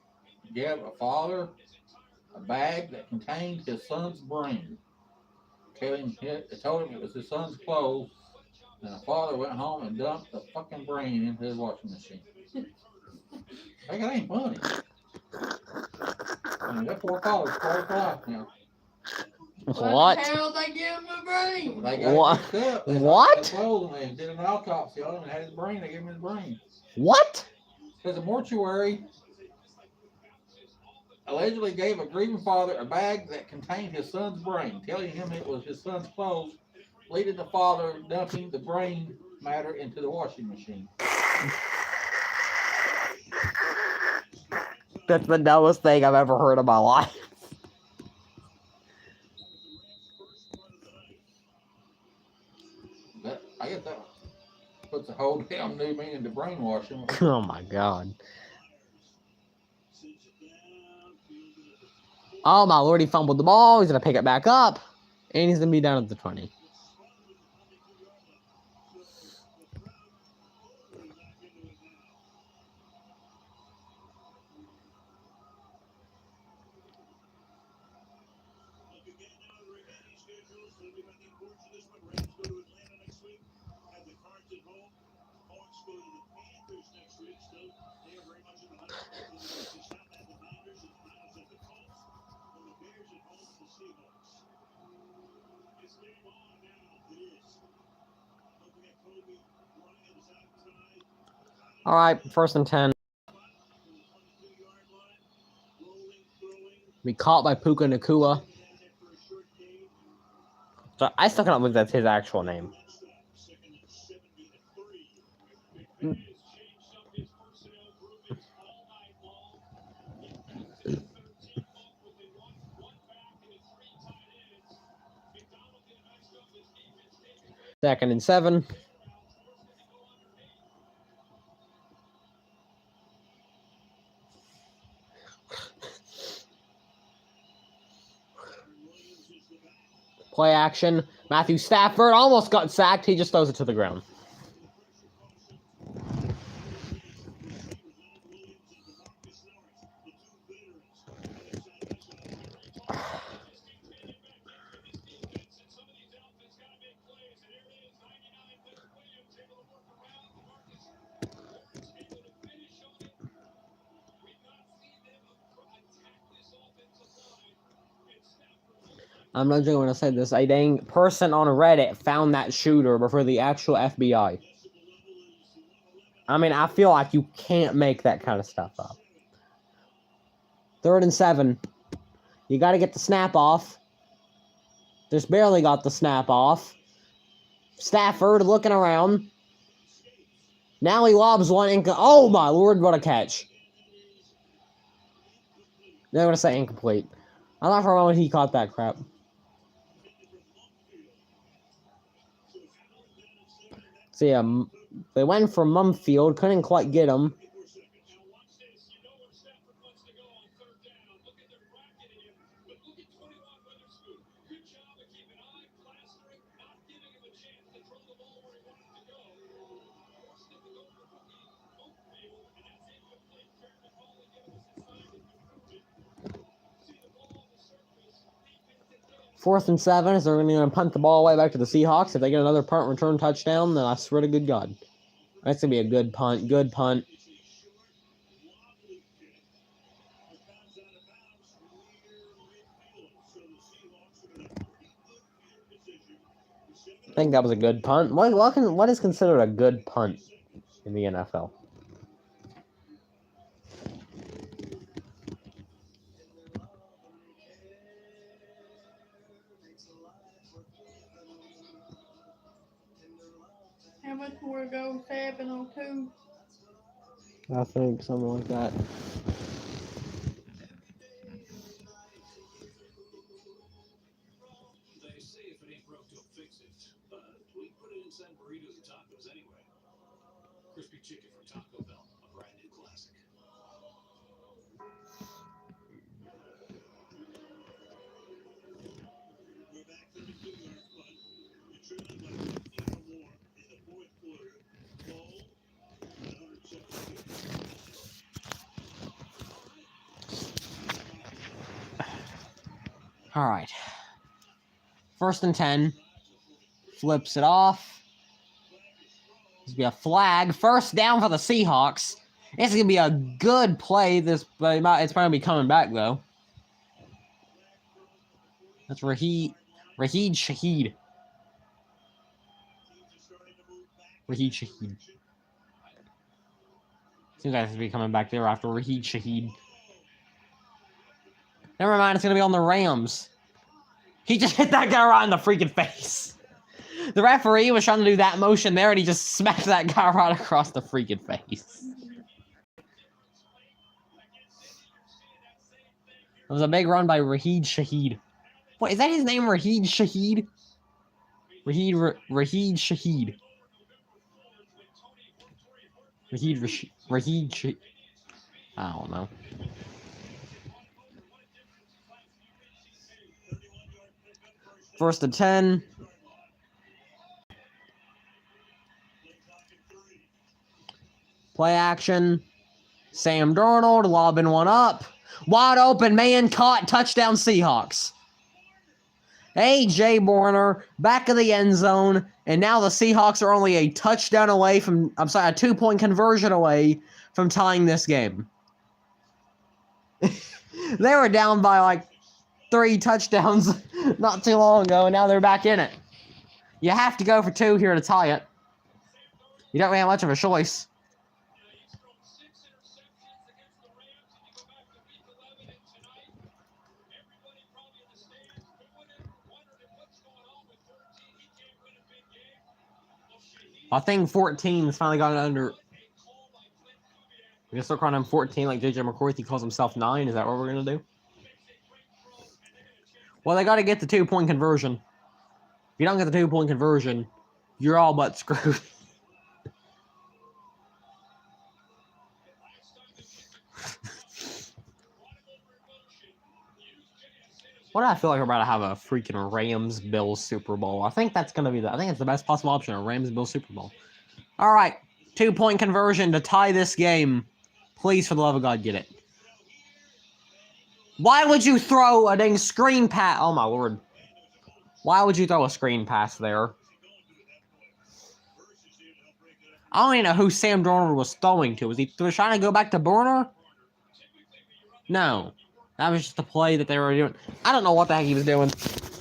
gave a father a bag that contained his son's brain. Told him it was his son's clothes, and the father went home and dumped the fucking brain into his washing machine. Like, it ain't funny. I mean, that poor father's scarred for life now. What? The hell they give him a brain? They got What? it mixed up. They What? His clothes and they did an autopsy on him and had his brain. They gave him his brain. What? Because the mortuary allegedly gave a grieving father a bag that contained his son's brain, telling him it was his son's clothes, leading the father dumping the brain matter into the washing machine. That's the dumbest thing I've ever heard in my life. I guess that puts a whole damn new meaning to brainwashing. Oh my god. Oh my lord, he fumbled the ball. He's gonna pick it back up. And he's gonna be down at the 20. All right, 1st and 10. Be caught by Puka Nakua. So I still cannot believe that's his actual name. Second and 7. Play action. Matthew Stafford almost got sacked. He just throws it to the ground. I'm not joking when I say this. A dang person on Reddit found that shooter before the actual FBI. I mean, I feel like you can't make that kind of stuff up. 3rd and 7. You got to get the snap off. Just barely got the snap off. Stafford looking around. Now he lobs one. Oh my lord, what a catch. They're going to say incomplete. I thought for a moment he caught that crap. So yeah, they went for Mumfield, couldn't quite get him. Fourth and 7, as they're going to punt the ball away back to the Seahawks. If they get another punt return touchdown, then I swear to good God. That's going to be a good punt. Good punt. I think that was a good punt. What is considered a good punt in the NFL? How much more to go? 7:02. I think something like that. They say if it ain't broke, don't fix it. But we put it inside burritos and tacos anyway. Crispy chicken from Taco Bell, a brand new classic. We're back from the 2-yard punt. We're trailing by 15 or more. All right. 1st and 10. Flips it off. This will be a flag. 1st down for the Seahawks. This is gonna be a good play. It's probably gonna be coming back though. That's Raheed Shaheed. Raheed Shaheed. Seems like it's gonna be coming back there after Raheed Shaheed. Never mind, it's gonna be on the Rams. He just hit that guy right in the freaking face. The referee was trying to do that motion there, and he just smacked that guy right across the freaking face. It was a big run by Raheed Shaheed. What, is that his name, Raheed Shaheed? Raheed Shaheed. Raheed Shaheed. I don't know. First and 10. Play action. Sam Darnold lobbing one up. Wide open, man caught. Touchdown Seahawks. A.J. Borner back of the end zone. And now the Seahawks are only a touchdown away from, a 2-point conversion away from tying this game. They were down by like 3 touchdowns not too long ago, and now they're back in it. You have to go for 2 here to tie it. You don't really have much of a choice. I think 14 has finally gotten under. We're going to start calling him 14 like JJ McCourty calls himself 9. Is that what we're going to do? Well, they got to get the 2-point conversion. If you don't get the 2-point conversion, you're all but screwed. What do I feel like we're about to have a freaking Rams-Bills Super Bowl? I think that's going to be I think it's the best possible option, a Rams-Bills Super Bowl. All right, 2-point conversion to tie this game. Please, for the love of God, get it. Why would you throw a dang screen pass? Oh, my Lord. Why would you throw a screen pass there? I don't even know who Sam Darnold was throwing to. Was he trying to go back to Burner? No. That was just a play that they were doing. I don't know what the heck he was doing.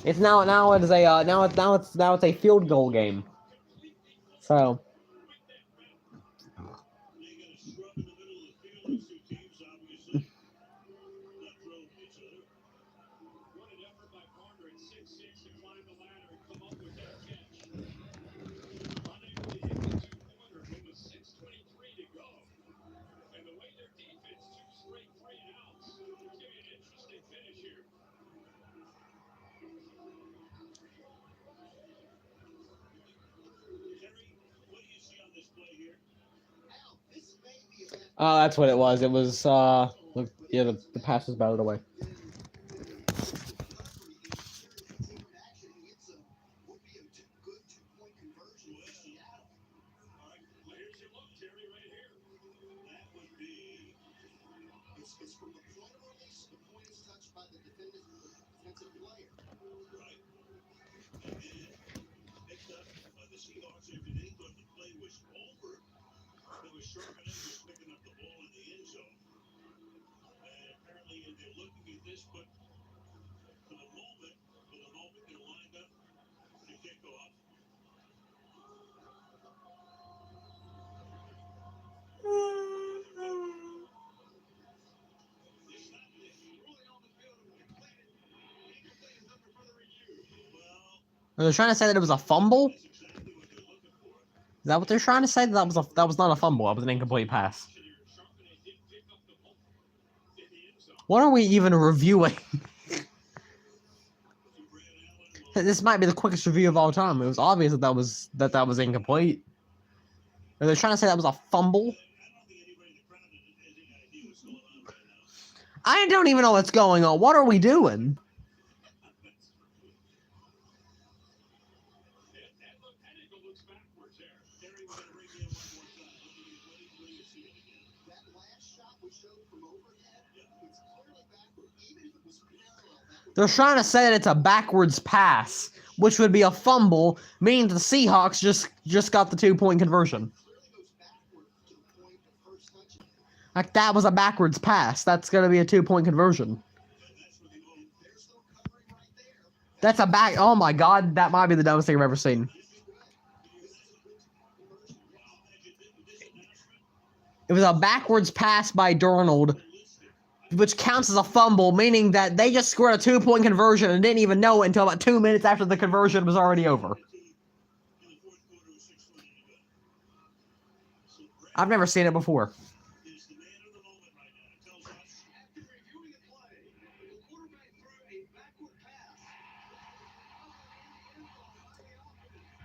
It's now it's a field goal game. So oh, that's what it was. It was yeah, the pass was batted away. It's from the point of release. The point is touched by the defensive player. Right. And then, next up, the Seahawks, after they thought the play was over, it was Charbonnet was picking up the ball in the end zone. And apparently they're looking at this, but for the moment, they're lined up to kick off. Are they trying to say that it was a fumble? Is that what they're trying to say? That was not a fumble. That was an incomplete pass. What are we even reviewing? This might be the quickest review of all time. It was obvious that was incomplete. Are they trying to say that was a fumble? I don't even know what's going on. What are we doing? They're trying to say that it's a backwards pass, which would be a fumble, meaning the Seahawks just got the 2-point conversion. Like, that was a backwards pass. That's going to be a 2-point conversion. That's a back... Oh, my God. That might be the dumbest thing I've ever seen. It was a backwards pass by Darnold, which counts as a fumble, meaning that they just scored a 2-point conversion and didn't even know it until about 2 minutes after the conversion was already over. I've never seen it before.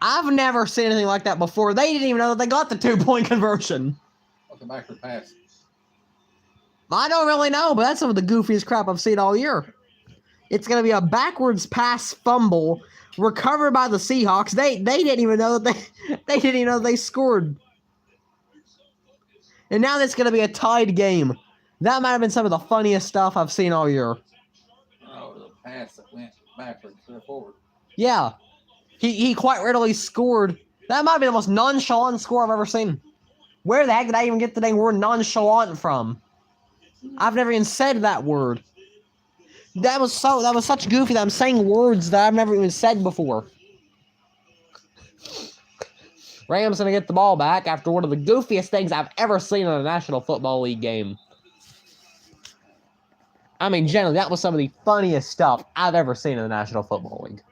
I've never seen anything like that before. They didn't even know that they got the 2-point conversion. What's a backward pass? I don't really know, but that's some of the goofiest crap I've seen all year. It's going to be a backwards pass fumble recovered by the Seahawks. They didn't even know that they didn't even know they scored. And now it's going to be a tied game. That might have been some of the funniest stuff I've seen all year. Oh, it was a pass that went backwards instead of forward. Yeah. He quite readily scored. That might be the most nonchalant score I've ever seen. Where the heck did I even get the dang word nonchalant from? I've never even said that word. That was such goofy that I'm saying words that I've never even said before. Rams gonna get the ball back after one of the goofiest things I've ever seen in a National Football League game. I mean, generally, that was some of the funniest stuff I've ever seen in the National Football League.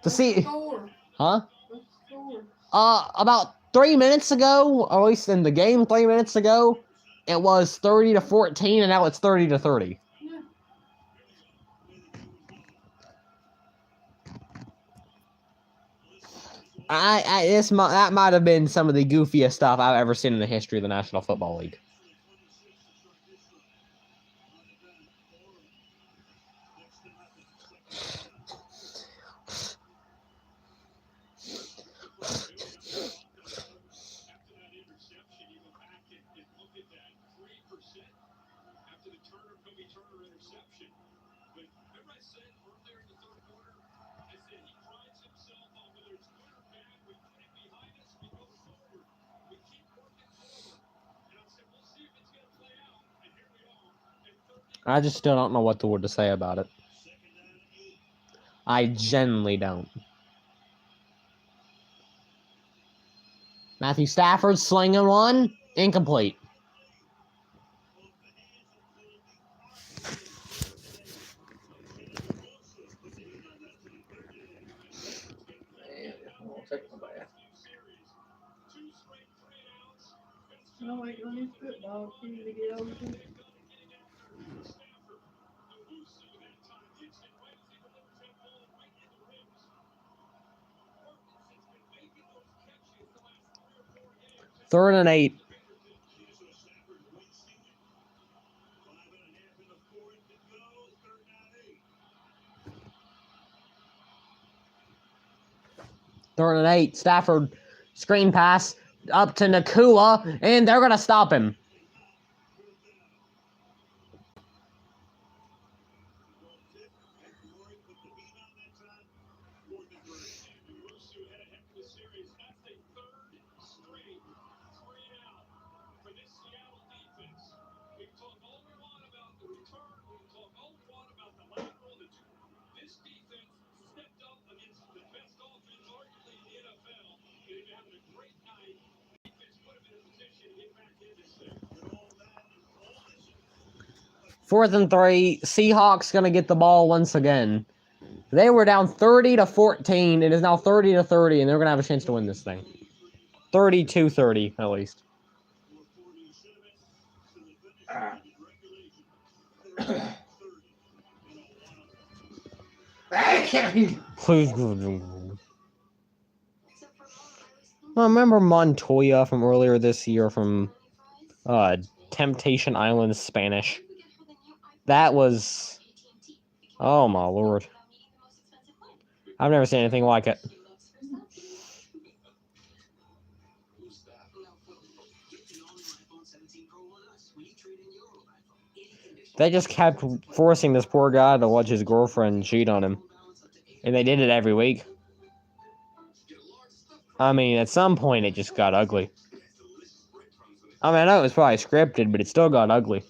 To see... Huh? About 3 minutes ago, or at least in the game 3 minutes ago, it was 30-14, and now it's 30-30. Yeah. That might have been some of the goofiest stuff I've ever seen in the history of the National Football League. I just still don't know what the word to say about it. I genuinely don't. Matthew Stafford slinging one. Incomplete. No, wait, let me football. You need to get over here. Third and 8. Third and 8. Stafford screen pass up to Nakua, and they're gonna stop him. Fourth and 3. Seahawks gonna get the ball once again. They were down 30-14. It is now 30-30, and they're gonna have a chance to win this thing. 32-30 at least. Please. I remember Montoya from earlier this year from Temptation Island Spanish. That was... Oh my lord. I've never seen anything like it. They just kept forcing this poor guy to watch his girlfriend cheat on him. And they did it every week. I mean, at some point it just got ugly. I mean, I know it was probably scripted, but it still got ugly.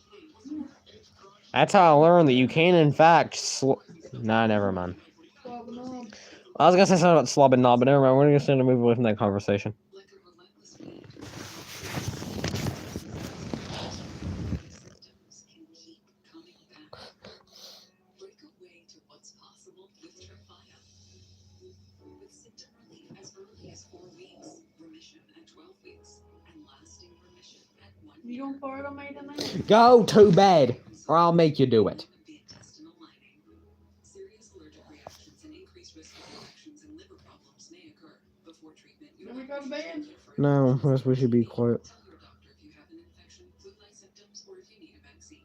That's how I learned that you can, in fact, nah, never mind. Slob and knob. I was gonna say something about slob and knob, but never mind. We're gonna move away from that conversation. Like a relentless weed, symptoms can keep coming back. Break away to what's possible with Tremfya. With symptom relief as early as 4 weeks, remission at 12 weeks, and lasting remission at 1 You year. gonna fart on me tonight? Go to bed, or I'll make you do it. The intestinal lining. Serious allergic reactions and increased risk of infections and liver problems may occur. Before treatment, you Let me go to bed. No, I guess we should be quiet. Tell your doctor if you have an infection, flu-like symptoms, or if you need a vaccine.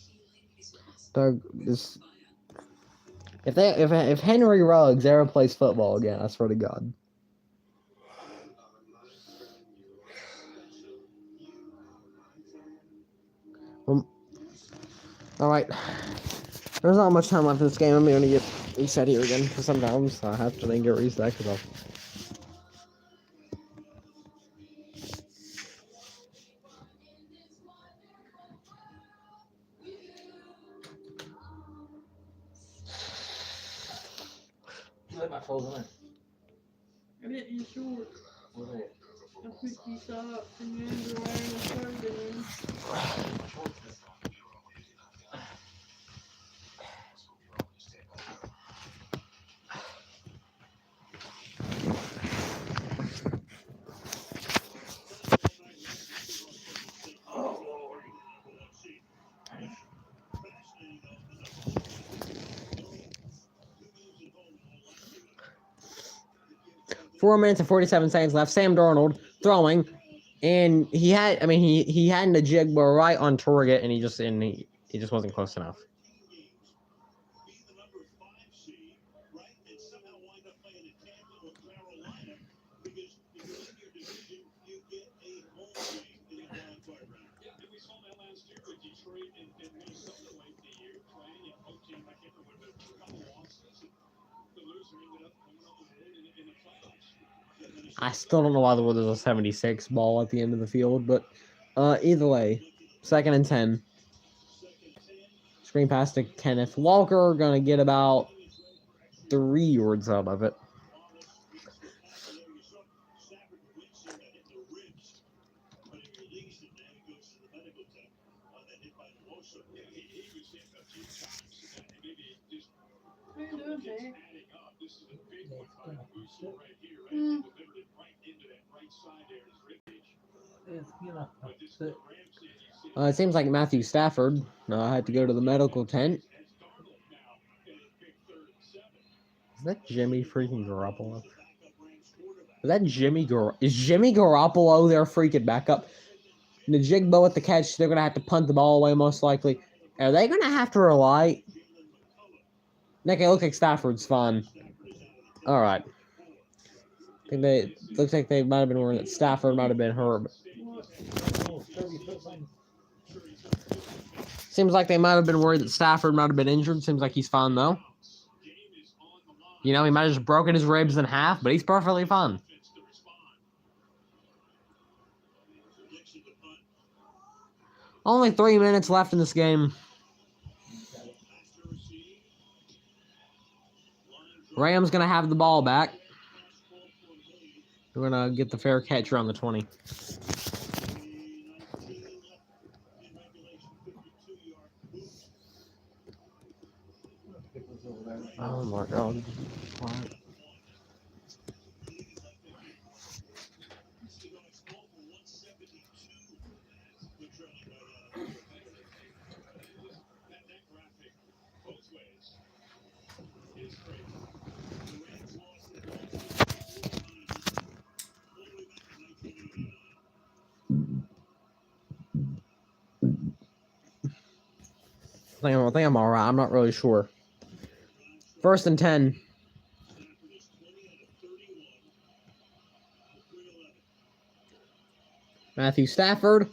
Healing is possible. Doug, with this Tremfya. if Henry Ruggs ever plays football again, I swear to God. All right. There's not much time left in this game. I'm gonna get reset here again because sometimes I have to then get reset because I'll. Let my clothes on. I get you short. What are they? I put you socks and your underwear and a shirt in. Four minutes and 47 seconds left. Sam Darnold throwing, and he had a jigba right on target, and he just wasn't close enough. I still don't know why there's a 76 ball at the end of the field, but either way, 2nd and 10. Screen pass to Kenneth Walker, gonna get about 3 yards out of it. What are you doing, Jay? It seems like Matthew Stafford had to go to the medical tent. Is that Jimmy freaking Garoppolo? Is that Is Jimmy Garoppolo their freaking backup? Najigbo at the catch. They're going to have to punt the ball away most likely. Are they going to have to rely? Nick, it looks like Stafford's fine. All right. I think looks like they might have been worried that Stafford might have been hurt. Seems like they might have been worried that Stafford might have been injured. Seems like he's fine, though. You know, he might have just broken his ribs in half, but he's perfectly fine. Only 3 minutes left in this game. Rams going to have the ball back. We're going to get the fair catch around the 20. Oh my God. What? I think I'm all right. I'm not really sure. 1st and 10. Matthew Stafford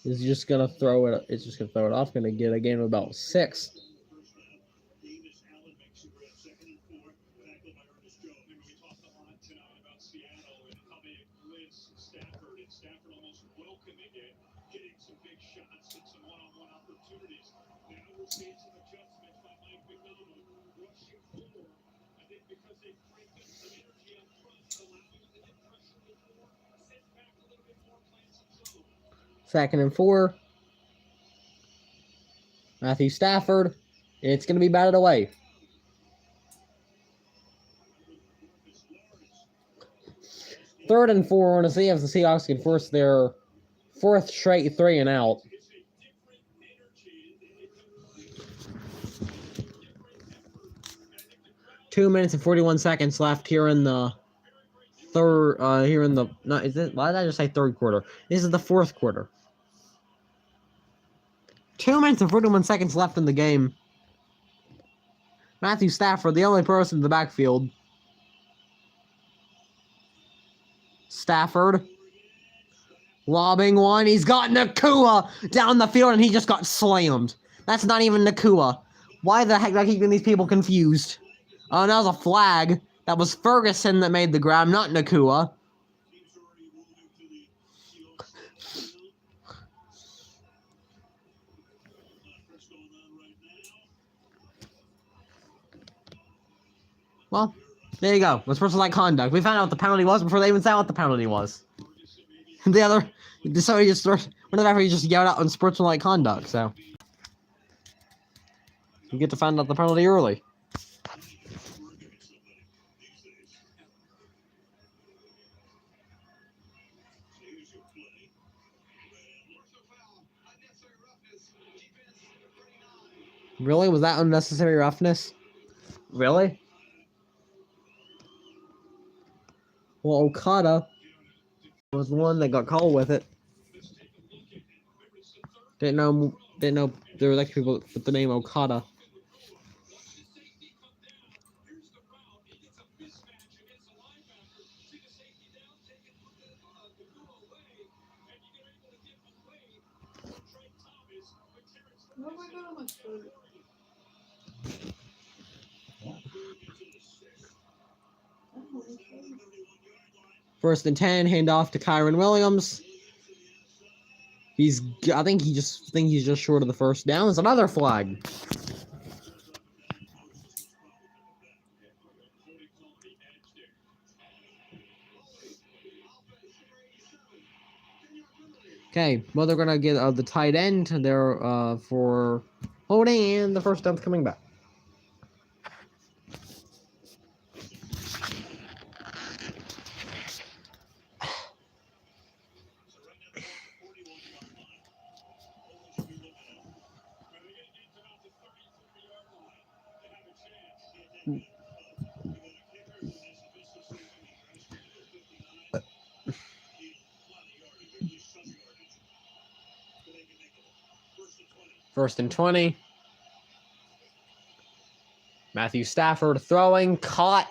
is just gonna throw it. It's just gonna throw it off. Gonna get a gain of about 6. Second and 4. Matthew Stafford. It's gonna be batted away. Third and 4 on to see if the Seahawks can force their 4th straight 3 and out. Two minutes and 41 seconds left here in the third. Here in the no, is it? Why did I just say third quarter? This is the 4th quarter. 2 minutes and 41 seconds left in the game. Matthew Stafford, the only person in the backfield. Stafford. Lobbing one. He's got Nakua down the field and he just got slammed. That's not even Nakua. Why the heck am I keeping these people confused? Oh, that was a flag. That was Ferguson that made the grab, not Nakua. Well, there you go. Unsportsmanlike conduct. We found out what the penalty was before they even said what the penalty was. The other, somebody just one of the referees just yelled out unsportsmanlike conduct. So you get to find out the penalty early. Really? Was that unnecessary roughness? Really? Well, Okada was the one that got called with it. Didn't know there were like people with the name Okada. Oh my god, I'm food. First and 10, handoff to Kyron Williams. I think he's just short of the first down. There's another flag. Okay, well they're gonna get the tight end there for holding, and the first down's coming back. First and 20. Matthew Stafford throwing, caught,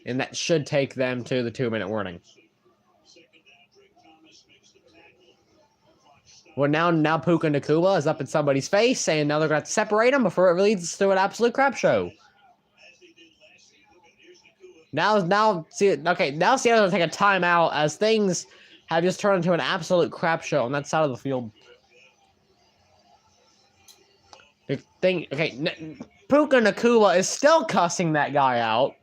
and that should take them to the 2-minute warning. Well, now Puka Nakua is up in somebody's face, and now they're going to separate them before it leads to an absolute crap show. Now Seattle's going to take a timeout as things have just turned into an absolute crap show on that side of the field. Puka Nakua is still cussing that guy out.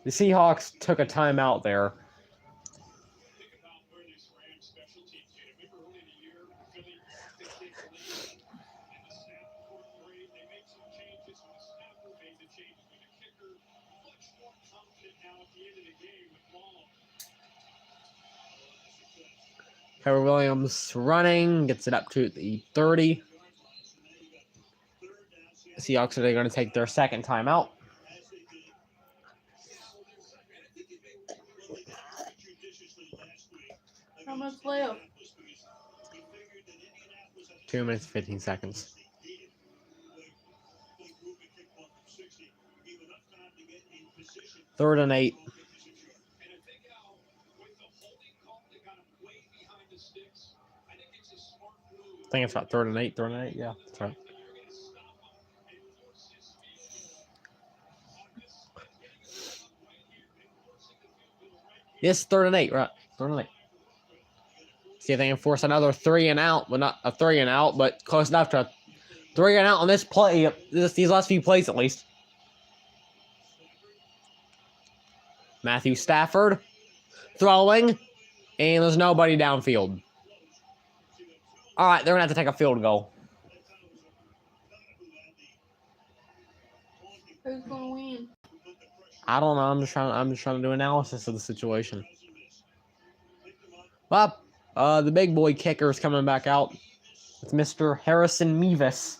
The Seahawks took a timeout there. Kyron Williams running, gets it up to the 30. The Seahawks are going to take their second timeout. How much left? 2 minutes, 15 seconds. 3rd and 8. I think it's about 3rd and 8. 3rd and 8. Yeah, that's right. Yes, 3rd and 8, right? 3rd and 8. See if they can force another 3 and out, but not a 3 and out, but close enough to 3 and out on this play. These last few plays, at least. Matthew Stafford throwing, and there's nobody downfield. All right, they're gonna have to take a field goal. Who's gonna win? I don't know. I'm just trying to do analysis of the situation. Well, the big boy kicker is coming back out. It's Mr. Harrison Mevis.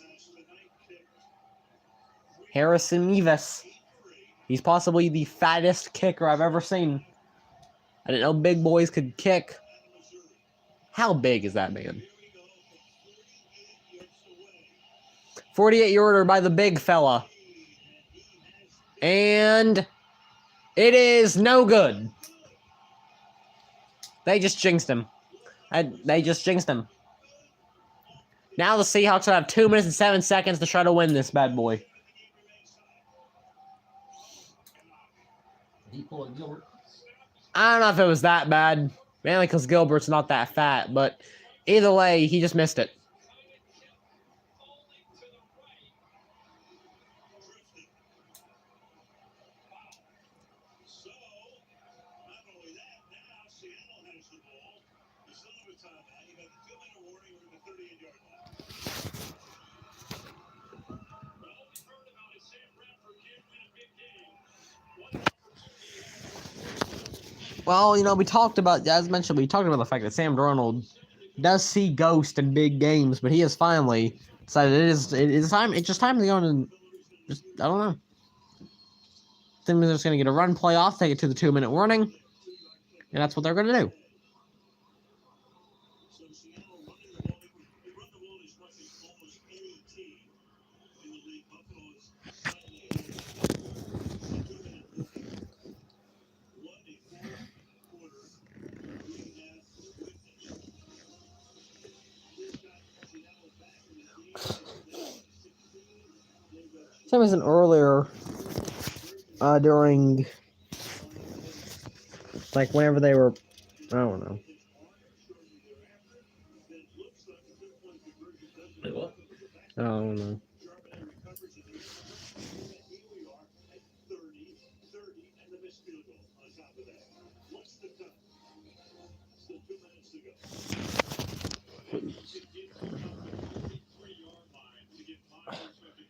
Harrison Mevis. He's possibly the fattest kicker I've ever seen. I didn't know big boys could kick. How big is that man? 48-yarder by the big fella. And it is no good. They just jinxed him. They just jinxed him. Now the Seahawks will have 2 minutes and 7 seconds to try to win this bad boy. I don't know if it was that bad. Mainly because Gilbert's not that fat. But either way, he just missed it. Well, we talked about, as mentioned, we talked about the fact that Sam Darnold does see ghosts in big games, but he has finally decided it is time. It's just time to go and I don't know. I think they're just going to get a run play off, take it to the 2-minute warning, and that's what they're going to do. Some reason earlier, during, like, whenever they were, I don't know. Wait, what? I don't know.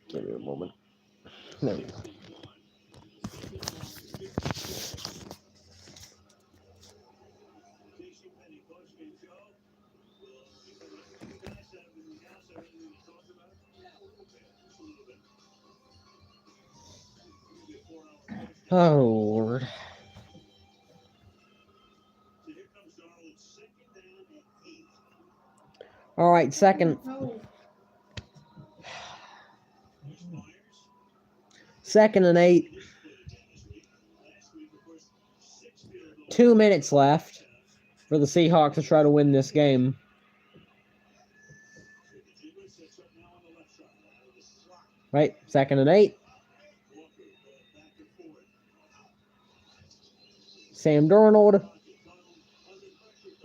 Give me a moment. There we go. Oh, Lord. All right, second. No. 2nd and 8. 2 minutes left for the Seahawks to try to win this game. Right, 2nd and 8. Sam Darnold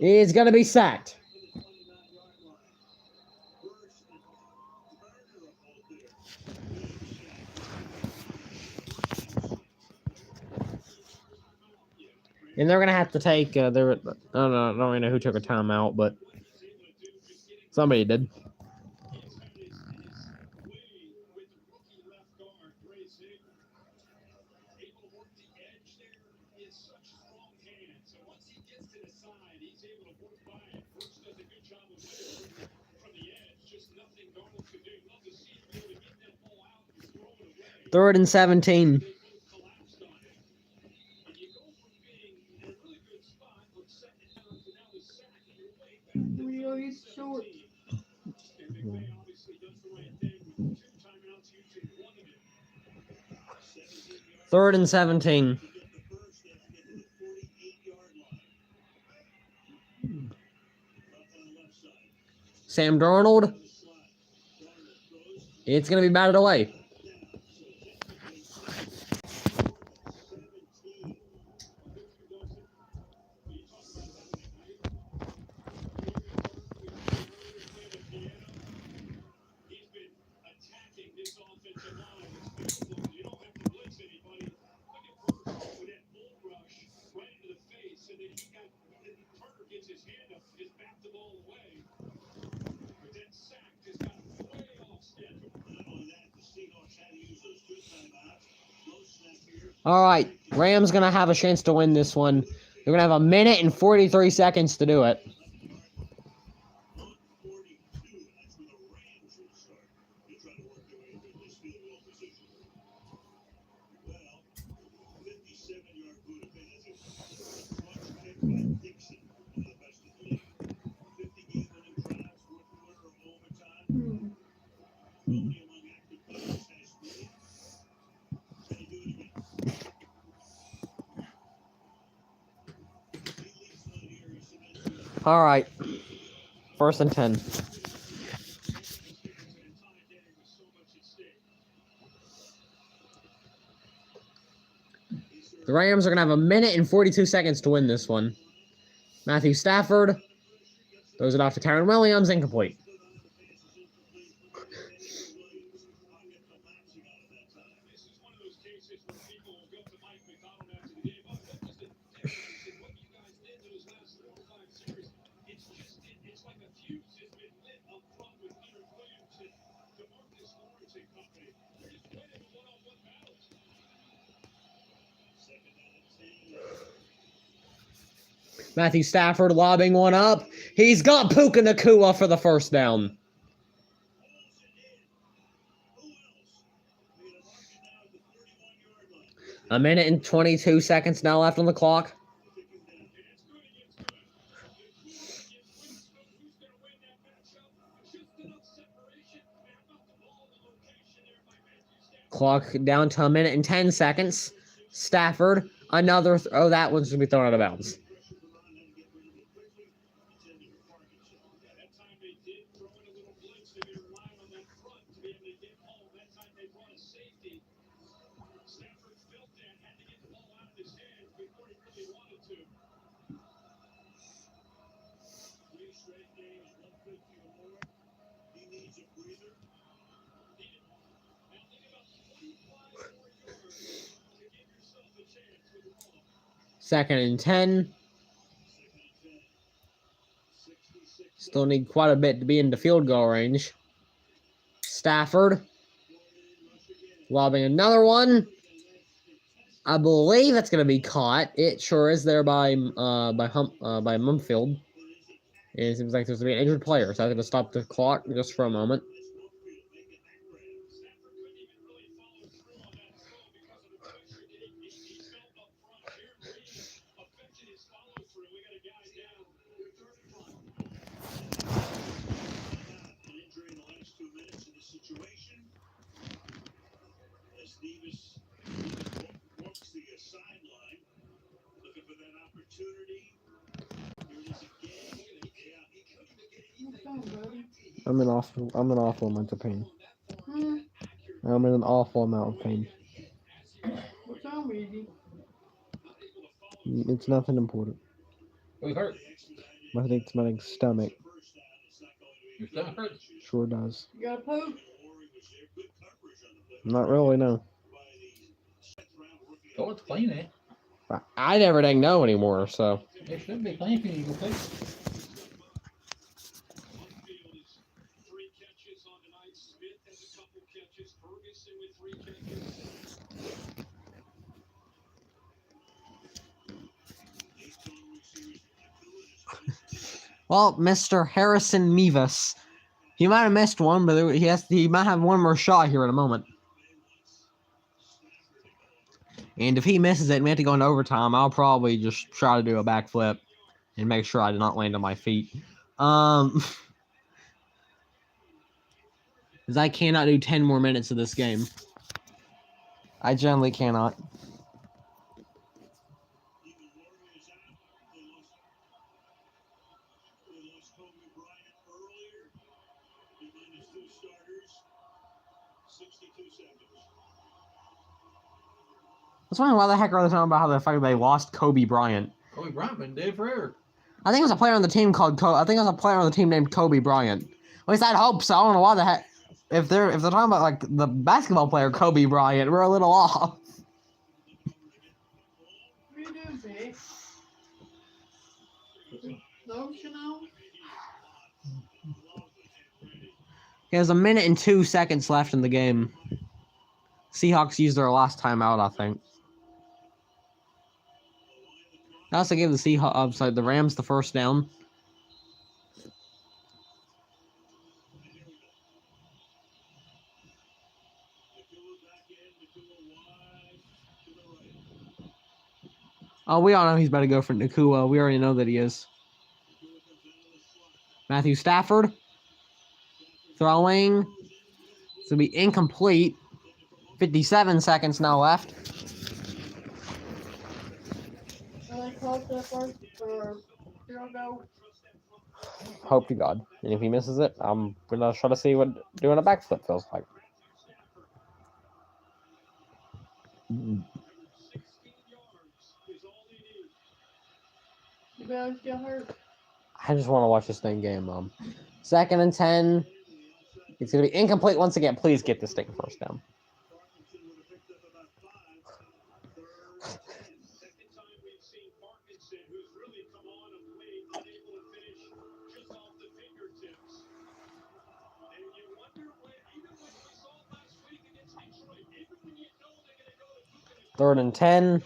is going to be sacked. And they're going to have to take, I don't really know who took a timeout, but somebody did. Third and 17. Really short. 3rd and 17. Sam Darnold. It's going to be batted away. All right, Rams going to have a chance to win this one. They're going to have a minute and 43 seconds to do it. All right, 1st and 10. The Rams are going to have a minute and 42 seconds to win this one. Matthew Stafford throws it off to Kyren Williams, incomplete. Matthew Stafford lobbing one up. He's got Puka Nacua for the 1st down. A minute and 22 seconds now left on the clock. Clock down to a minute and 10 seconds. Stafford, another. That one's going to be thrown out of bounds. Second and 10. Still need quite a bit to be into field goal range. Stafford lobbing another one. I believe that's going to be caught. It sure is there by Mumfield. And it seems like there's going to be an injured player, so I'm going to stop the clock just for a moment. I'm in an awful amount of pain. I'm in an awful amount of pain. What's wrong with you? It's nothing important. Who's hurt? I think it's my stomach. Your stomach hurts? Sure does. You got a poop? Not really, no. Go to clean it. I never dang know anymore, so. It should be clean for you to go clean. Well, Mr. Harrison Mevis. He might have missed one, but he might have one more shot here in a moment. And if he misses it and we have to go into overtime, I'll probably just try to do a backflip and make sure I do not land on my feet. Because I cannot do 10 more minutes of this game. I generally cannot. I was wondering why the heck are they talking about how the fact they lost Kobe Bryant? Kobe Bryant been dead forever. I think it was a player on the team called I think it was a player on the team named Kobe Bryant. At least I'd hope so. I don't know why the heck. If they're talking about like the basketball player Kobe Bryant, we're a little off. We do, Vic. Don't you know? There's a minute and 2 seconds left in the game. Seahawks used their last timeout, I think. They also gave the Seahawks, the Rams the first down. Oh, we all know he's about to go for Nakua. We already know that he is. Matthew Stafford. Throwing. It's going to be incomplete. 57 seconds now left. So they called that first for field goal. Hope to God. And if he misses it, I'm going to try to see what doing a backflip feels like. You better get hurt. I just want to watch this thing game, Mom. 2nd and 10. It's going to be incomplete once again. Please get this thing first down. Third and 10.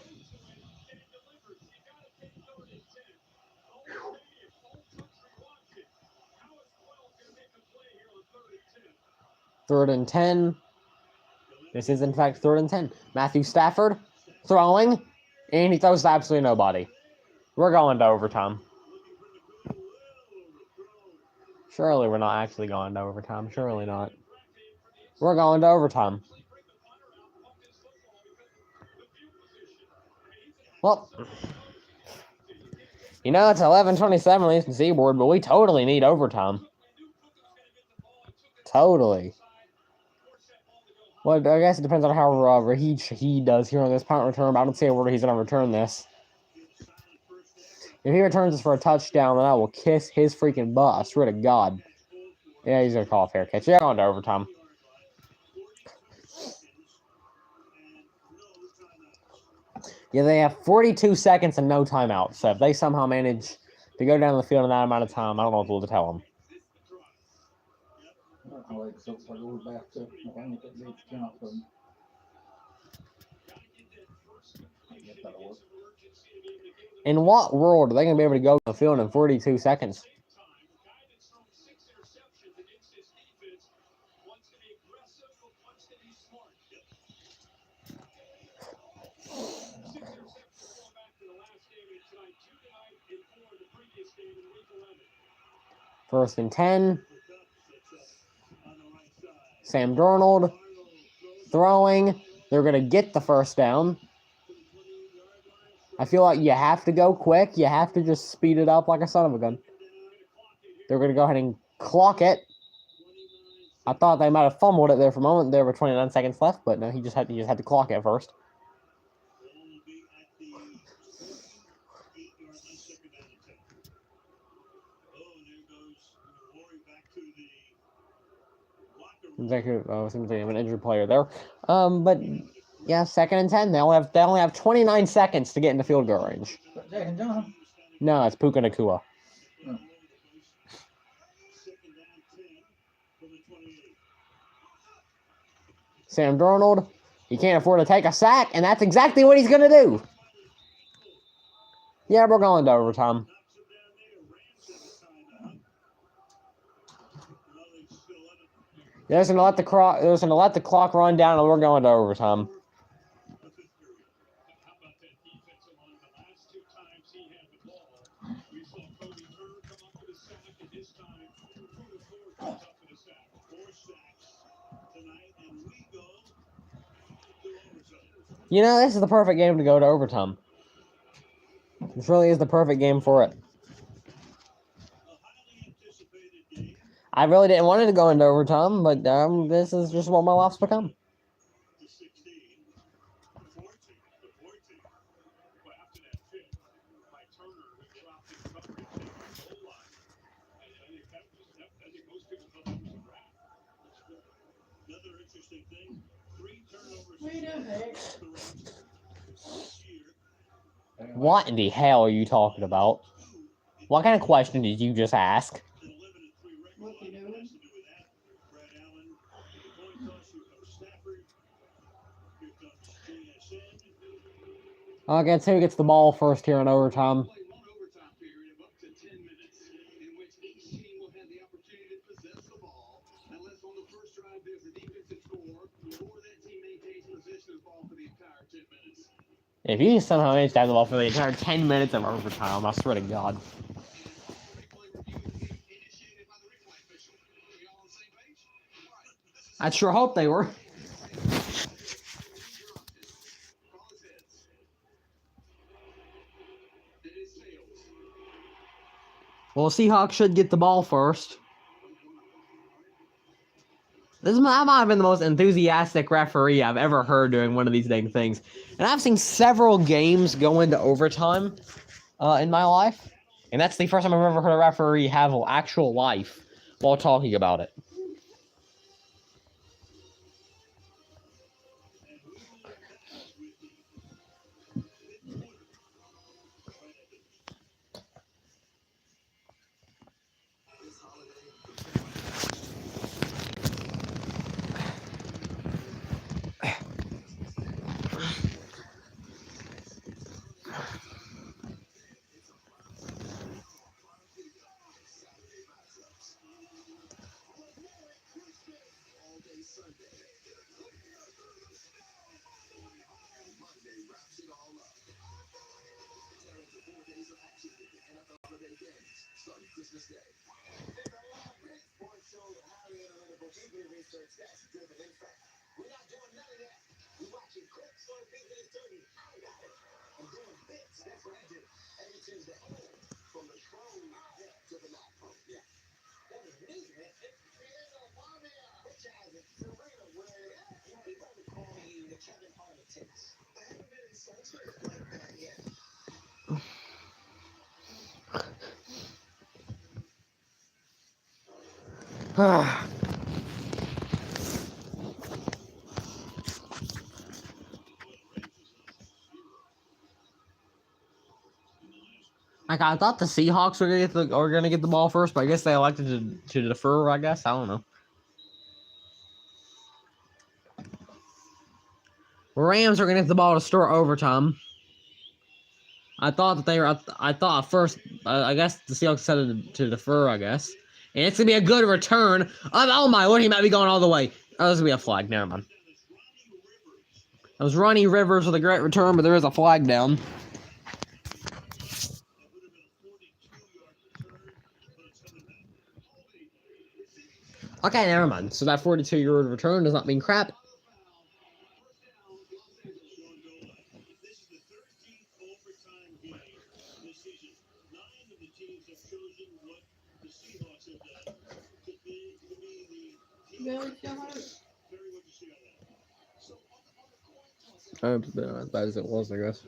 Third and 10. This is, in fact, 3rd and 10. Matthew Stafford throwing, and he throws to absolutely nobody. We're going to overtime. Surely we're not actually going to overtime. Surely not. We're going to overtime. Well, you know, it's 11:27 Eastern Seaboard, but we totally need overtime. Totally. Well, I guess it depends on how Shaheed does here on this punt return, but I don't see where he's going to return this. If he returns this for a touchdown, then I will kiss his freaking butt. I swear to God. Yeah, he's going to call a fair catch. Yeah, going to overtime. Yeah, they have 42 seconds and no timeout. So if they somehow manage to go down the field in that amount of time, I don't know what to tell them. In what world are they going to be able to go to the field in 42 seconds? First and 10. Sam Darnold throwing. They're going to get the first down. I feel like you have to go quick. You have to just speed it up like a son of a gun. They're going to go ahead and clock it. I thought they might have fumbled it there for a moment. There were 29 seconds left, but no, he just had to clock it first. Seems like an injured player there. But yeah, 2nd and 10. They only have 29 seconds to get into field goal range. Jack and John. No, it's Puka Nakua. Oh. Sam Darnold, he can't afford to take a sack, and that's exactly what he's going to do. Yeah, we're going to overtime. They're just going to let the clock run down, and we're going to overtime. You know, this is the perfect game to go to overtime. This really is the perfect game for it. I really didn't want it to go into overtime, but this is just what my life's become. What are you doing, Hank? What in the hell are you talking about? What kind of question did you just ask? What you doing? I guess who gets the ball first here in overtime? Play one overtime period of up to 10 minutes, in which each team will have the opportunity to possess the ball, unless on the first drive there's a defensive score, or that team maintains possession of the ball for the entire 10 minutes. If you somehow manage to have the ball for the entire 10 minutes of overtime, I swear to God. Replay review initiated by the replay official. Are you all on the same page? All right, this is I sure hope they were. call his heads. It is tails. Well, Seahawks should get the ball first. That might have been the most enthusiastic referee I've ever heard doing one of these dang things. And I've seen several games go into overtime in my life. And that's the first time I've ever heard a referee have an actual life while talking about it. This holiday, all day Sunday. Monday wraps it all up. Tear into 4 days of action with the NFL holiday games, starting Christmas Day. Sports show with highly analytical, deeply researched, stats-driven insight. We're not doing none of that. We're watching clips on business dirty. I got it. I'm doing bits. That's what I do. Every Tuesday. From the throne to the not throne. Yeah. That was neat, man. Which has it? Serena Williams. People only call you the Kevin Armitage. I haven't been insulted like that yet. Like, I thought the Seahawks were gonna get the ball first, but I guess they elected to defer. I guess I don't know. Rams are gonna get the ball to start overtime. I thought that they were. I thought at first. I guess the Seahawks decided to defer. I guess, and it's gonna be a good return. Oh my lord, he might be going all the way. Oh, this is gonna be a flag. Never mind. That was Ronnie Rivers with a great return, but there is a flag down. Okay, never mind. So that 42-yard return does not mean crap. Billy still hurt. As bad as it was, I guess.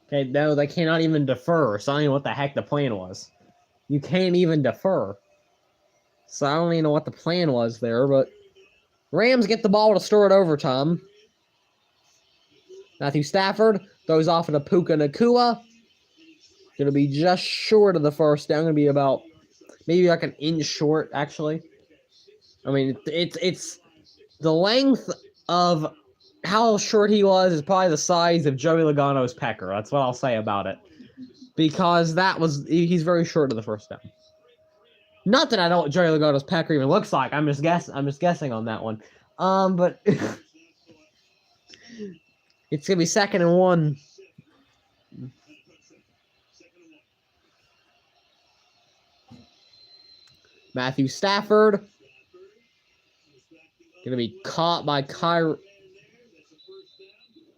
Okay, no, they cannot even defer. So I don't know what the heck the plan was. You can't even defer. So I don't even know what the plan was there, but Rams get the ball to start overtime. Matthew Stafford throws off to Puka Nacua. Gonna be just short of the first down. Gonna be about maybe like an inch short, actually. I mean, it's the length of how short he was is probably the size of Joey Logano's pecker. That's what I'll say about it. Because he's very short of the first down. Not that I know what Joey Logano's pecker even looks like. I'm just guessing on that one. But it's gonna be 2nd and 1. Matthew Stafford Gonna be caught by Kyron.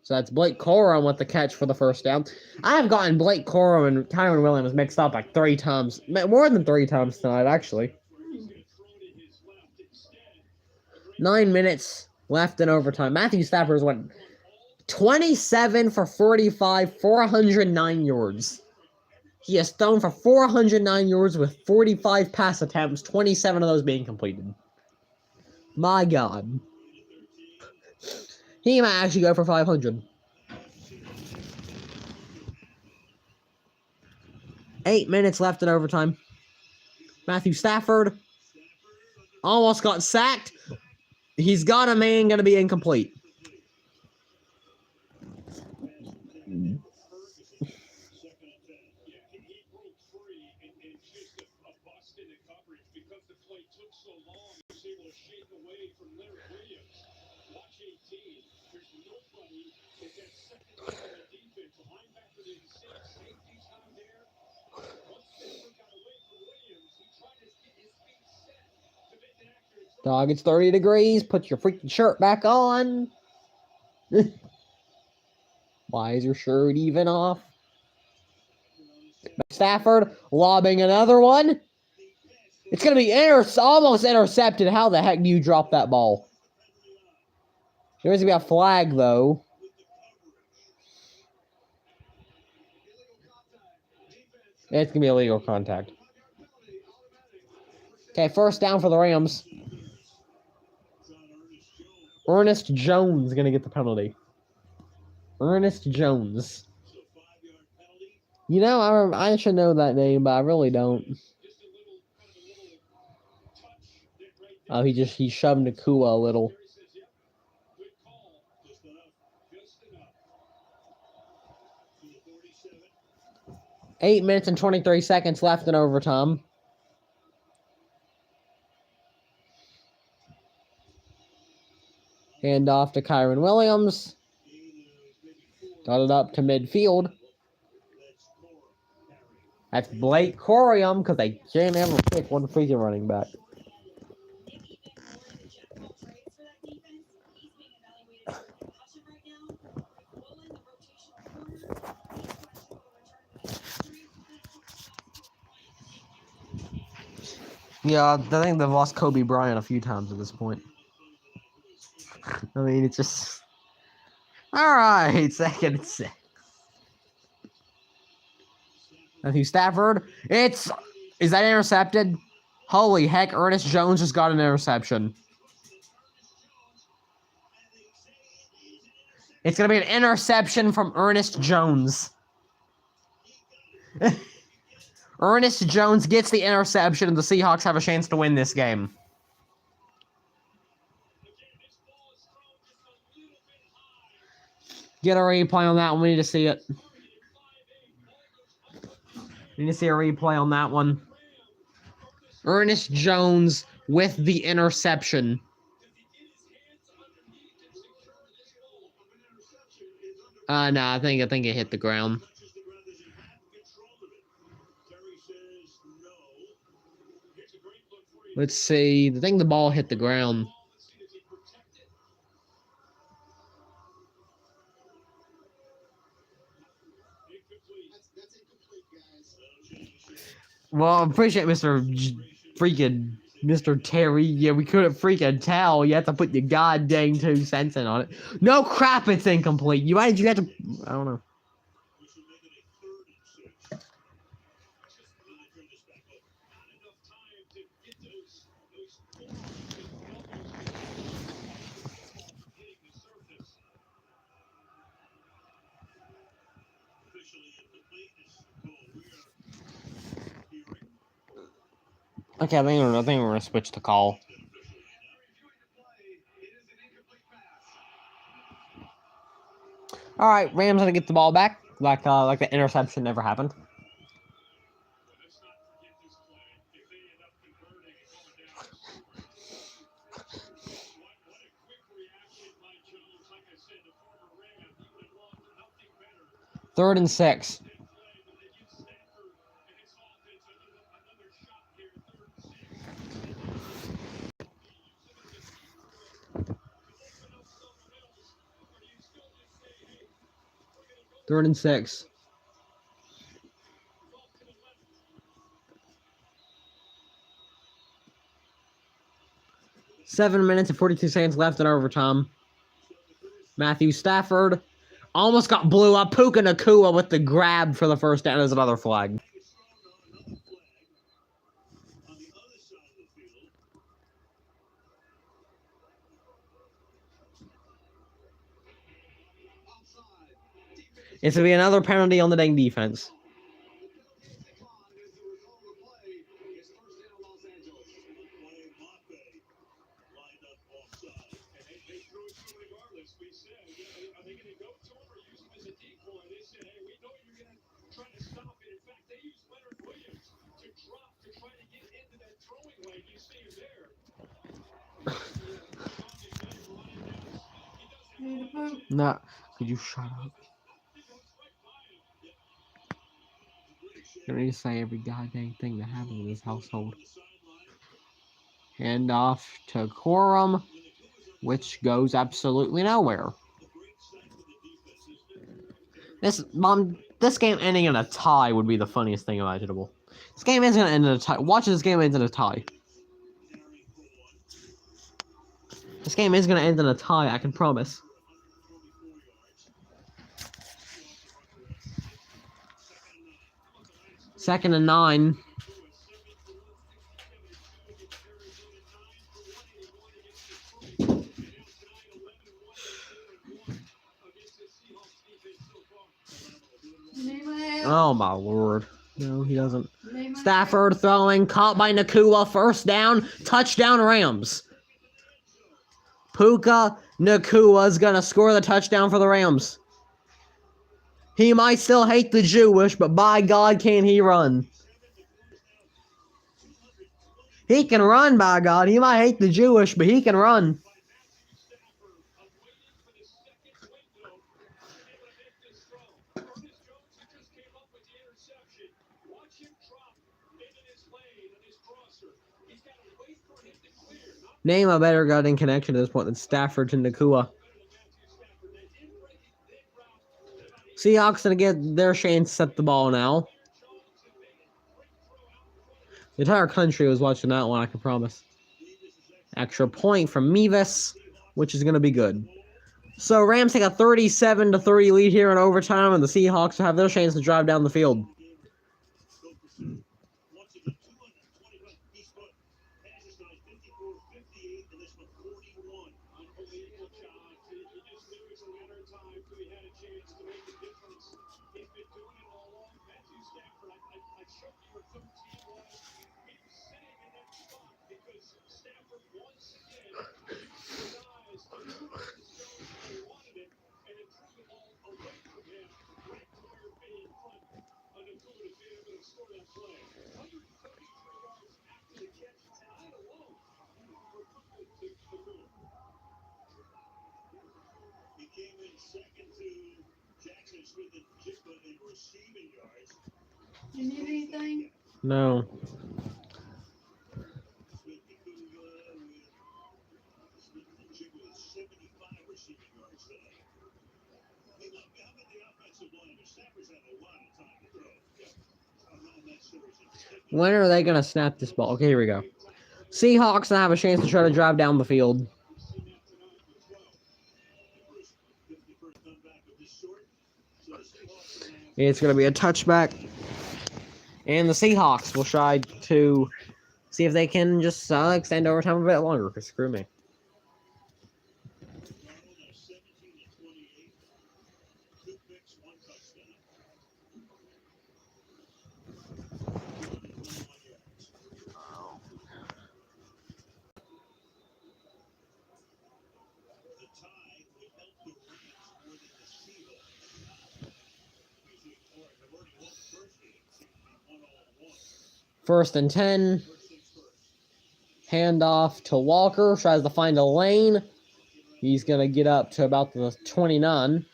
So that's Blake Corum with the catch for the first down. I have gotten Blake Corum and Kyron Williams mixed up like 3 times. More than 3 times tonight, actually. 9 minutes left in overtime. Matthew Stafford went 27 for 45, 409 yards. He has thrown for 409 yards with 45 pass attempts, 27 of those being completed. My God. He might actually go for 500. 8 minutes left in overtime. Matthew Stafford almost got sacked. He's got a man going to be incomplete. Dog, it's 30 degrees. Put your freaking shirt back on. Why is your shirt even off? Stafford lobbing another one. It's going to be almost intercepted. How the heck do you drop that ball? There's going to be a flag, though. It's going to be illegal contact. Okay, first down for the Rams. Ernest Jones is going to get the penalty. Ernest Jones. You know, I should know that name, but I really don't. Oh, he shoved Nakua a little. Eight minutes and 23 seconds left in overtime. Hand off to Kyron Williams. Got it up to midfield. That's Blake Corum, because they can't ever pick one freaking running back. Yeah, I think they've lost Kobe Bryant a few times at this point. I mean, it's just... Alright, 2nd and 6. Matthew Stafford. Is that intercepted? Holy heck, Ernest Jones just got an interception. It's going to be an interception from Ernest Jones. Ernest Jones gets the interception, and the Seahawks have a chance to win this game. Get a replay on that one. We need to see it. We need to see a replay on that one. Ernest Jones with the interception. No, I think it hit the ground. Let's see. I think the ball hit the ground. Well, I appreciate Mr. Terry. Yeah, we couldn't freaking tell. You have to put your goddamn 2 cents in on it. No crap, it's incomplete. You had to... I don't know. Okay, I think we're gonna switch the call. All right, Rams gonna get the ball back, like the interception never happened. Third and 6. 3rd and 6. Seven minutes and 42 seconds left in overtime. Matthew Stafford almost got blew up. Puka Nacua with the grab for the first down as another flag. It's going to be another penalty on the dang defense. Need a poop. Nah, could you shut up? You need to say every goddamn thing that happened in this household. Hand off to Quorum, which goes absolutely nowhere. This game ending in a tie would be the funniest thing imaginable. This game is gonna end in a tie. Watch this game ends in a tie. This game is gonna end in a tie, I can promise. Second and 9. Oh my lord. No, he doesn't. Stafford throwing, caught by Nacua, first down, touchdown Rams. Puka Nacua's gonna score the touchdown for the Rams. He might still hate the Jewish, but by God, can he run? He can run, by God. He might hate the Jewish, but he can run. Name a better goddamn connection at this point than Stafford to Nacua. Seahawks gonna get their chance to set the ball now. The entire country was watching that one, I can promise. Extra point from Mevis, which is gonna be good. So Rams take a 37-30 lead here in overtime, and the Seahawks have their chance to drive down the field. You need anything? No. When are they gonna snap this ball? Okay, here we go. Seahawks have a chance to try to drive down the field. It's gonna be a touchback. And the Seahawks will try to see if they can just extend overtime a bit longer, because screw me. First and 10. Handoff to Walker. Tries to find a lane. He's going to get up to about the 29.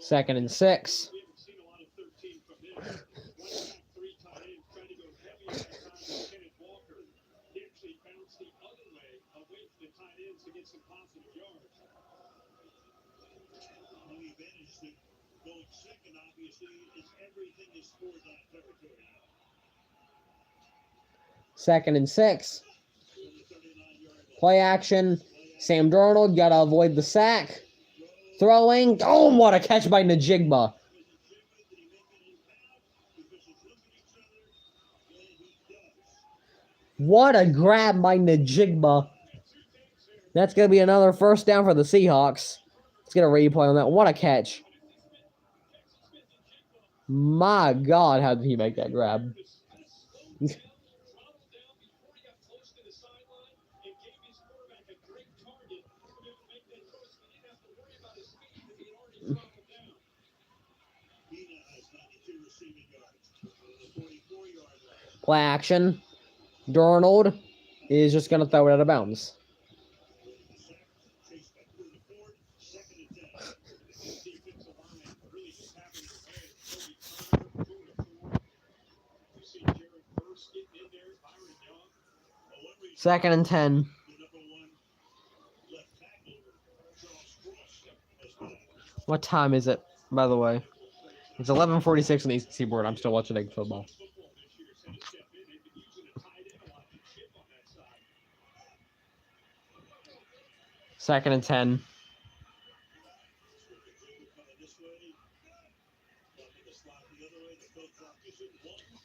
Second and 6. Second and 6. Play action. Sam Darnold, gotta avoid the sack. Throwing. Oh, what a catch by Najigba. What a grab by Najigba. That's going to be another first down for the Seahawks. Let's get a replay on that. What a catch. My God, how did he make that grab? Play action. Darnold is just going to throw it out of bounds. Second and 10. What time is it, by the way? It's 11:46 on the Eastern Seaboard. I'm still watching egg football. Second and 10.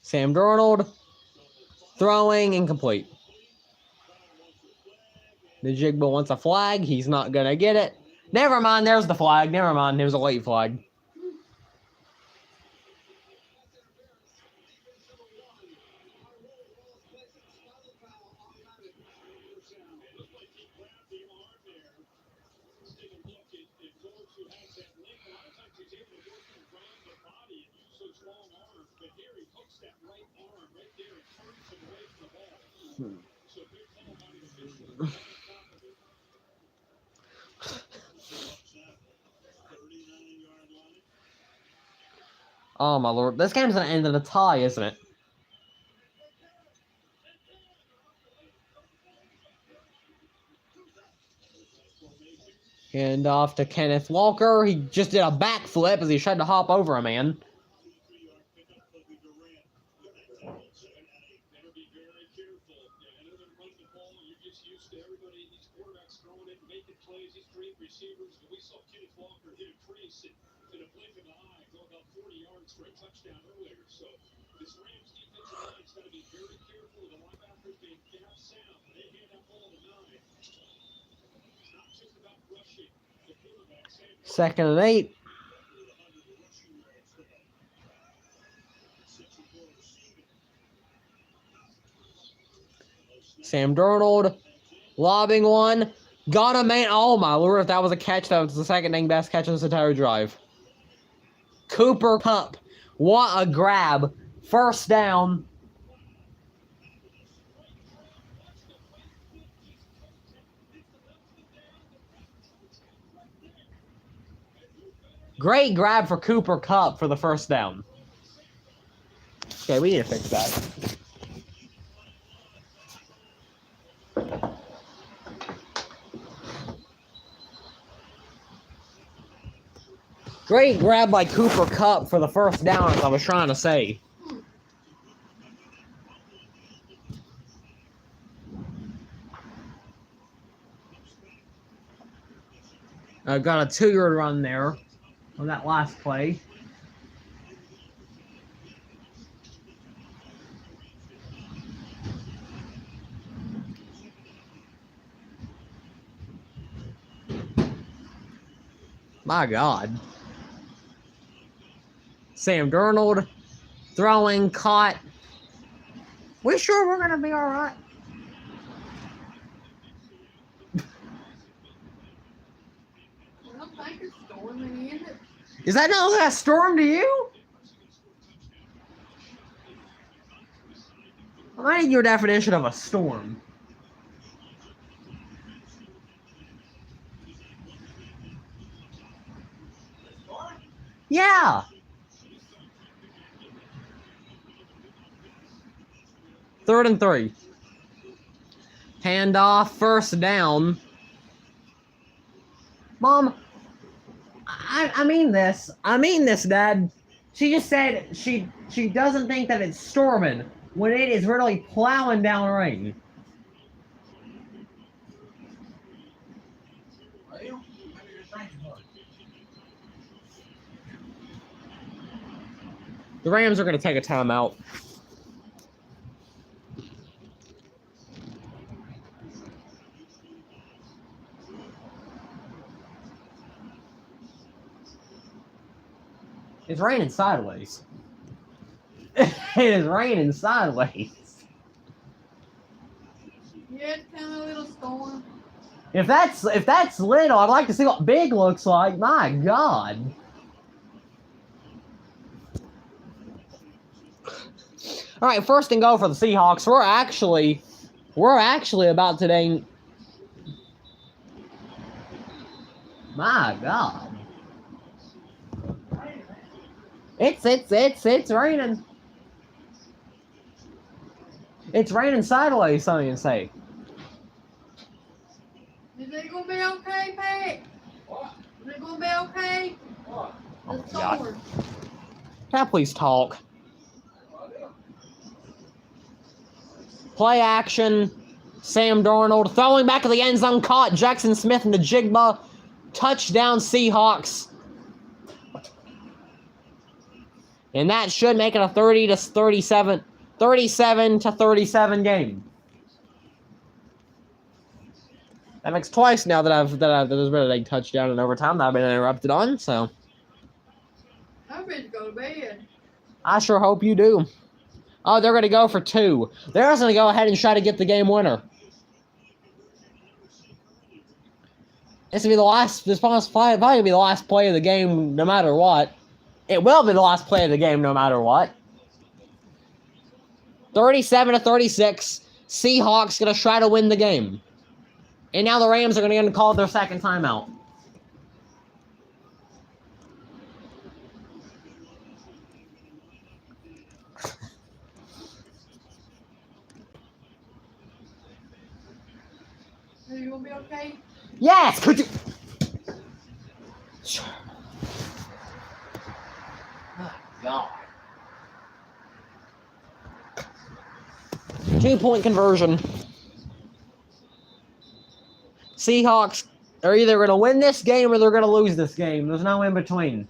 Sam Darnold throwing incomplete. Najigba wants a flag. He's not going to get it. Never mind. There's the flag. Never mind. It was a late flag. Oh, my Lord. This game's going to end in a tie, isn't it? Hand off to Kenneth Walker. He just did a backflip as he tried to hop over a man. Second and 8. Sam Darnold lobbing one. Got a man. Oh, my Lord. If that was a catch, that was the second dang best catch of this entire drive. Cooper Kupp. What a grab. First down. Great grab for Cooper Kupp for the first down. Okay, we need to fix that. Great grab by Cooper Kupp for the first down, as I was trying to say. Got a 2-yard run there on that last play. My God. Sam Darnold throwing, caught. We sure we're going to be all right? I don't think it's storming, is it? Is that not like a storm to you? I need your definition of a storm. Yeah. Third and 3. Handoff, first down. Mom. I mean this. I mean this, Dad. She just said she doesn't think that it's storming when it is really plowing down rain. Well, maybe you're thinking hard. The Rams are going to take a timeout. It's raining sideways. It is raining sideways. Yeah, it's kind of a little storm. If that's little, I'd like to see what big looks like. My God. All right, first and goal for the Seahawks. We're actually about to dang. My God. It's raining. It's raining sideways, some you say. Is it gonna be okay, Pat? What? Is it gonna be okay? What? Oh, The God. storm. Can I please talk? Play action. Sam Darnold throwing back of the end zone, caught Jackson Smith in the Jigba. Touchdown Seahawks. And that should make it a 37 to 37 game. That makes twice now that there's been a touchdown in overtime that I've been interrupted on, so I'm ready to go to bed. I sure hope you do. Oh, they're gonna go for 2. They're just gonna go ahead and try to get the game winner. This will be the last. This probably gonna be the last play of the game, no matter what. It will be the last play of the game, no matter what. 37 to 36. Seahawks gonna try to win the game, and now the Rams are gonna call their second timeout. Are you gonna be okay? Yes, could you? Oh, God. 2-point conversion. Seahawks are either going to win this game or they're going to lose this game. There's no in between.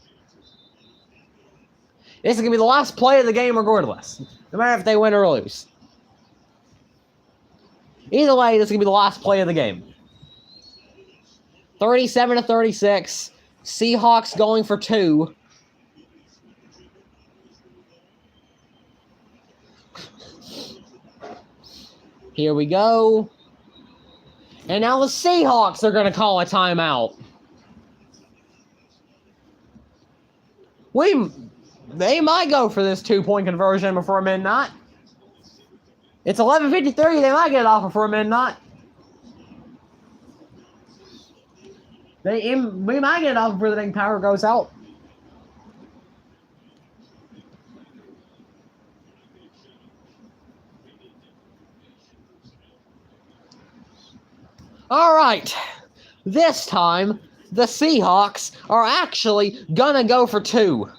This is going to be the last play of the game regardless, no matter if they win or lose. Either way, this is going to be the last play of the game. 37 to 36. Seahawks going for 2. Here we go. And now the Seahawks are going to call a timeout. They might go for this 2-point conversion before midnight. It's 11:53. They might get it off before midnight. We might get it off before the dang power goes out. All right. This time, the Seahawks are actually gonna go for 2.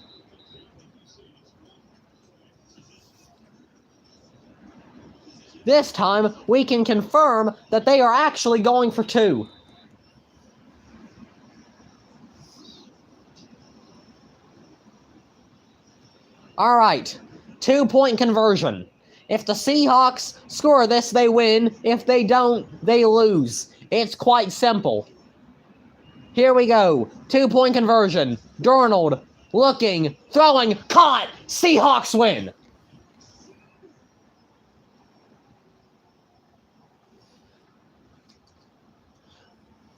This time, we can confirm that they are actually going for 2. All right, 2-point conversion. If the Seahawks score this, they win. If they don't, they lose. It's quite simple. Here we go. 2-point conversion. Darnold looking, throwing, caught. Seahawks win.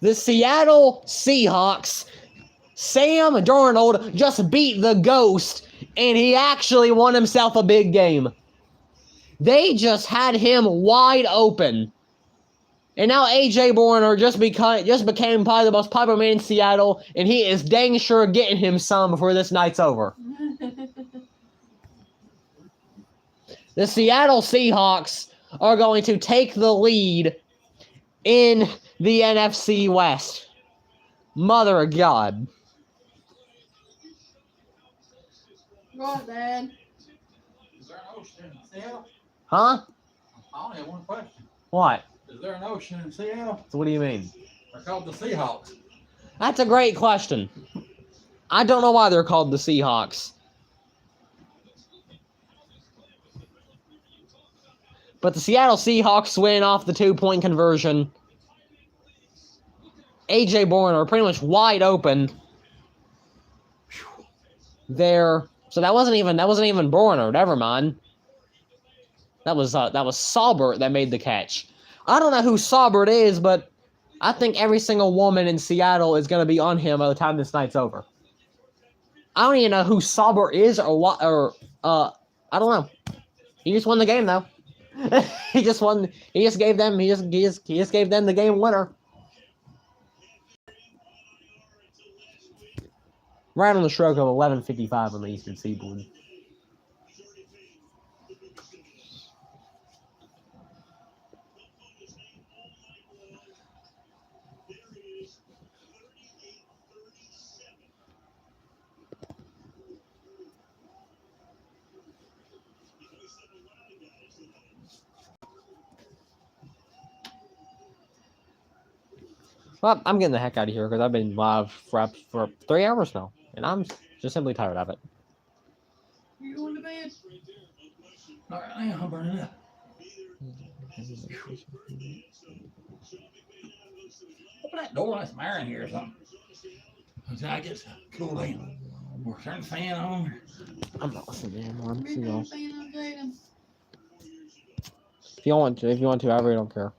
The Seattle Seahawks, Sam Darnold just beat the Ghost, and he actually won himself a big game. They just had him wide open. And now A.J. Bourne just became probably the most popular man in Seattle, and he is dang sure getting him some before this night's over. The Seattle Seahawks are going to take the lead in the NFC West. Mother of God. Go on, Dad. Is there an ocean in Seattle? Huh? I only have one question. What? Is there an ocean in Seattle? So what do you mean? They're called the Seahawks. That's a great question. I don't know why they're called the Seahawks. But the Seattle Seahawks win off the 2-point conversion. AJ Bourne pretty much wide open there. So that wasn't even Bourne. Never mind. That was Saubert that made the catch. I don't know who Saubert is, but I think every single woman in Seattle is going to be on him by the time this night's over. I don't even know who Saubert is or what, or I don't know. He just won the game though. He just won. He just gave them the game winner. Right on the stroke of 11:55 on the Eastern Seaboard. Well, I'm getting the heck out of here because I've been live for 3 hours now, and I'm just simply tired of it. You going to bed? All right, I'm burning up. Open that door, let some air in here or something. Until I get cool down. We'll turn the fan on. I'm not listening anymore. Maybe I'm saying I'm Jaden. If you want to, I really don't care.